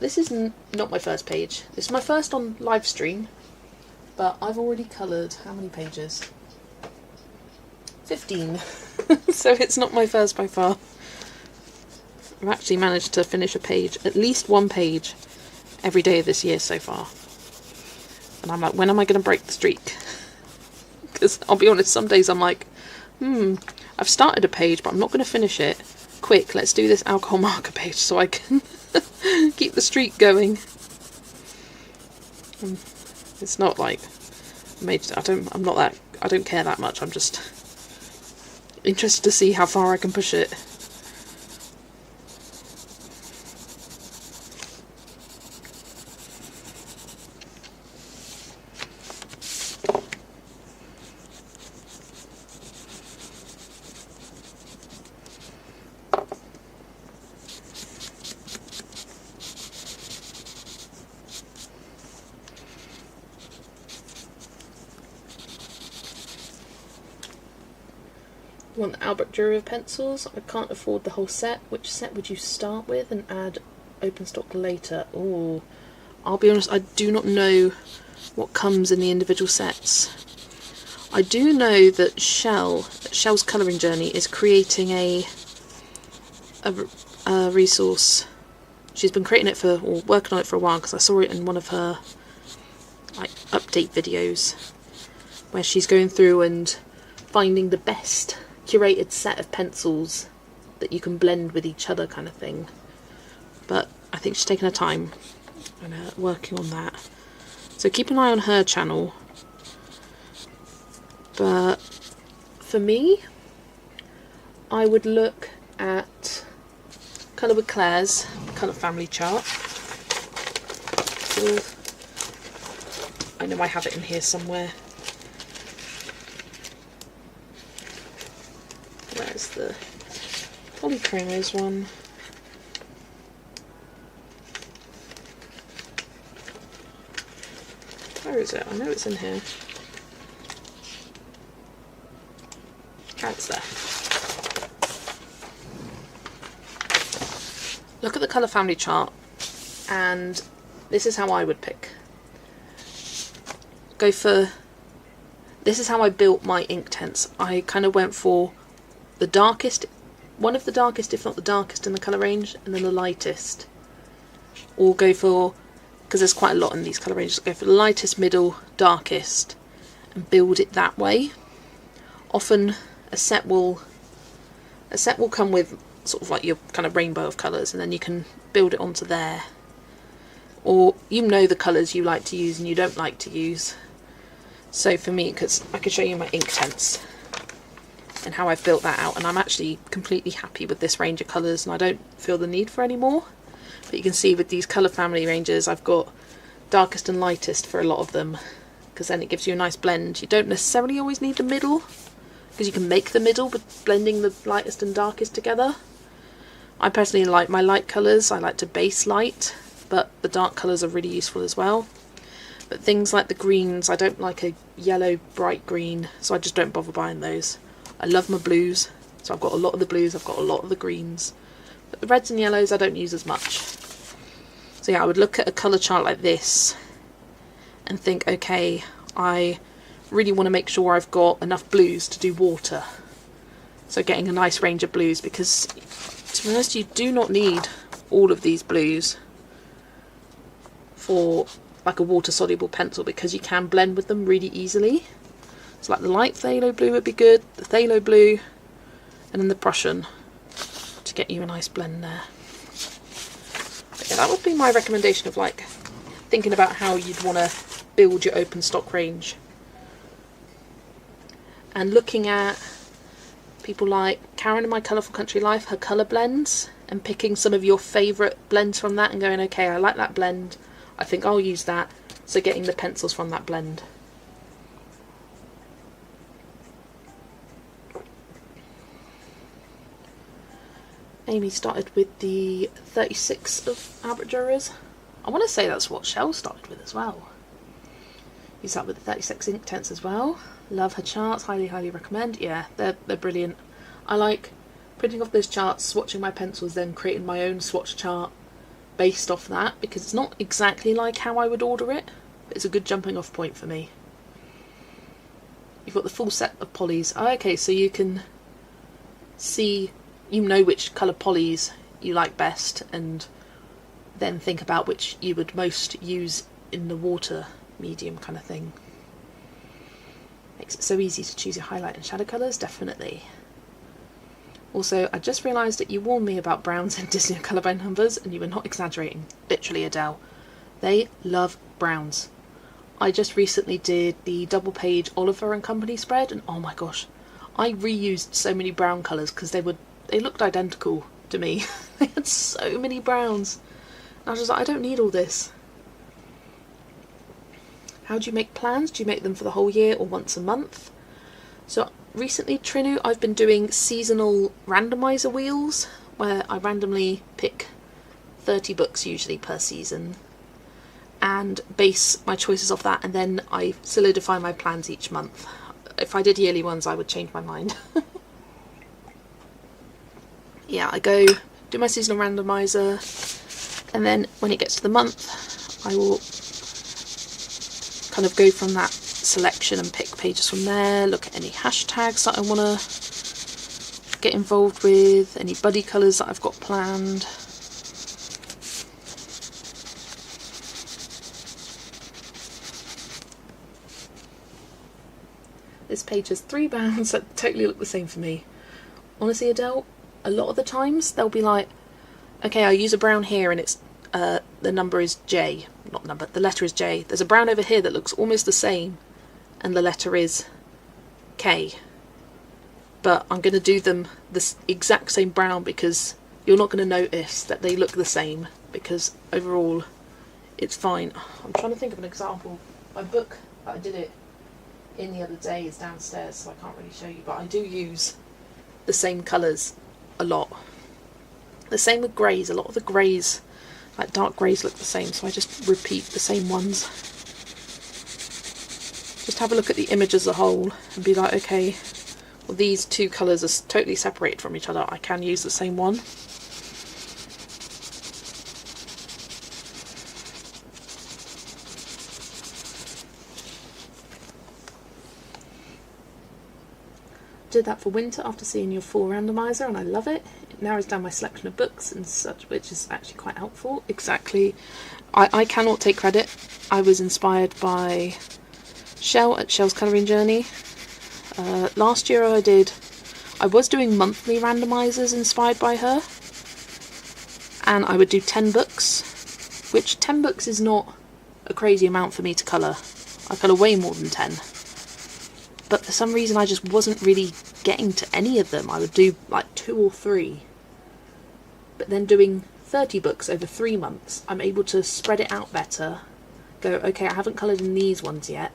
This is not my first page. This is my first on live stream, but I've already coloured how many pages? 15. So it's not my first by far. I've actually managed to finish a page, at least 1 page, every day of this year so far. And I'm like, when am I going to break the streak? Because I'll be honest, some days I'm like, I've started a page, but I'm not going to finish it. Quick, let's do this alcohol marker page so I can keep the streak going. It's not like I don't care that much. I'm just interested to see how far I can push it. Want the Albert Dürer pencils? I can't afford the whole set. Which set would you start with and add open stock later? Oh, I'll be honest, I do not know what comes in the individual sets. I do know that Shell's colouring journey is creating a resource. She's been creating it or working on it for a while, because I saw it in one of her like update videos where she's going through and finding the best curated set of pencils that you can blend with each other, kind of thing. But I think she's taking her time and working on that, so keep an eye on her channel. But for me, I would look at Colour with Claire's colour family chart. I know I have it in here somewhere. Where's the polychromos one. Where is it? I know it's in here. Oh, it's there. Look at the colour family chart, and this is how I would pick. Go for... This is how I built my ink tents. I kind of went for the darkest, one of the darkest, if not the darkest in the colour range, and then the lightest. Or go for, because there's quite a lot in these colour ranges, go for the lightest, middle, darkest, and build it that way. Often a set will come with sort of like your kind of rainbow of colours, and then you can build it onto there. Or you know the colours you like to use and you don't like to use. So for me, because I could show you my ink tents and how I've built that out, and I'm actually completely happy with this range of colours and I don't feel the need for any more. But you can see with these colour family ranges I've got darkest and lightest for a lot of them, because then it gives you a nice blend. You don't necessarily always need the middle, because you can make the middle with blending the lightest and darkest together. I personally like my light colours. I like to base light, but the dark colours are really useful as well. But things like the greens, I don't like a yellow bright green, so I just don't bother buying those. I love my blues, so I've got a lot of the blues, I've got a lot of the greens. But the reds and yellows I don't use as much. So yeah, I would look at a colour chart like this and think, okay, I really want to make sure I've got enough blues to do water. So getting a nice range of blues, because to be honest, you do not need all of these blues for like a water soluble pencil, because you can blend with them really easily. So like the light phthalo blue would be good, the phthalo blue, and then the Prussian to get you a nice blend there. But yeah, that would be my recommendation of like thinking about how you'd want to build your open stock range. And looking at people like Karen in My Colourful Country Life, her colour blends, and picking some of your favourite blends from that and going, okay, I like that blend, I think I'll use that, so getting the pencils from that blend. Amy started with the 36 of Albert Durer's. I want to say that's what Shell started with as well. Use that with the 36 ink tents as well. Love her charts, highly recommend. Yeah, they're brilliant. I like printing off those charts, swatching my pencils, then creating my own swatch chart based off that, because it's not exactly like how I would order it, but it's a good jumping off point for me. You've got the full set of polys. Oh, okay, so you can see, you know which colour polys you like best, and then think about which you would most use in the water medium kind of thing. Makes it so easy to choose your highlight and shadow colours, definitely. Also, I just realised that you warned me about browns in Disney Colourblind numbers, and you were not exaggerating. Literally, Adele. They love browns. I just recently did the double page Oliver and Company spread, and oh my gosh, I reused so many brown colours because they looked identical to me. They had so many browns. And I was just like, I don't need all this. How do you make plans? Do you make them for the whole year or once a month? So recently, Trinu, I've been doing seasonal randomizer wheels, where I randomly pick 30 books usually per season and base my choices off that, and then I solidify my plans each month. If I did yearly ones, I would change my mind. Yeah, I go do my seasonal randomizer, and then when it gets to the month, I will kind of go from that selection and pick pages from there, look at any hashtags that I want to get involved with, any buddy colours that I've got planned. This page has 3 bands that totally look the same for me. Honestly, Adele, a lot of the times they'll be like, okay, I use a brown here and it's the number is J, not number, the letter is J. There's a brown over here that looks almost the same and the letter is K. But I'm going to do them this exact same brown because you're not going to notice that they look the same, because overall it's fine. I'm trying to think of an example. My book that I did it in the other day is downstairs, so I can't really show you, but I do use the same colours a lot. The same with greys. A lot of the greys, like dark greys, look the same, so I just repeat the same ones. Just have a look at the image as a whole and be like, okay, well, these two colours are totally separated from each other. I can use the same one. Did that for winter after seeing your fall randomizer, and I love it. It narrows down my selection of books and such, which is actually quite helpful. Exactly. I cannot take credit. I was inspired by Shell at Shell's Colouring Journey. Last year I was doing monthly randomizers inspired by her, and I would do 10 books, which 10 books is not a crazy amount for me to colour. I colour way more than 10. But for some reason I just wasn't really getting to any of them. I would do like 2 or 3. But then doing 30 books over 3 months, I'm able to spread it out better. Go, okay, I haven't coloured in these ones yet.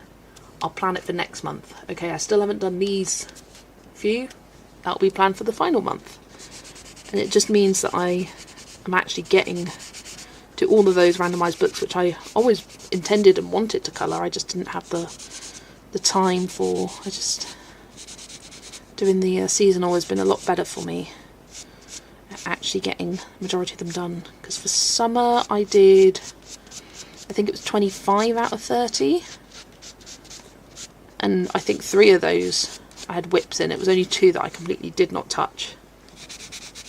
I'll plan it for next month. Okay, I still haven't done these few. That'll be planned for the final month. And it just means that I am actually getting to all of those randomised books, which I always intended and wanted to colour. I just didn't have the time for. I just doing the seasonal has been a lot better for me at actually getting the majority of them done, because for summer I did, I think it was 25 out of 30, and I think 3 of those I had whips in. It was only 2 that I completely did not touch.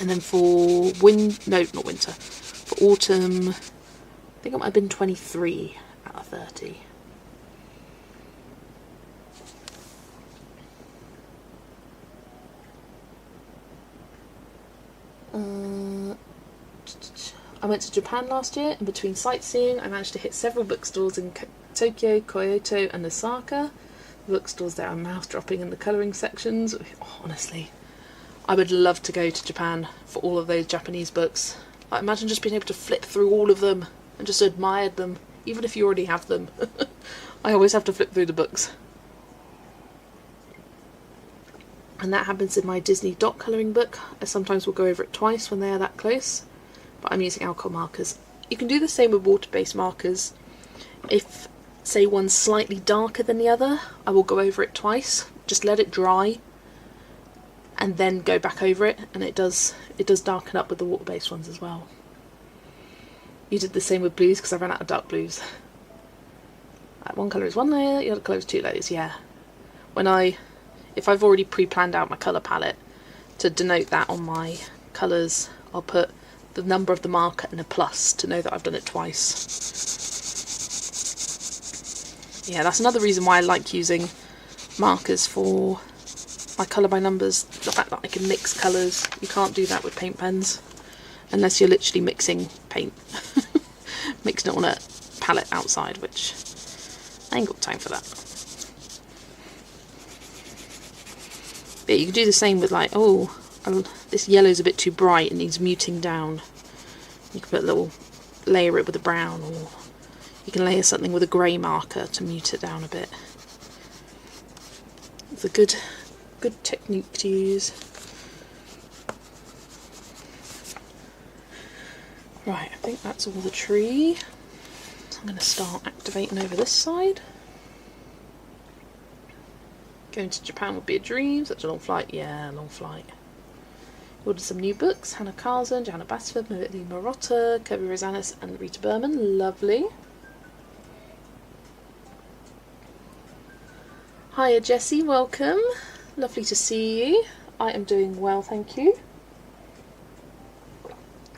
And then for for autumn, I think it might have been 23 out of 30. I went to Japan last year, and between sightseeing I managed to hit several bookstores in Tokyo, Kyoto and Osaka. The bookstores there are mouth-dropping in the colouring sections. Oh, honestly, I would love to go to Japan for all of those Japanese books. Like, imagine just being able to flip through all of them and just admire them, even if you already have them. I always have to flip through the books. And that happens in my Disney dot colouring book. I sometimes will go over it twice when they are that close, but I'm using alcohol markers. You can do the same with water-based markers. If, say, one's slightly darker than the other, I will go over it twice, just let it dry, and then go back over it, and it does darken up with the water-based ones as well. You did the same with blues, because I ran out of dark blues. One colour is 1 layer, the other colour is 2 layers, yeah. If I've already pre-planned out my colour palette, to denote that on my colours, I'll put the number of the marker and a plus to know that I've done it twice. Yeah, that's another reason why I like using markers for my colour by numbers, the fact that I can mix colours. You can't do that with paint pens, unless you're literally mixing paint. Mixing it on a palette outside, which I ain't got time for that. But you can do the same with like, oh, this yellow's a bit too bright, it needs muting down. You can put a little, layer it with a brown, or you can layer something with a grey marker to mute it down a bit. It's a good technique to use. Right, I think that's all the tree. So I'm going to start activating over this side. Going to Japan would be a dream. Such a long flight. Yeah, long flight. Ordered some new books. Hannah Carlson, Johanna Basford, Maritli Marotta, Kirby Rosanis and Rita Berman. Lovely. Hiya Jessie, welcome. Lovely to see you. I am doing well, thank you.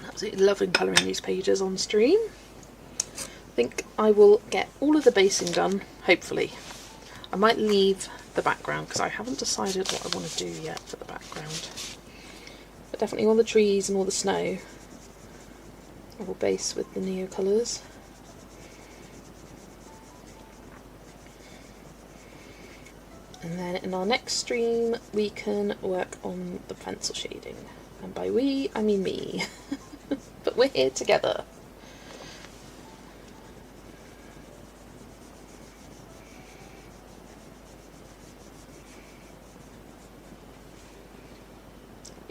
Absolutely loving colouring these pages on stream. I think I will get all of the basing done, hopefully. I might leave the background because I haven't decided what I want to do yet for the background. But definitely all the trees and all the snow I will base with the Neocolors. And then in our next stream we can work on the pencil shading. And by we, I mean me. But we're here together.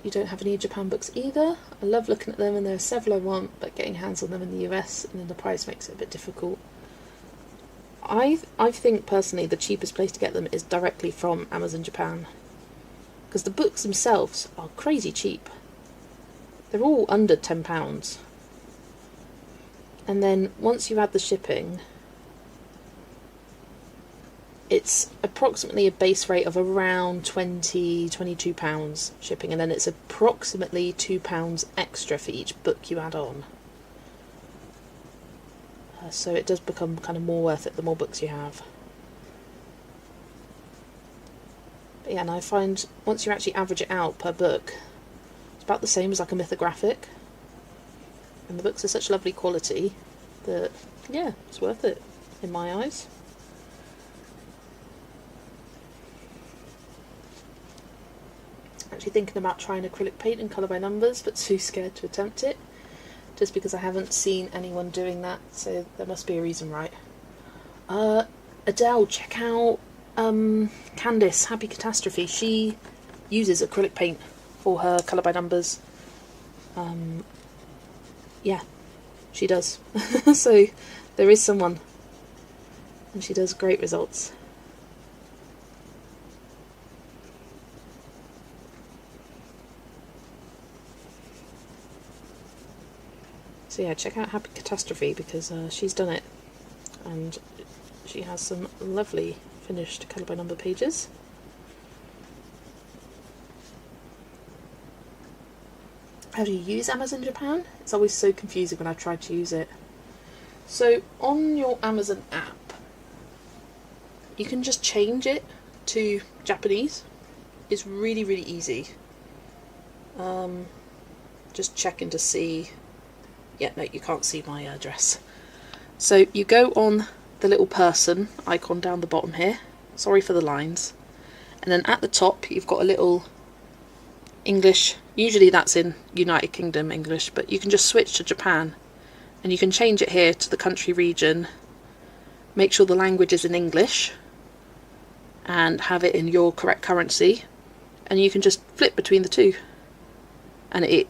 you don't have any Japan books either. I love looking at them, and there are several I want, but getting hands on them in the US and then the price makes it a bit difficult. I think personally the cheapest place to get them is directly from Amazon Japan, because the books themselves are crazy cheap. They're all under £10. And then once you add the shipping, it's approximately a base rate of around £22 shipping, and then it's approximately £2 extra for each book you add on. So it does become kind of more worth it the more books you have. But yeah, and I find once you actually average it out per book, it's about the same as like a mythographic. And the books are such lovely quality that, yeah, it's worth it in my eyes. Actually thinking about trying acrylic paint and colour by numbers, but too scared to attempt it, just because I haven't seen anyone doing that, so there must be a reason, right? Adele, check out Candice, Happy Catastrophe. She uses acrylic paint for her colour by numbers. Yeah, she does. So there is someone, and she does great results. So yeah, check out Happy Catastrophe, because she's done it, and she has some lovely finished colour by number pages. How do you use Amazon Japan? It's always so confusing when I've tried to use it. So on your Amazon app, you can just change it to Japanese. It's really, really easy. Just checking to see. Yeah, no, you can't see my address. So you go on the little person icon down the bottom here. Sorry for the lines. And then at the top you've got a little English. Usually that's in United Kingdom English, but you can just switch to Japan. And you can change it here to the country region. Make sure the language is in English. And have it in your correct currency. And you can just flip between the two. And it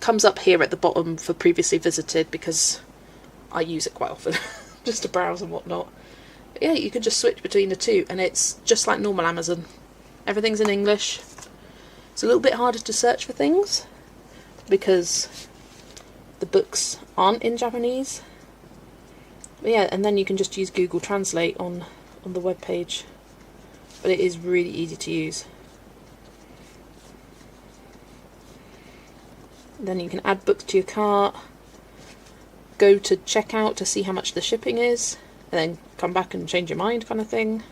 comes up here at the bottom for previously visited, because I use it quite often just to browse and whatnot. But yeah, you can just switch between the two, and it's just like normal Amazon. Everything's in English. It's a little bit harder to search for things because the books aren't in Japanese. But yeah, and then you can just use Google Translate on the web page. But it is really easy to use. Then you can add books to your cart, go to checkout to see how much the shipping is, and then come back and change your mind, kind of thing.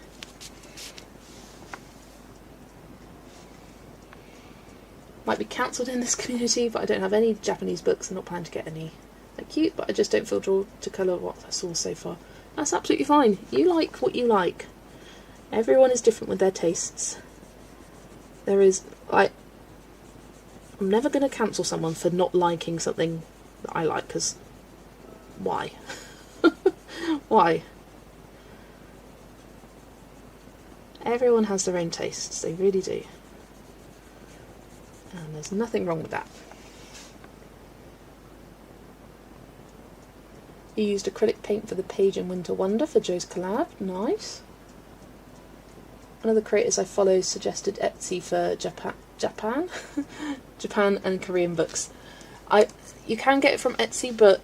Might be cancelled in this community, but I don't have any Japanese books. I'm not planning to get any. They're cute, but I just don't feel drawn to colour what I saw so far. That's absolutely fine. You like what you like. Everyone is different with their tastes. There is, like, I'm never going to cancel someone for not liking something that I like, because why? Why? Everyone has their own tastes, they really do. And there's nothing wrong with that. You used acrylic paint for the page in Winter Wonder for Joe's collab. Nice. One of the creators I follow suggested Etsy for Japan and Korean books. You can get it from Etsy, but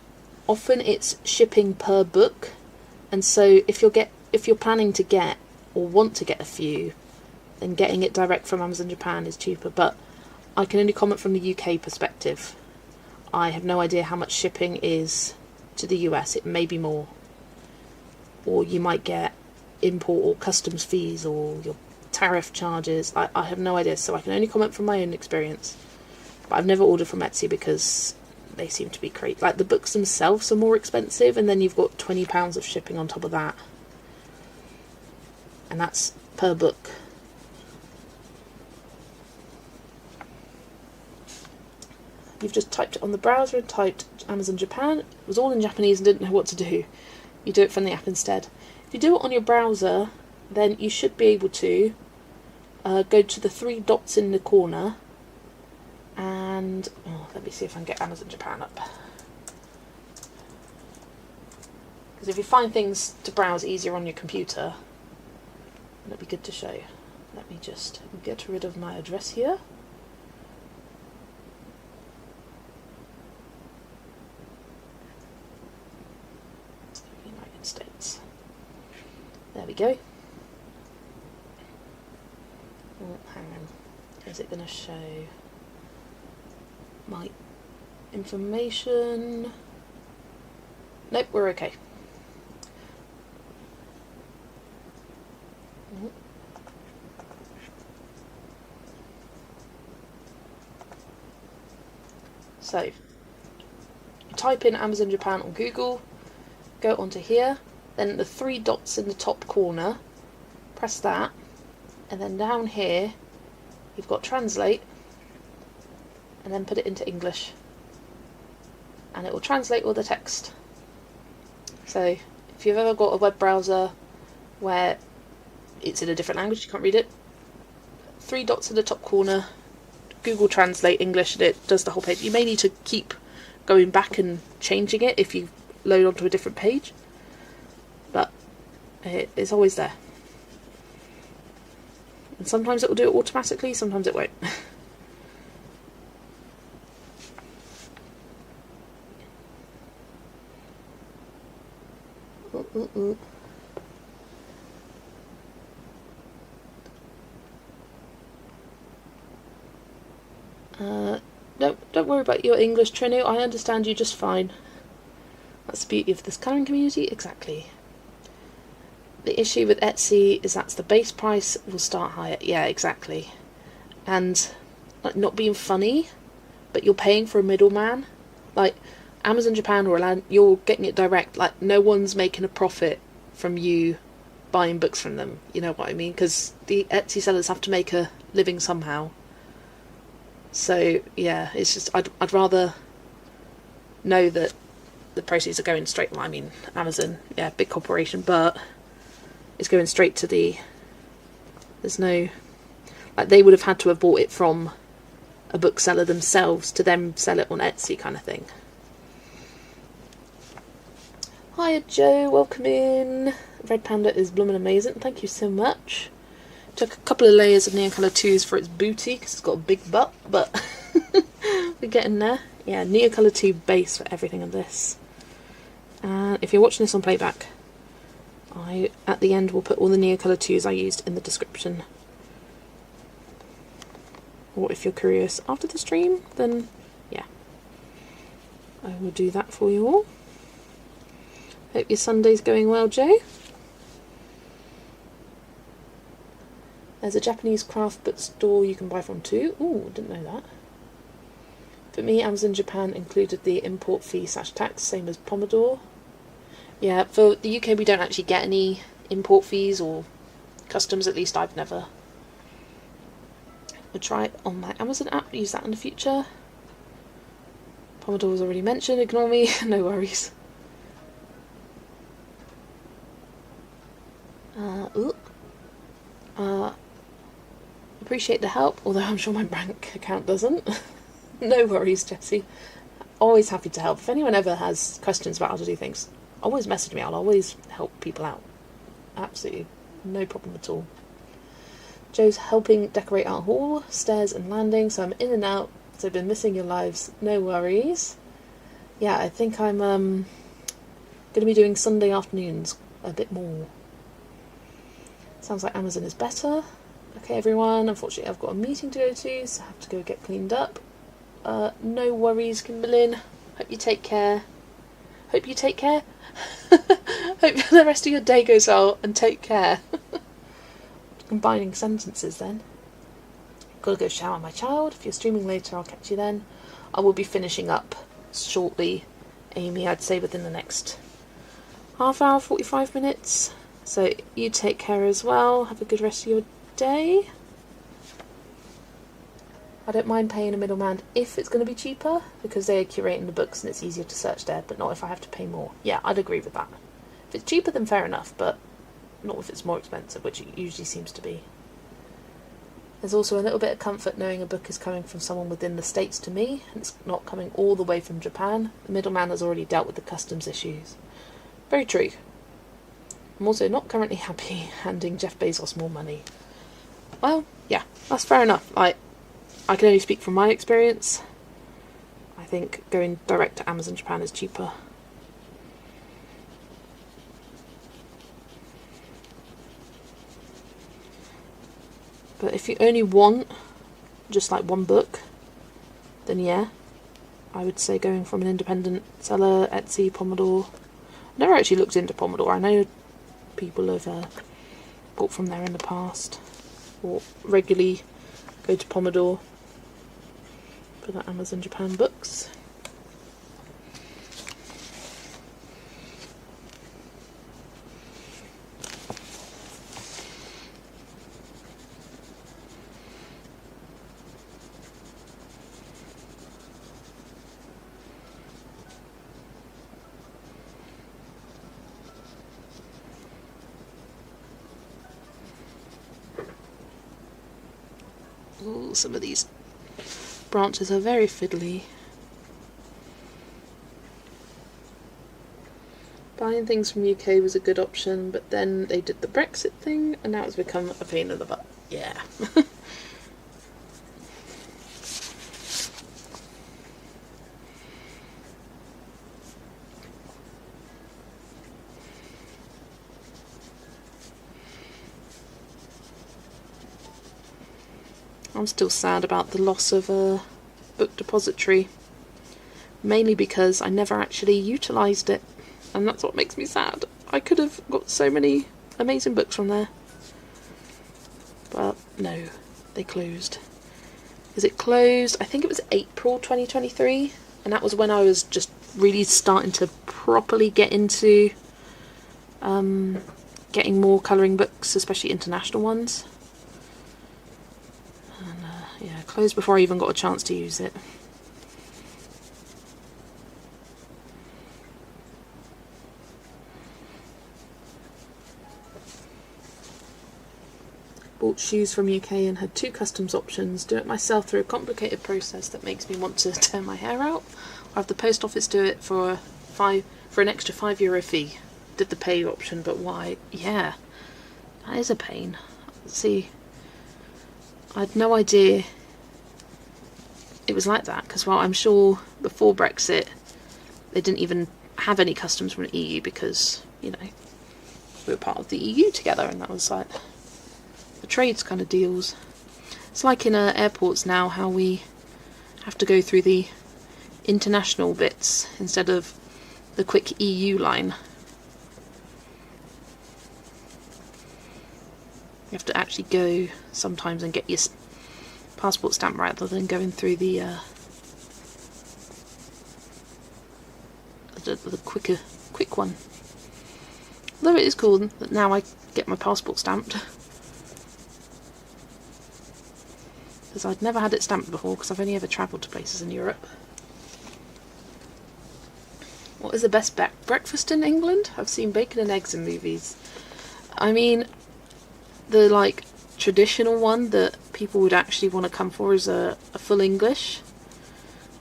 often it's shipping per book, and so if you're planning to get or want to get a few, then getting it direct from Amazon Japan is cheaper. But I can only comment from the UK perspective. I have no idea how much shipping is to the US. It may be more, or you might get import or customs fees or your tariff charges. I have no idea, so I can only comment from my own experience. But I've never ordered from Etsy because they seem to be crazy. Like, the books themselves are more expensive, and then you've got £20 of shipping on top of that, and that's per book. You've just typed it on the browser and typed Amazon Japan. It was all in Japanese and didn't know what to do. You do it from the app instead. If you do it on your browser, then you should be able to go to the 3 dots in the corner And oh, let me see if I can get Amazon Japan up. Because if you find things to browse easier on your computer, it'd be good to show you. Let me just get rid of my address here. United States. There we go. Oh, hang on. Is it going to show my information? Nope, we're okay. So, you type in Amazon Japan on Google, go onto here, then the 3 dots in the top corner, press that, and then down here you've got translate, and then put it into English, and it will translate all the text. So if you've ever got a web browser where it's in a different language, you can't read it, 3 dots in the top corner, Google Translate English, and it does the whole page. You may need to keep going back and changing it if you load onto a different page, but it's always there. And sometimes it will do it automatically, sometimes it won't. Don't worry about your English, Trinu. I understand you just fine. That's the beauty of this colouring community. Exactly. The issue with Etsy is that's the base price will start higher. Yeah, exactly. And like, not being funny, but you're paying for a middleman. Like Amazon Japan or you're getting it direct. Like no one's making a profit from you buying books from them. You know what I mean? Because the Etsy sellers have to make a living somehow. So yeah, it's just I'd rather know that the proceeds are going straight. Well, I mean Amazon, yeah, big corporation, but it's going straight to the. There's no, like they would have had to have bought it from a bookseller themselves to then sell it on Etsy, kind of thing. Hiya Joe, welcome in. Red Panda is blooming amazing. Thank you so much. Took a couple of layers of Neocolor 2s for its booty because it's got a big butt, but we're getting there. Yeah, Neocolor 2 base for everything of this. And if you're watching this on playback, I at the end will put all the Neocolor 2s I used in the description. Or if you're curious after the stream, then yeah, I will do that for you all. Hope your Sunday's going well, Joe. There's a Japanese craft book store you can buy from too. Ooh, didn't know that. For me, Amazon Japan included the import fee / tax, same as Pomodoro. Yeah, for the UK we don't actually get any import fees or customs, at least I've never. We'll try it on my Amazon app, use that in the future. Pomodoro was already mentioned, ignore me, no worries. Appreciate the help, although I'm sure my bank account doesn't. No worries, Jessie. Always happy to help. If anyone ever has questions about how to do things, always message me. I'll always help people out. Absolutely. No problem at all. Joe's helping decorate our hall, stairs and landing, so I'm in and out. So I've been missing your lives. No worries. Yeah, I think I'm going to be doing Sunday afternoons a bit more. Sounds like Amazon is better. Okay, everyone. Unfortunately, I've got a meeting to go to, so I have to go get cleaned up. No worries, Kimberlyn. Hope you take care. Hope you take care. Hope the rest of your day goes well and take care. Combining sentences then. Gotta go shower my child. If you're streaming later, I'll catch you then. I will be finishing up shortly, Amy. I'd say within the next half hour, 45 minutes. So you take care as well. Have a good rest of your day. I don't mind paying a middleman if it's going to be cheaper, because they're curating the books and it's easier to search there, but not if I have to pay more. Yeah, I'd agree with that. If it's cheaper, then fair enough, but not if it's more expensive, which it usually seems to be. There's also a little bit of comfort knowing a book is coming from someone within the States to me, and it's not coming all the way from Japan. The middleman has already dealt with the customs issues. Very true. I'm also not currently happy handing Jeff Bezos more money. Well, yeah, that's fair enough. I can only speak from my experience. I think going direct to Amazon Japan is cheaper. But if you only want just like one book, then yeah, I would say going from an independent seller, Etsy, Pomodoro. I've never actually looked into Pomodoro. I know people have bought from there in the past, or regularly go to Pomodoro for the Amazon Japan books. Ooh, some of these branches are very fiddly. Buying things from UK was a good option, but then they did the Brexit thing and now it's become a pain in the butt. Yeah. I'm still sad about the loss of a book depository, mainly because I never actually utilised it, and that's what makes me sad. I could have got so many amazing books from there, but no, they closed. Is it closed? I think it was April 2023, and that was when I was just really starting to properly get into getting more colouring books, especially international ones. Yeah, closed before I even got a chance to use it. Bought shoes from UK and had 2 customs options. Do it myself through a complicated process that makes me want to tear my hair out, or have the post office do it for an extra €5 fee. Did the pay option, but why? Yeah, that is a pain. See, I had no idea it was like that, because, well, I'm sure before Brexit they didn't even have any customs from the EU because, you know, we were part of the EU together, and that was like the trades kind of deals. It's like in airports now, how we have to go through the international bits instead of the quick EU line. You have to actually go sometimes and get your passport stamp rather than going through the quick one. Although it is cool that now I get my passport stamped, because I'd never had it stamped before because I've only ever travelled to places in Europe. What is the best breakfast in England? I've seen bacon and eggs in movies. I mean, the like traditional one that people would actually want to come for is a full English.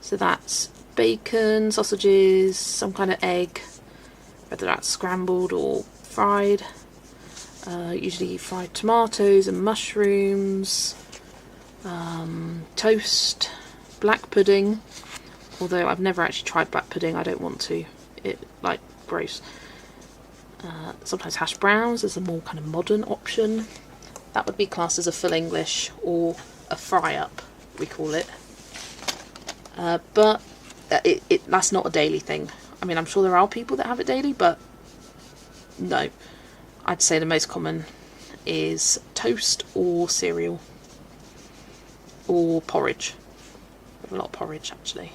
So that's bacon, sausages, some kind of egg, whether that's scrambled or fried. Usually fried tomatoes and mushrooms, toast, black pudding. Although I've never actually tried black pudding, I don't want to. It like gross. Sometimes hash browns is a more kind of modern option. That would be classed as a full English or a fry-up, we call it. But that's not a daily thing. I mean, I'm sure there are people that have it daily, but no. I'd say the most common is toast or cereal or porridge. We have a lot of porridge, actually.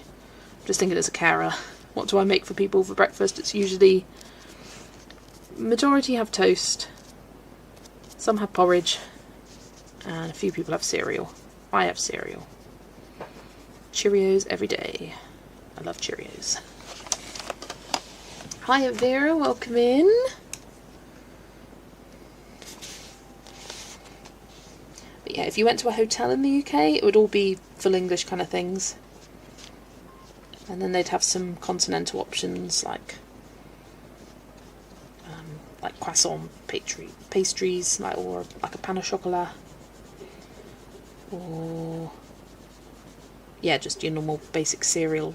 I'm just thinking as a carer, what do I make for people for breakfast? It's usually, majority have toast, some have porridge, and a few people have cereal. I have cereal. Cheerios every day. I love Cheerios. Hiya Vera, welcome in. But yeah, if you went to a hotel in the UK, it would all be full English kind of things. And then they'd have some continental options like croissant pastries, or like a pain au chocolat, or yeah, just your normal basic cereal.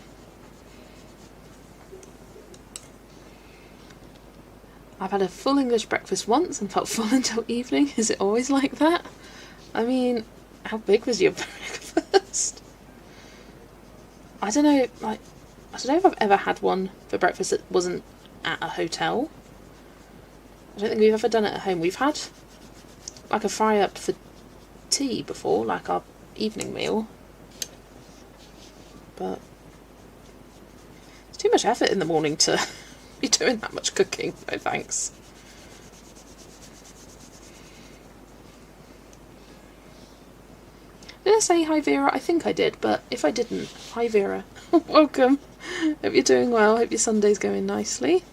I've had a full English breakfast once and felt full until evening. Is it always like that? I mean, how big was your breakfast? I don't know, I don't know if I've ever had one for breakfast that wasn't at a hotel. I don't think we've ever done it at home. We've had like a fry up for tea before, like our evening meal. But it's too much effort in the morning to be doing that much cooking. No thanks. Did I say hi Vera? I think I did, but if I didn't, hi Vera. Welcome. Hope you're doing well. Hope your Sunday's going nicely.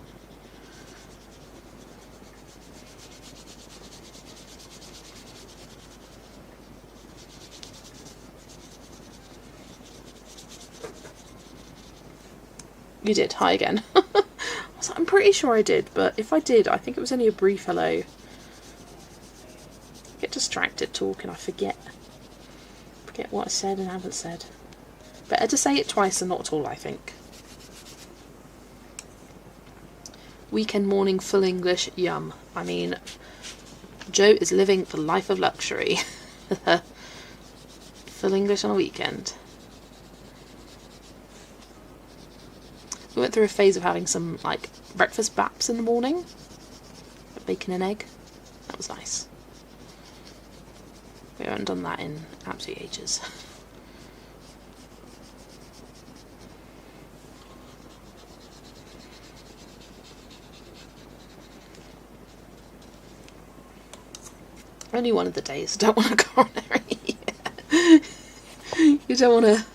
You did. Hi again. I'm pretty sure I did, but if I did, I think it was only a brief hello. I get distracted talking, I forget what I said and haven't said. Better to say it twice than not at all, I think. Weekend morning full English, yum. I mean, Jo is living the life of luxury. Full English on a weekend. We went through a phase of having some like breakfast baps in the morning, like bacon and egg. That was nice. We haven't done that in absolute ages. Only one of the days. Don't want a coronary. You don't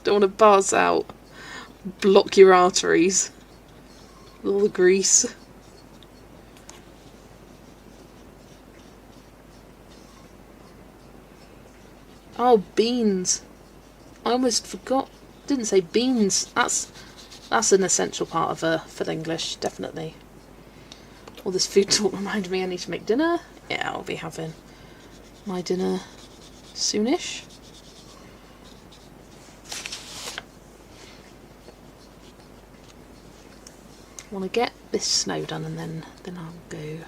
want to buzz out. Block your arteries with all the grease. Oh, beans. I almost forgot. Didn't say beans. That's an essential part of full English, definitely. All this food talk reminded me I need to make dinner. Yeah, I'll be having my dinner soonish. I want to get this snow done and then I'll go.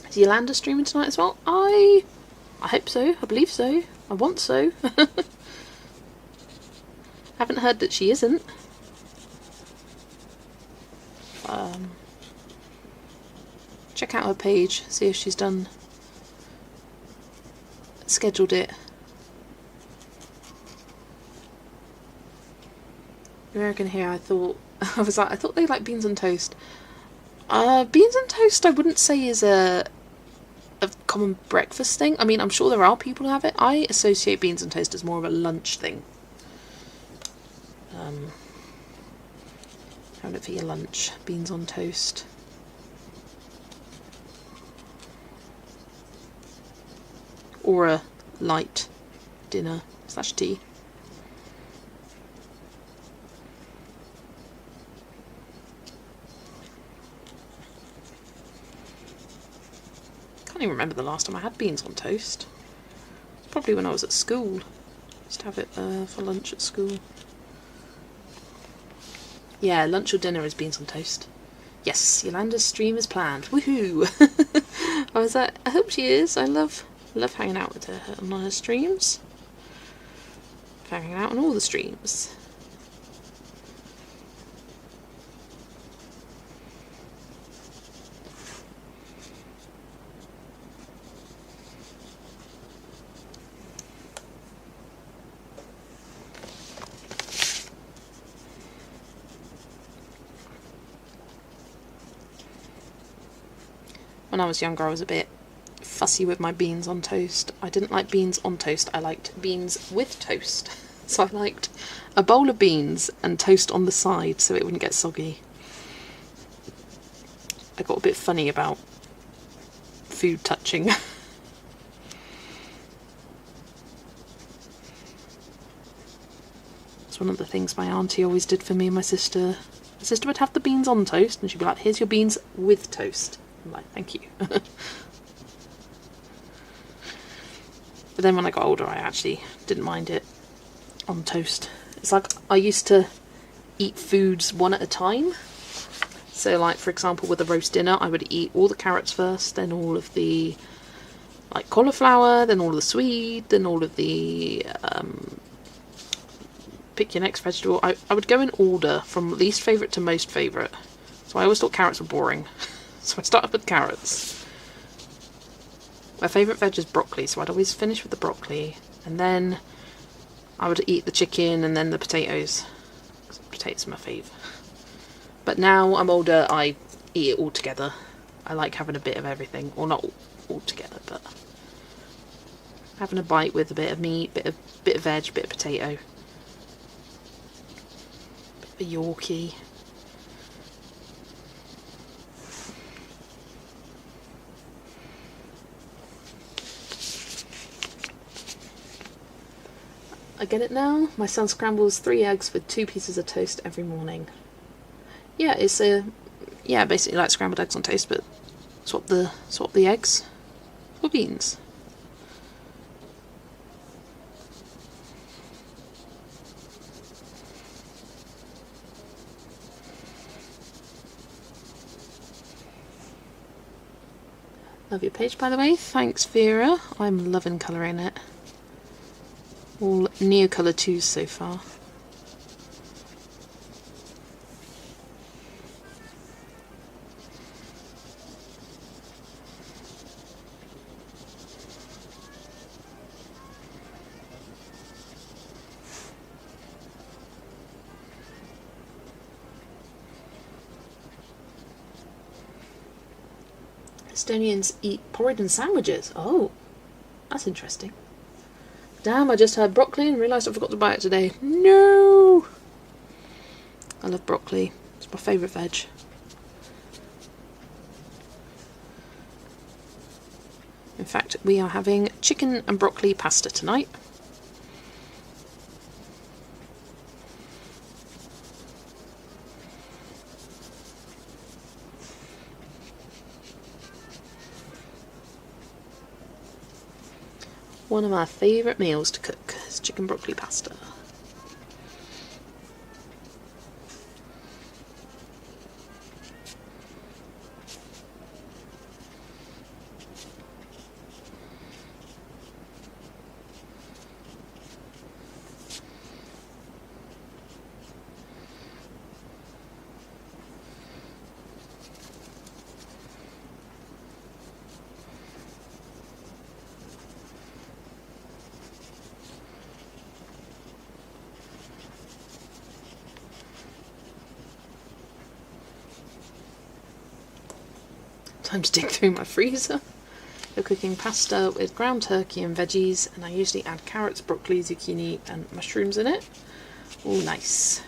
Is Yolanda streaming tonight as well? I hope so. I believe so. I want so. Haven't heard that she isn't. Check out her page, see if she's scheduled it. American here, I thought they like beans and toast. Beans and toast I wouldn't say is a common breakfast thing. I mean, I'm sure there are people who have it. I associate beans and toast as more of a lunch thing. Having it for your lunch, beans on toast. Or a light dinner / tea. Can't even remember the last time I had beans on toast. It's probably when I was at school. I used to have it for lunch at school. Yeah, lunch or dinner is beans on toast. Yes, Yolanda's stream is planned. Woohoo! I was like, I hope she is. I love hanging out with her on her streams. Hanging out on all the streams. when I was younger I was a bit fussy with my beans on toast. I didn't like beans on toast, I liked beans with toast. So I liked a bowl of beans and toast on the side so it wouldn't get soggy. I got a bit funny about food touching. It's one of the things my auntie always did for me and my sister. My sister would have the beans on toast and she'd be like, here's your beans with toast. I'm like, thank you. But then when I got older I actually didn't mind it on toast. It's like I used to eat foods one at a time. So like for example with a roast dinner I would eat all the carrots first, then all of the like cauliflower, then all of the swede, then all of the pick your next vegetable. I would go in order from least favourite to most favourite. So I always thought carrots were boring. So I started with carrots. My favourite veg is broccoli, so I'd always finish with the broccoli and then I would eat the chicken and then the potatoes. Potatoes are my fave. But now I'm older, I eat it all together. I like having a bit of everything. Or not all together, but having a bite with a bit of meat, bit of veg, bit of potato. Bit of a Yorkie. I get it now. My son scrambles 3 eggs with 2 pieces of toast every morning. Yeah, it's basically like scrambled eggs on toast, but swap the eggs for beans. Love your page, by the way. Thanks, Vera. I'm loving colouring it. All Neocolor 2s so far. Estonians eat porridge and sandwiches. Oh, that's interesting. Damn, I just had broccoli and realised I forgot to buy it today. No! I love broccoli. It's my favourite veg. In fact, we are having chicken and broccoli pasta tonight. One of my favourite meals to cook is chicken broccoli pasta. Time to dig through my freezer. We're cooking pasta with ground turkey and veggies, and I usually add carrots, broccoli, zucchini and mushrooms in it. Oh, nice.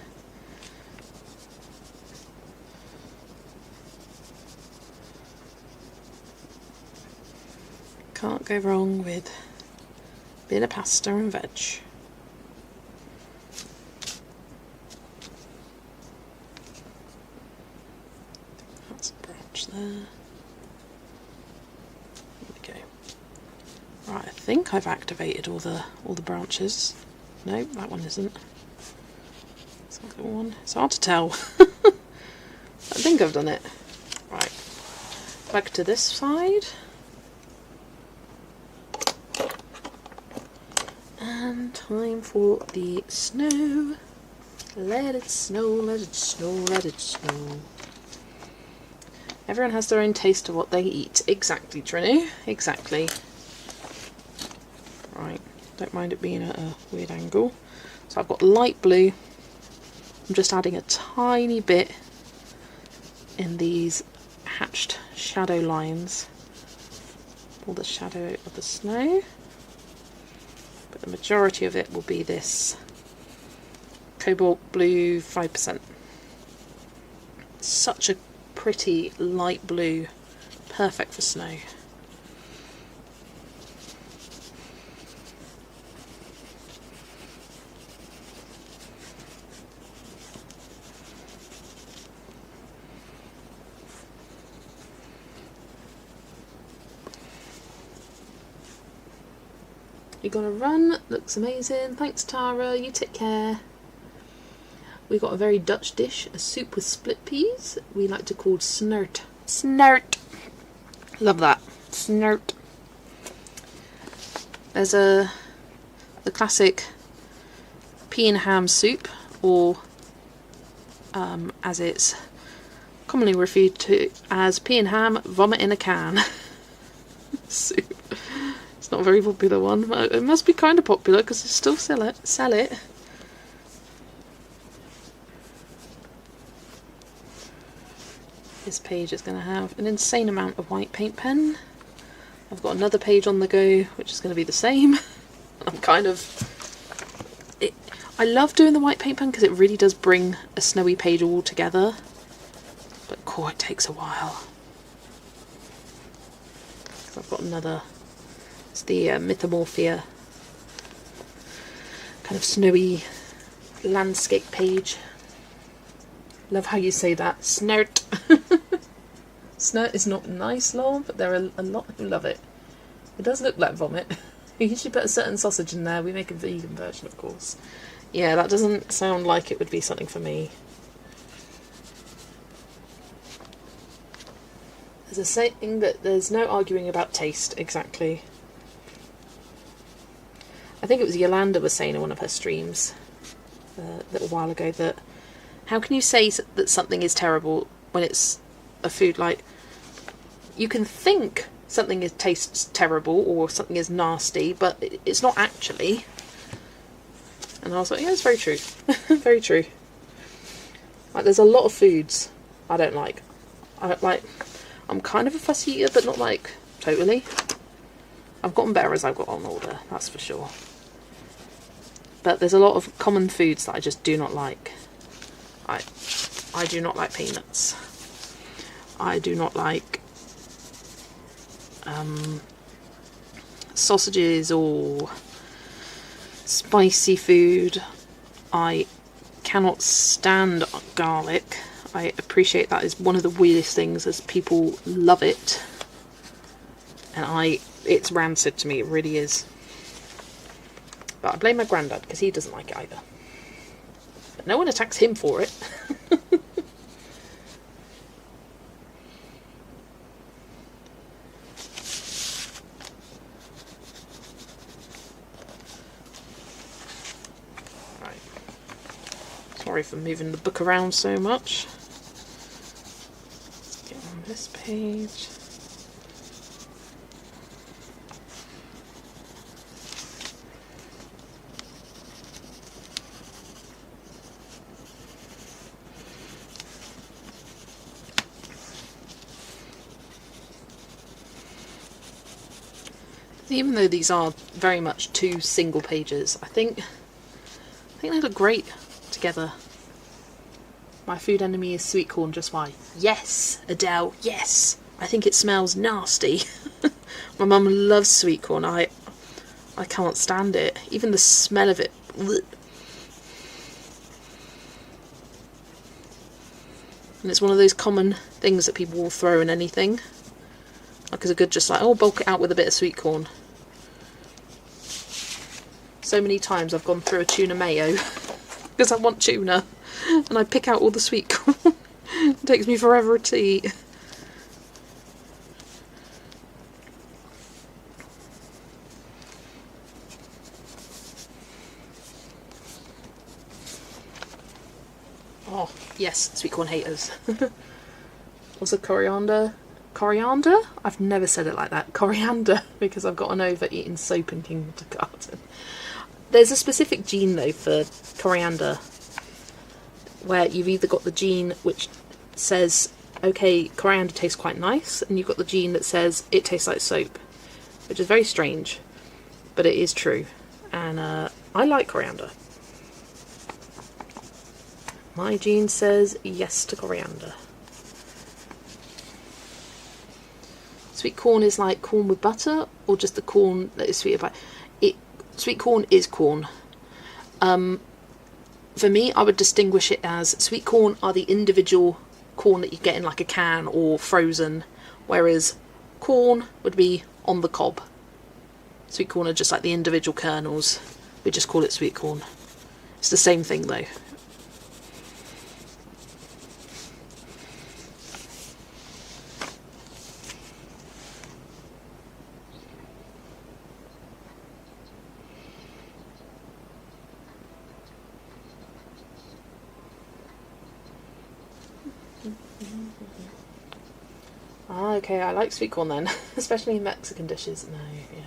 Can't go wrong with a bit of pasta and veg. That's a branch there. Right, I think I've activated all the branches. No, that one isn't. Is that the one? It's hard to tell. I think I've done it. Right, back to this side. And time for the snow. Let it snow, let it snow, let it snow. Everyone has their own taste of what they eat. Exactly, Trini. Exactly. Right, don't mind it being at a weird angle. So I've got light blue. I'm just adding a tiny bit in these hatched shadow lines all the shadow of the snow, but the majority of it will be this cobalt blue 5%. Such a pretty light blue, perfect for snow. You're gonna run, looks amazing. Thanks Tara, you take care. We got a very Dutch dish, a soup with split peas. We like to call snert. Snert. Love that. Snert. There's the classic pea and ham soup, or as it's commonly referred to as pea and ham vomit in a can soup. It's not a very popular one, but it must be kind of popular because they still sell it. This page is going to have an insane amount of white paint pen. I've got another page on the go which is going to be the same. I'm kind of... I love doing the white paint pen because it really does bring a snowy page all together. But cool, it takes a while. So I've got another... It's the Mythomorphia kind of snowy landscape page. Love how you say that. Snert. Snert is not nice, lol, but there are a lot who love it. It does look like vomit. You usually put a certain sausage in there. We make a vegan version, of course. Yeah, that doesn't sound like it would be something for me. There's a saying that there's no arguing about taste, exactly. I think it was Yolanda was saying in one of her streams a little while ago that how can you say that something is terrible when it's a food? Like, you can think something tastes terrible or something is nasty, but it's not actually. And I was like, yeah, it's very true. Very true. Like, there's a lot of foods I don't like. I'm kind of a fussy eater, but not like totally. I've gotten better as I've got on older, that's for sure. But there's a lot of common foods that I just do not like. I do not like peanuts. I do not like sausages or spicy food. I cannot stand garlic. I appreciate that is one of the weirdest things, as people love it. And it's rancid to me, it really is. But I blame my granddad because he doesn't like it either. But no one attacks him for it. Right. Sorry for moving the book around so much. Let's get on this page. Even though these are very much two single pages, I think they look great together. My food enemy is sweet corn, just why? Yes, Adele, yes! I think it smells nasty. My mum loves sweet corn. I can't stand it. Even the smell of it. Blech. And it's one of those common things that people will throw in anything. Like, as a good, just like, oh, bulk it out with a bit of sweet corn. So many times I've gone through a tuna mayo because I want tuna, and I pick out all the sweet corn. It takes me forever to eat. Oh, yes, sweet corn haters. Also coriander. Coriander? I've never said it like that. Coriander, because I've gotten over eating soap in kindergarten. There's a specific gene though for coriander, where you've either got the gene which says, okay, coriander tastes quite nice, and you've got the gene that says it tastes like soap. which is very strange, but it is true. And I like coriander. My gene says yes to coriander. Sweet corn is like corn with butter, or just the corn that is sweeter by it. Sweet corn is corn. For me, I would distinguish it as sweet corn are the individual corn that you get in like a can or frozen, whereas corn would be on the cob. Sweet corn are just like the individual kernels. We just call it sweet corn. It's the same thing though. Ah, okay, I like sweet corn then, especially in Mexican dishes. No, yeah,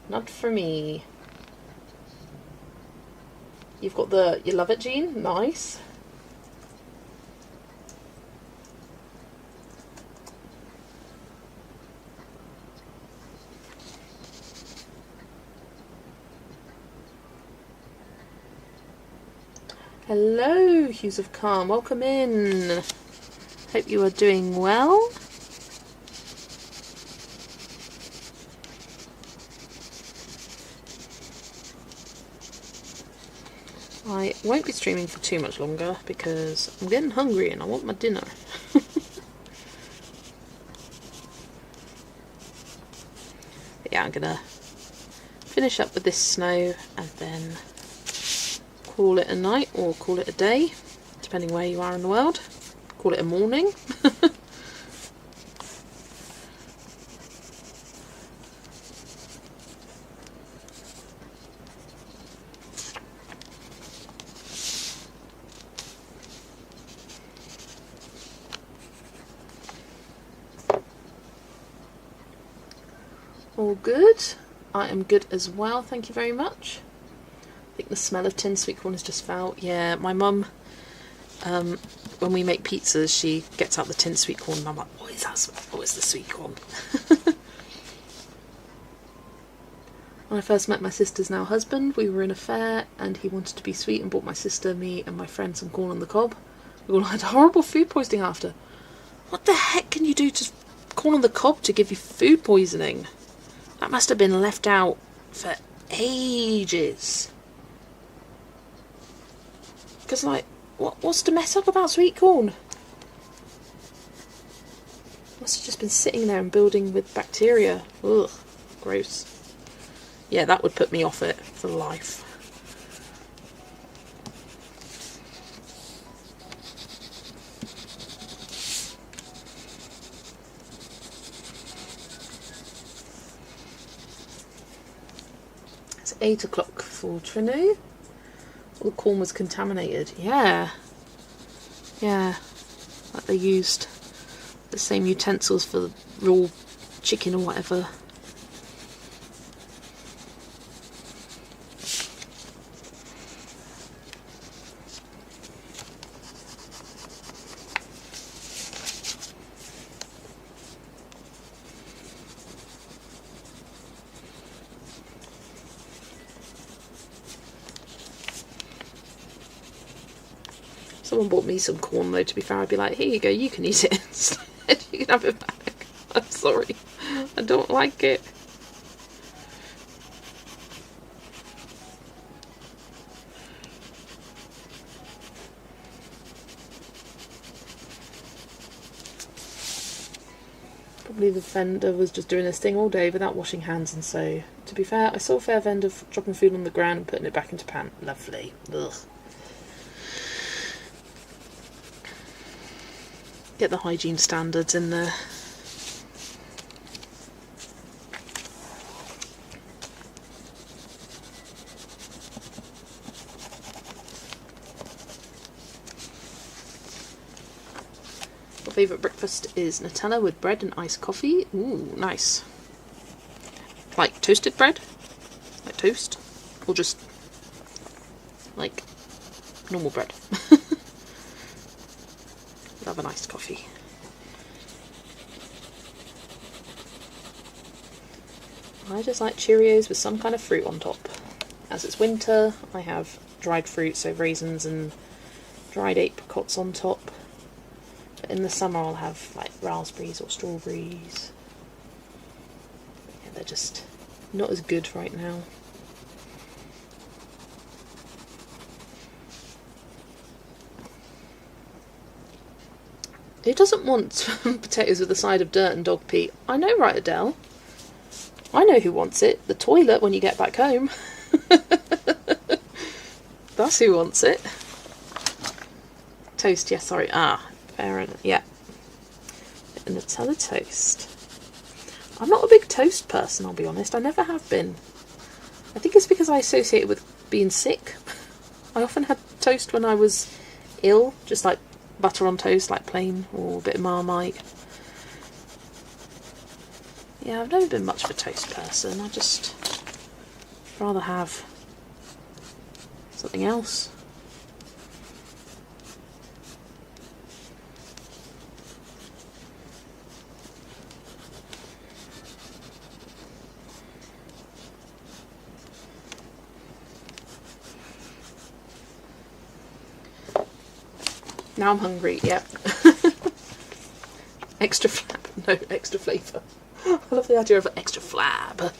not for me. You've got the, you love it, Jean? Nice. Hello, Hues of Calm, welcome in. Hope you are doing well. I won't be streaming for too much longer because I'm getting hungry and I want my dinner. Yeah, I'm gonna finish up with this snow and then call it a night or call it a day, depending where you are in the world. Call it a morning. All good. I am good as well, thank you very much. I think the smell of tinned sweet corn is just foul. Yeah, my mum, when we make pizzas, she gets out the tinned sweet corn and I'm like, what is that smell? Oh, it's the sweet corn. When I first met my sister's now husband, we were in a fair and he wanted to be sweet and bought my sister, me and my friend some corn on the cob. We all had horrible food poisoning after. What the heck can you do to corn on the cob to give you food poisoning? That must have been left out for ages. Because, like, what's to mess up about sweet corn? Must have just been sitting there and building with bacteria. Ugh, gross. Yeah, that would put me off it for life. It's 8 o'clock for Trinu. All the corn was contaminated. Yeah. Yeah. Like they used the same utensils for the raw chicken or whatever. Someone bought me some corn though, to be fair, I'd be like, here you go, you can eat it instead. You can have it back. I'm sorry. I don't like it. Probably the vendor was just doing this thing all day without washing hands, and so, to be fair, I saw a fair vendor dropping food on the ground and putting it back into pan. Lovely. Ugh. Get the hygiene standards in there. Your favourite breakfast is Nutella with bread and iced coffee. Ooh, nice. Like toasted bread? Like toast? Or just like normal bread? Love an iced coffee. I just like Cheerios with some kind of fruit on top. As it's winter, I have dried fruit, so raisins and dried apricots on top. But in the summer I'll have like raspberries or strawberries. Yeah, they're just not as good right now. Who doesn't want potatoes with a side of dirt and dog pee? I know, right, Adele? I know who wants it. The toilet when you get back home. That's who wants it. Toast, yes, sorry. Fair enough. Yeah. And Nutella toast. I'm not a big toast person, I'll be honest. I never have been. I think it's because I associate it with being sick. I often had toast when I was ill, just like butter on toast, like plain, or a bit of Marmite. Yeah, I've never been much of a toast person. I just rather have something else. Now I'm hungry, yep. Extra flab, no, extra flavour. I love the idea of an extra flab.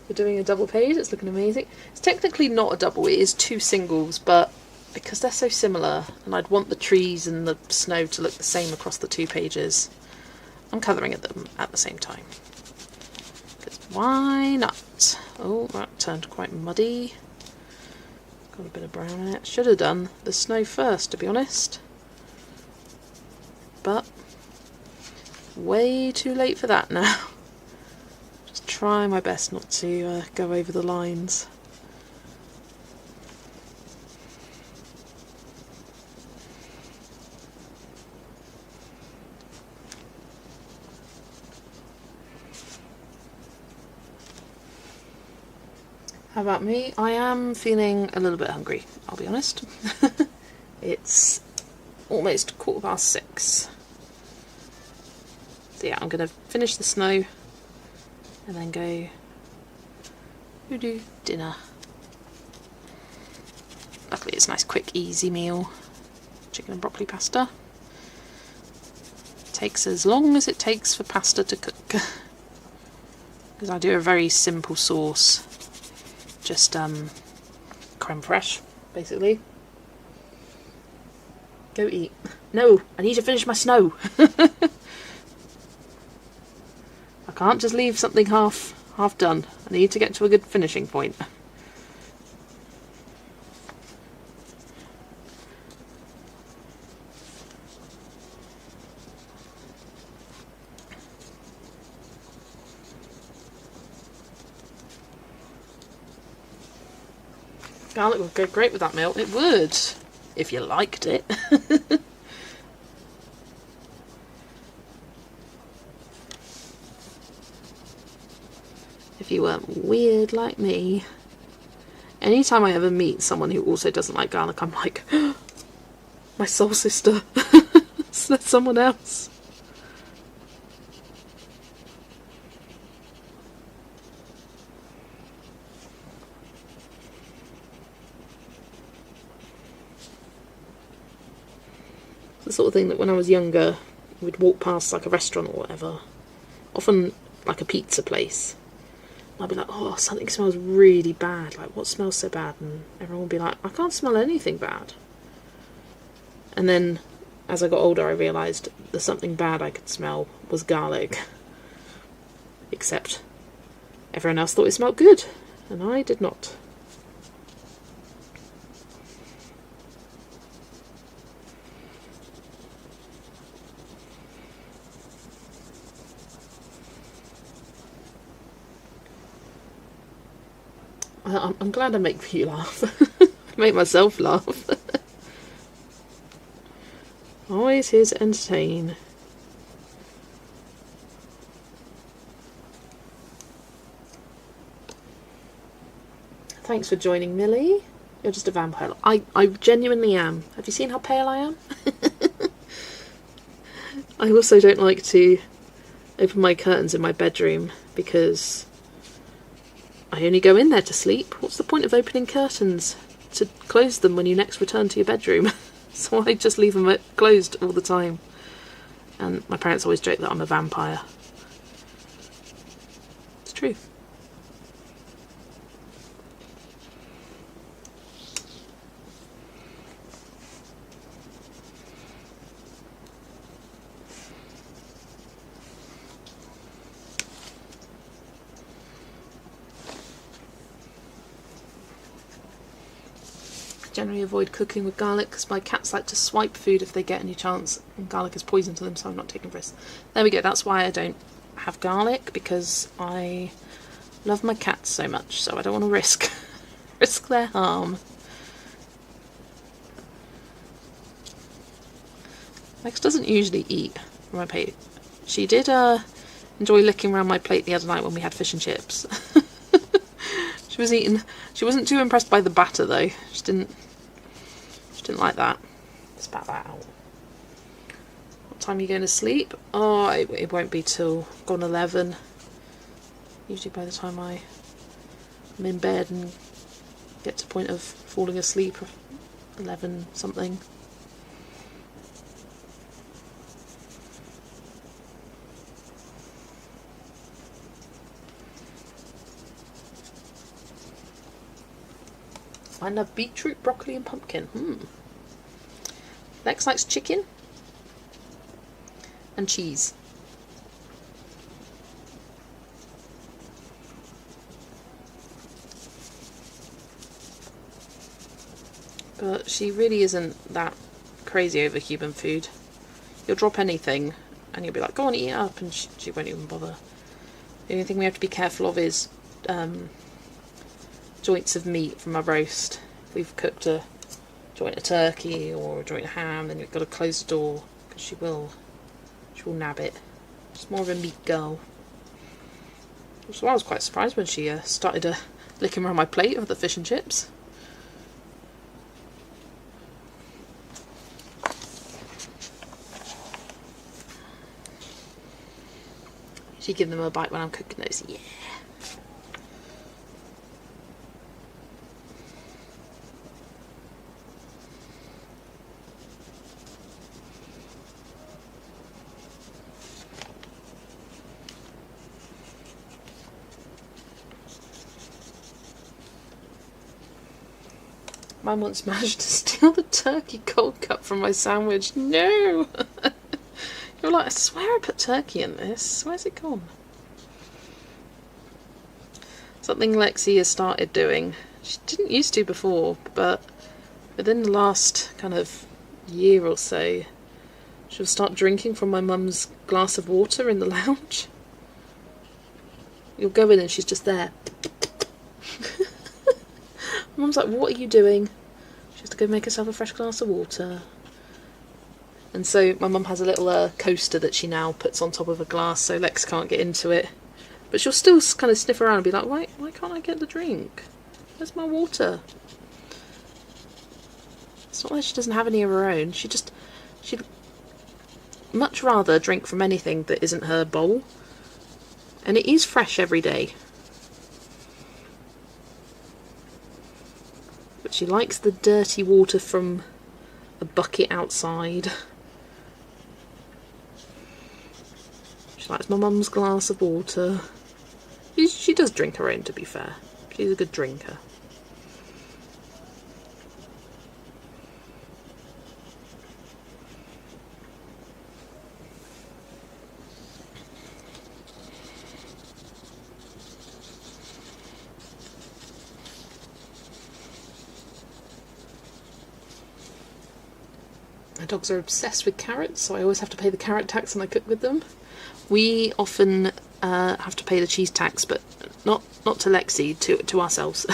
We're doing a double page, it's looking amazing. It's technically not a double, it is 2 singles, but because they're so similar, and I'd want the trees and the snow to look the same across the 2 pages, I'm colouring at them at the same time. Because why not? Oh, that turned quite muddy. Got a bit of brown in it. Should have done the snow first, to be honest. But way too late for that now. Just try my best not to go over the lines. How about me? I am feeling a little bit hungry, I'll be honest. It's almost 6:15. So yeah, I'm going to finish the snow and then go do dinner. Luckily it's a nice quick easy meal. Chicken and broccoli pasta. Takes as long as it takes for pasta to cook. Because I do a very simple sauce. Just creme fraiche, basically. Go eat. No, I need to finish my snow. I can't just leave something half done. I need to get to a good finishing point. Garlic would go great with that meal. It would, if you liked it. If you weren't weird like me. Anytime I ever meet someone who also doesn't like garlic, I'm like, my soul sister. Is that someone else? The sort of thing that when I was younger, we'd walk past like a restaurant or whatever, often like a pizza place. And I'd be like, oh, something smells really bad. Like, what smells so bad? And everyone would be like, I can't smell anything bad. And then as I got older, I realised the something bad I could smell was garlic. Except everyone else thought it smelled good, and I did not. I'm glad I make you laugh. I make myself laugh. Always here to entertain. Thanks for joining, Millie. You're just a vampire. I genuinely am. Have you seen how pale I am? I also don't like to open my curtains in my bedroom because I only go in there to sleep. What's the point of opening curtains to close them when you next return to your bedroom? So I just leave them closed all the time. And my parents always joke that I'm a vampire. It's true. Generally avoid cooking with garlic because my cats like to swipe food if they get any chance, and garlic is poison to them, so I'm not taking risks. There we go, that's why I don't have garlic, because I love my cats so much, so I don't want to risk their harm. Lex doesn't usually eat from my plate. She did enjoy licking around my plate the other night when we had fish and chips. She was eating. She wasn't too impressed by the batter though. She didn't like that. Spat that out. What time are you going to sleep? Oh, it won't be till gone 11. Usually by the time I'm in bed and get to the point of falling asleep, 11 something. I love beetroot, broccoli and pumpkin. Lex likes chicken and cheese. But she really isn't that crazy over human food. You'll drop anything and you'll be like, go on, eat it up, and she won't even bother. The only thing we have to be careful of is joints of meat from a roast. If we've cooked a joint of turkey or a joint of ham, then you've got to close the door because she will nab it. She's more of a meat girl. So I was quite surprised when she started licking around my plate of the fish and chips. She give them a bite when I'm cooking those. Yeah. Mum once managed to steal the turkey cold cut from my sandwich. No! You're like, I swear I put turkey in this. Where's it gone? Something Lexi has started doing. She didn't used to before, but within the last kind of year or so, she'll start drinking from my mum's glass of water in the lounge. You'll go in and she's just there. Mum's like, what are you doing? She has to go make herself a fresh glass of water. And so my mum has a little coaster that she now puts on top of a glass so Lex can't get into it. But she'll still kind of sniff around and be like, why can't I get the drink? Where's my water? It's not like she doesn't have any of her own. She'd much rather drink from anything that isn't her bowl. And it is fresh every day. But she likes the dirty water from a bucket outside. She likes my mum's glass of water. She does drink her own, to be fair. She's a good drinker. My dogs are obsessed with carrots, so I always have to pay the carrot tax when I cook with them. We often have to pay the cheese tax, but not to Lexi, to ourselves.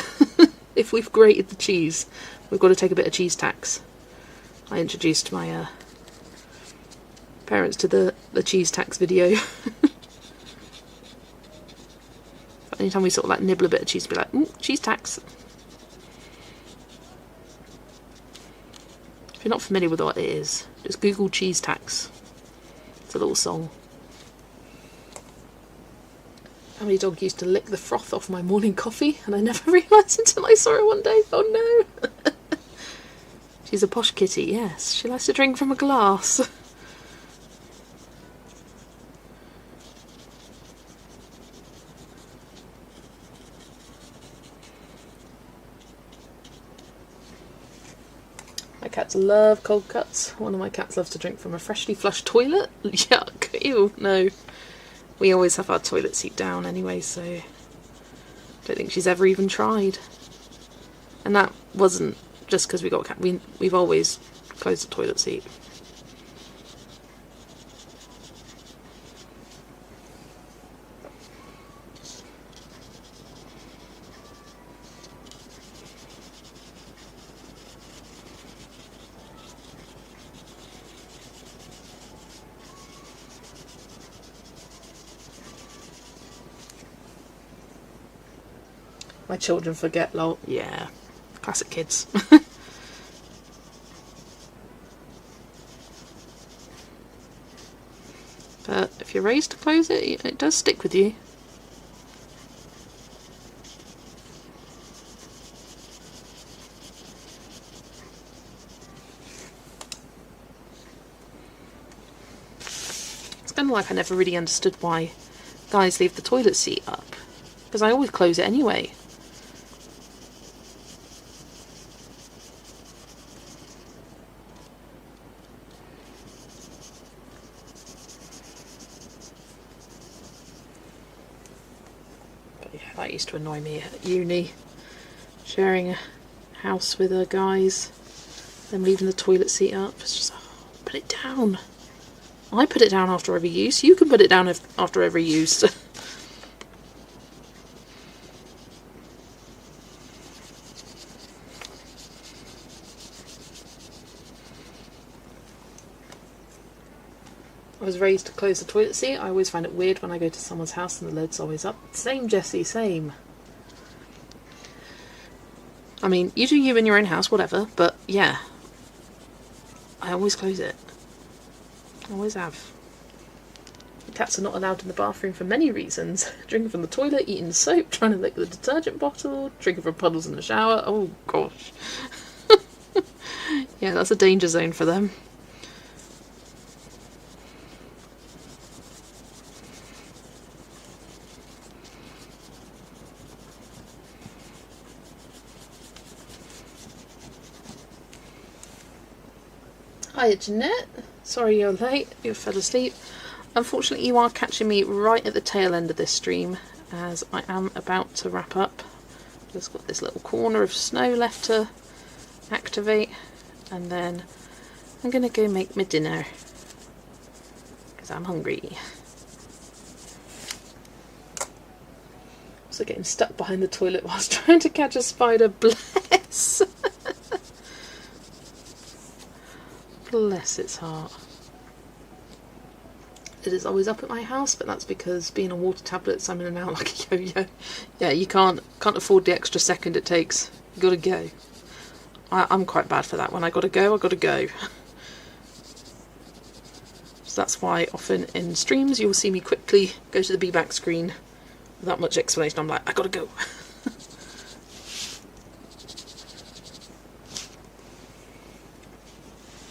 If we've grated the cheese, we've got to take a bit of cheese tax. I introduced my parents to the cheese tax video. Anytime we sort of like nibble a bit of cheese, be like, ooh, cheese tax. If you're not familiar with what it is, just Google cheese tax. It's a little song. Our dog used to lick the froth off my morning coffee, and I never realised until I saw her one day. Oh no! She's a posh kitty, yes. She likes to drink from a glass. My cats love cold cuts. One of my cats loves to drink from a freshly flushed toilet. Yuck! Ew, no. We always have our toilet seat down anyway, so I don't think she's ever even tried. And that wasn't just because we got a cat. We've always closed the toilet seat. My children forget, lol. Yeah, classic kids. But if you're raised to close it, it does stick with you. It's kind of like I never really understood why guys leave the toilet seat up, because I always close it anyway. That used to annoy me at uni, sharing a house with guys, them leaving the toilet seat up. It's just, oh, put it down. I put it down after every use. You can put it down after every use. I was raised to close the toilet seat. I always find it weird when I go to someone's house and the lid's always up. Same, Jessie, same. I mean, you do you in your own house, whatever, but yeah. I always close it. I always have. Cats are not allowed in the bathroom for many reasons. Drinking from the toilet, eating soap, trying to lick the detergent bottle, drinking from puddles in the shower. Oh gosh. Yeah, that's a danger zone for them. Hiya Jeanette, sorry you're late, you fell asleep. Unfortunately you are catching me right at the tail end of this stream, as I am about to wrap up. Just got this little corner of snow left to activate, and then I'm going to go make my dinner, because I'm hungry. Also getting stuck behind the toilet whilst trying to catch a spider, bless! Bless its heart. It is always up at my house, but that's because being on water tablets, I'm in and out like a yo-yo. Yeah, you can't afford the extra second it takes. You gotta go. I'm quite bad for that. When I gotta go, I gotta go. So that's why often in streams you'll see me quickly go to the be back screen without much explanation. I'm like, I gotta go.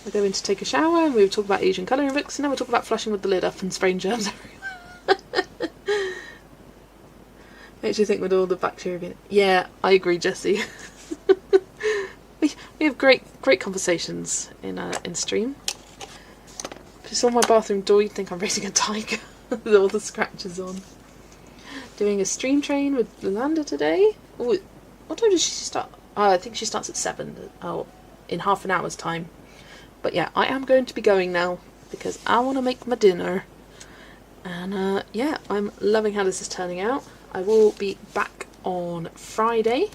We're going to take a shower and we'll talk about Asian colouring books, and then we'll talk about flushing with the lid up and spraying germs everywhere. Makes you think with all the bacteria in it. Yeah, I agree, Jessie. we have great conversations in stream. If you saw my bathroom door, you'd think I'm raising a tiger with all the scratches on. Doing a stream train with Yolanda today. Oh, what time does she start? I think she starts at 7. Oh, in half an hour's time. But yeah, I am going to be going now because I want to make my dinner. And yeah, I'm loving how this is turning out. I will be back on Friday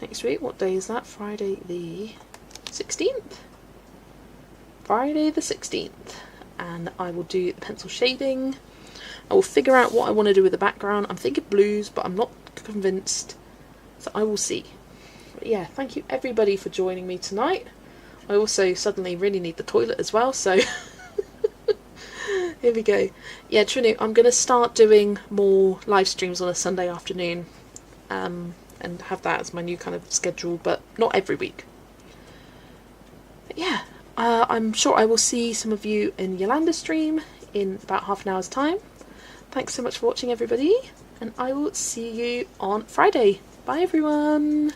next week. What day is that? Friday the 16th? Friday the 16th. And I will do the pencil shading. I will figure out what I want to do with the background. I'm thinking blues, but I'm not convinced. So I will see. But yeah, thank you everybody for joining me tonight. I also suddenly really need the toilet as well, so Here we go. Yeah, Trinu, I'm going to start doing more live streams on a Sunday afternoon, and have that as my new kind of schedule, but not every week. But yeah, I'm sure I will see some of you in Yolanda's stream in about half an hour's time. Thanks so much for watching, everybody, and I will see you on Friday. Bye, everyone.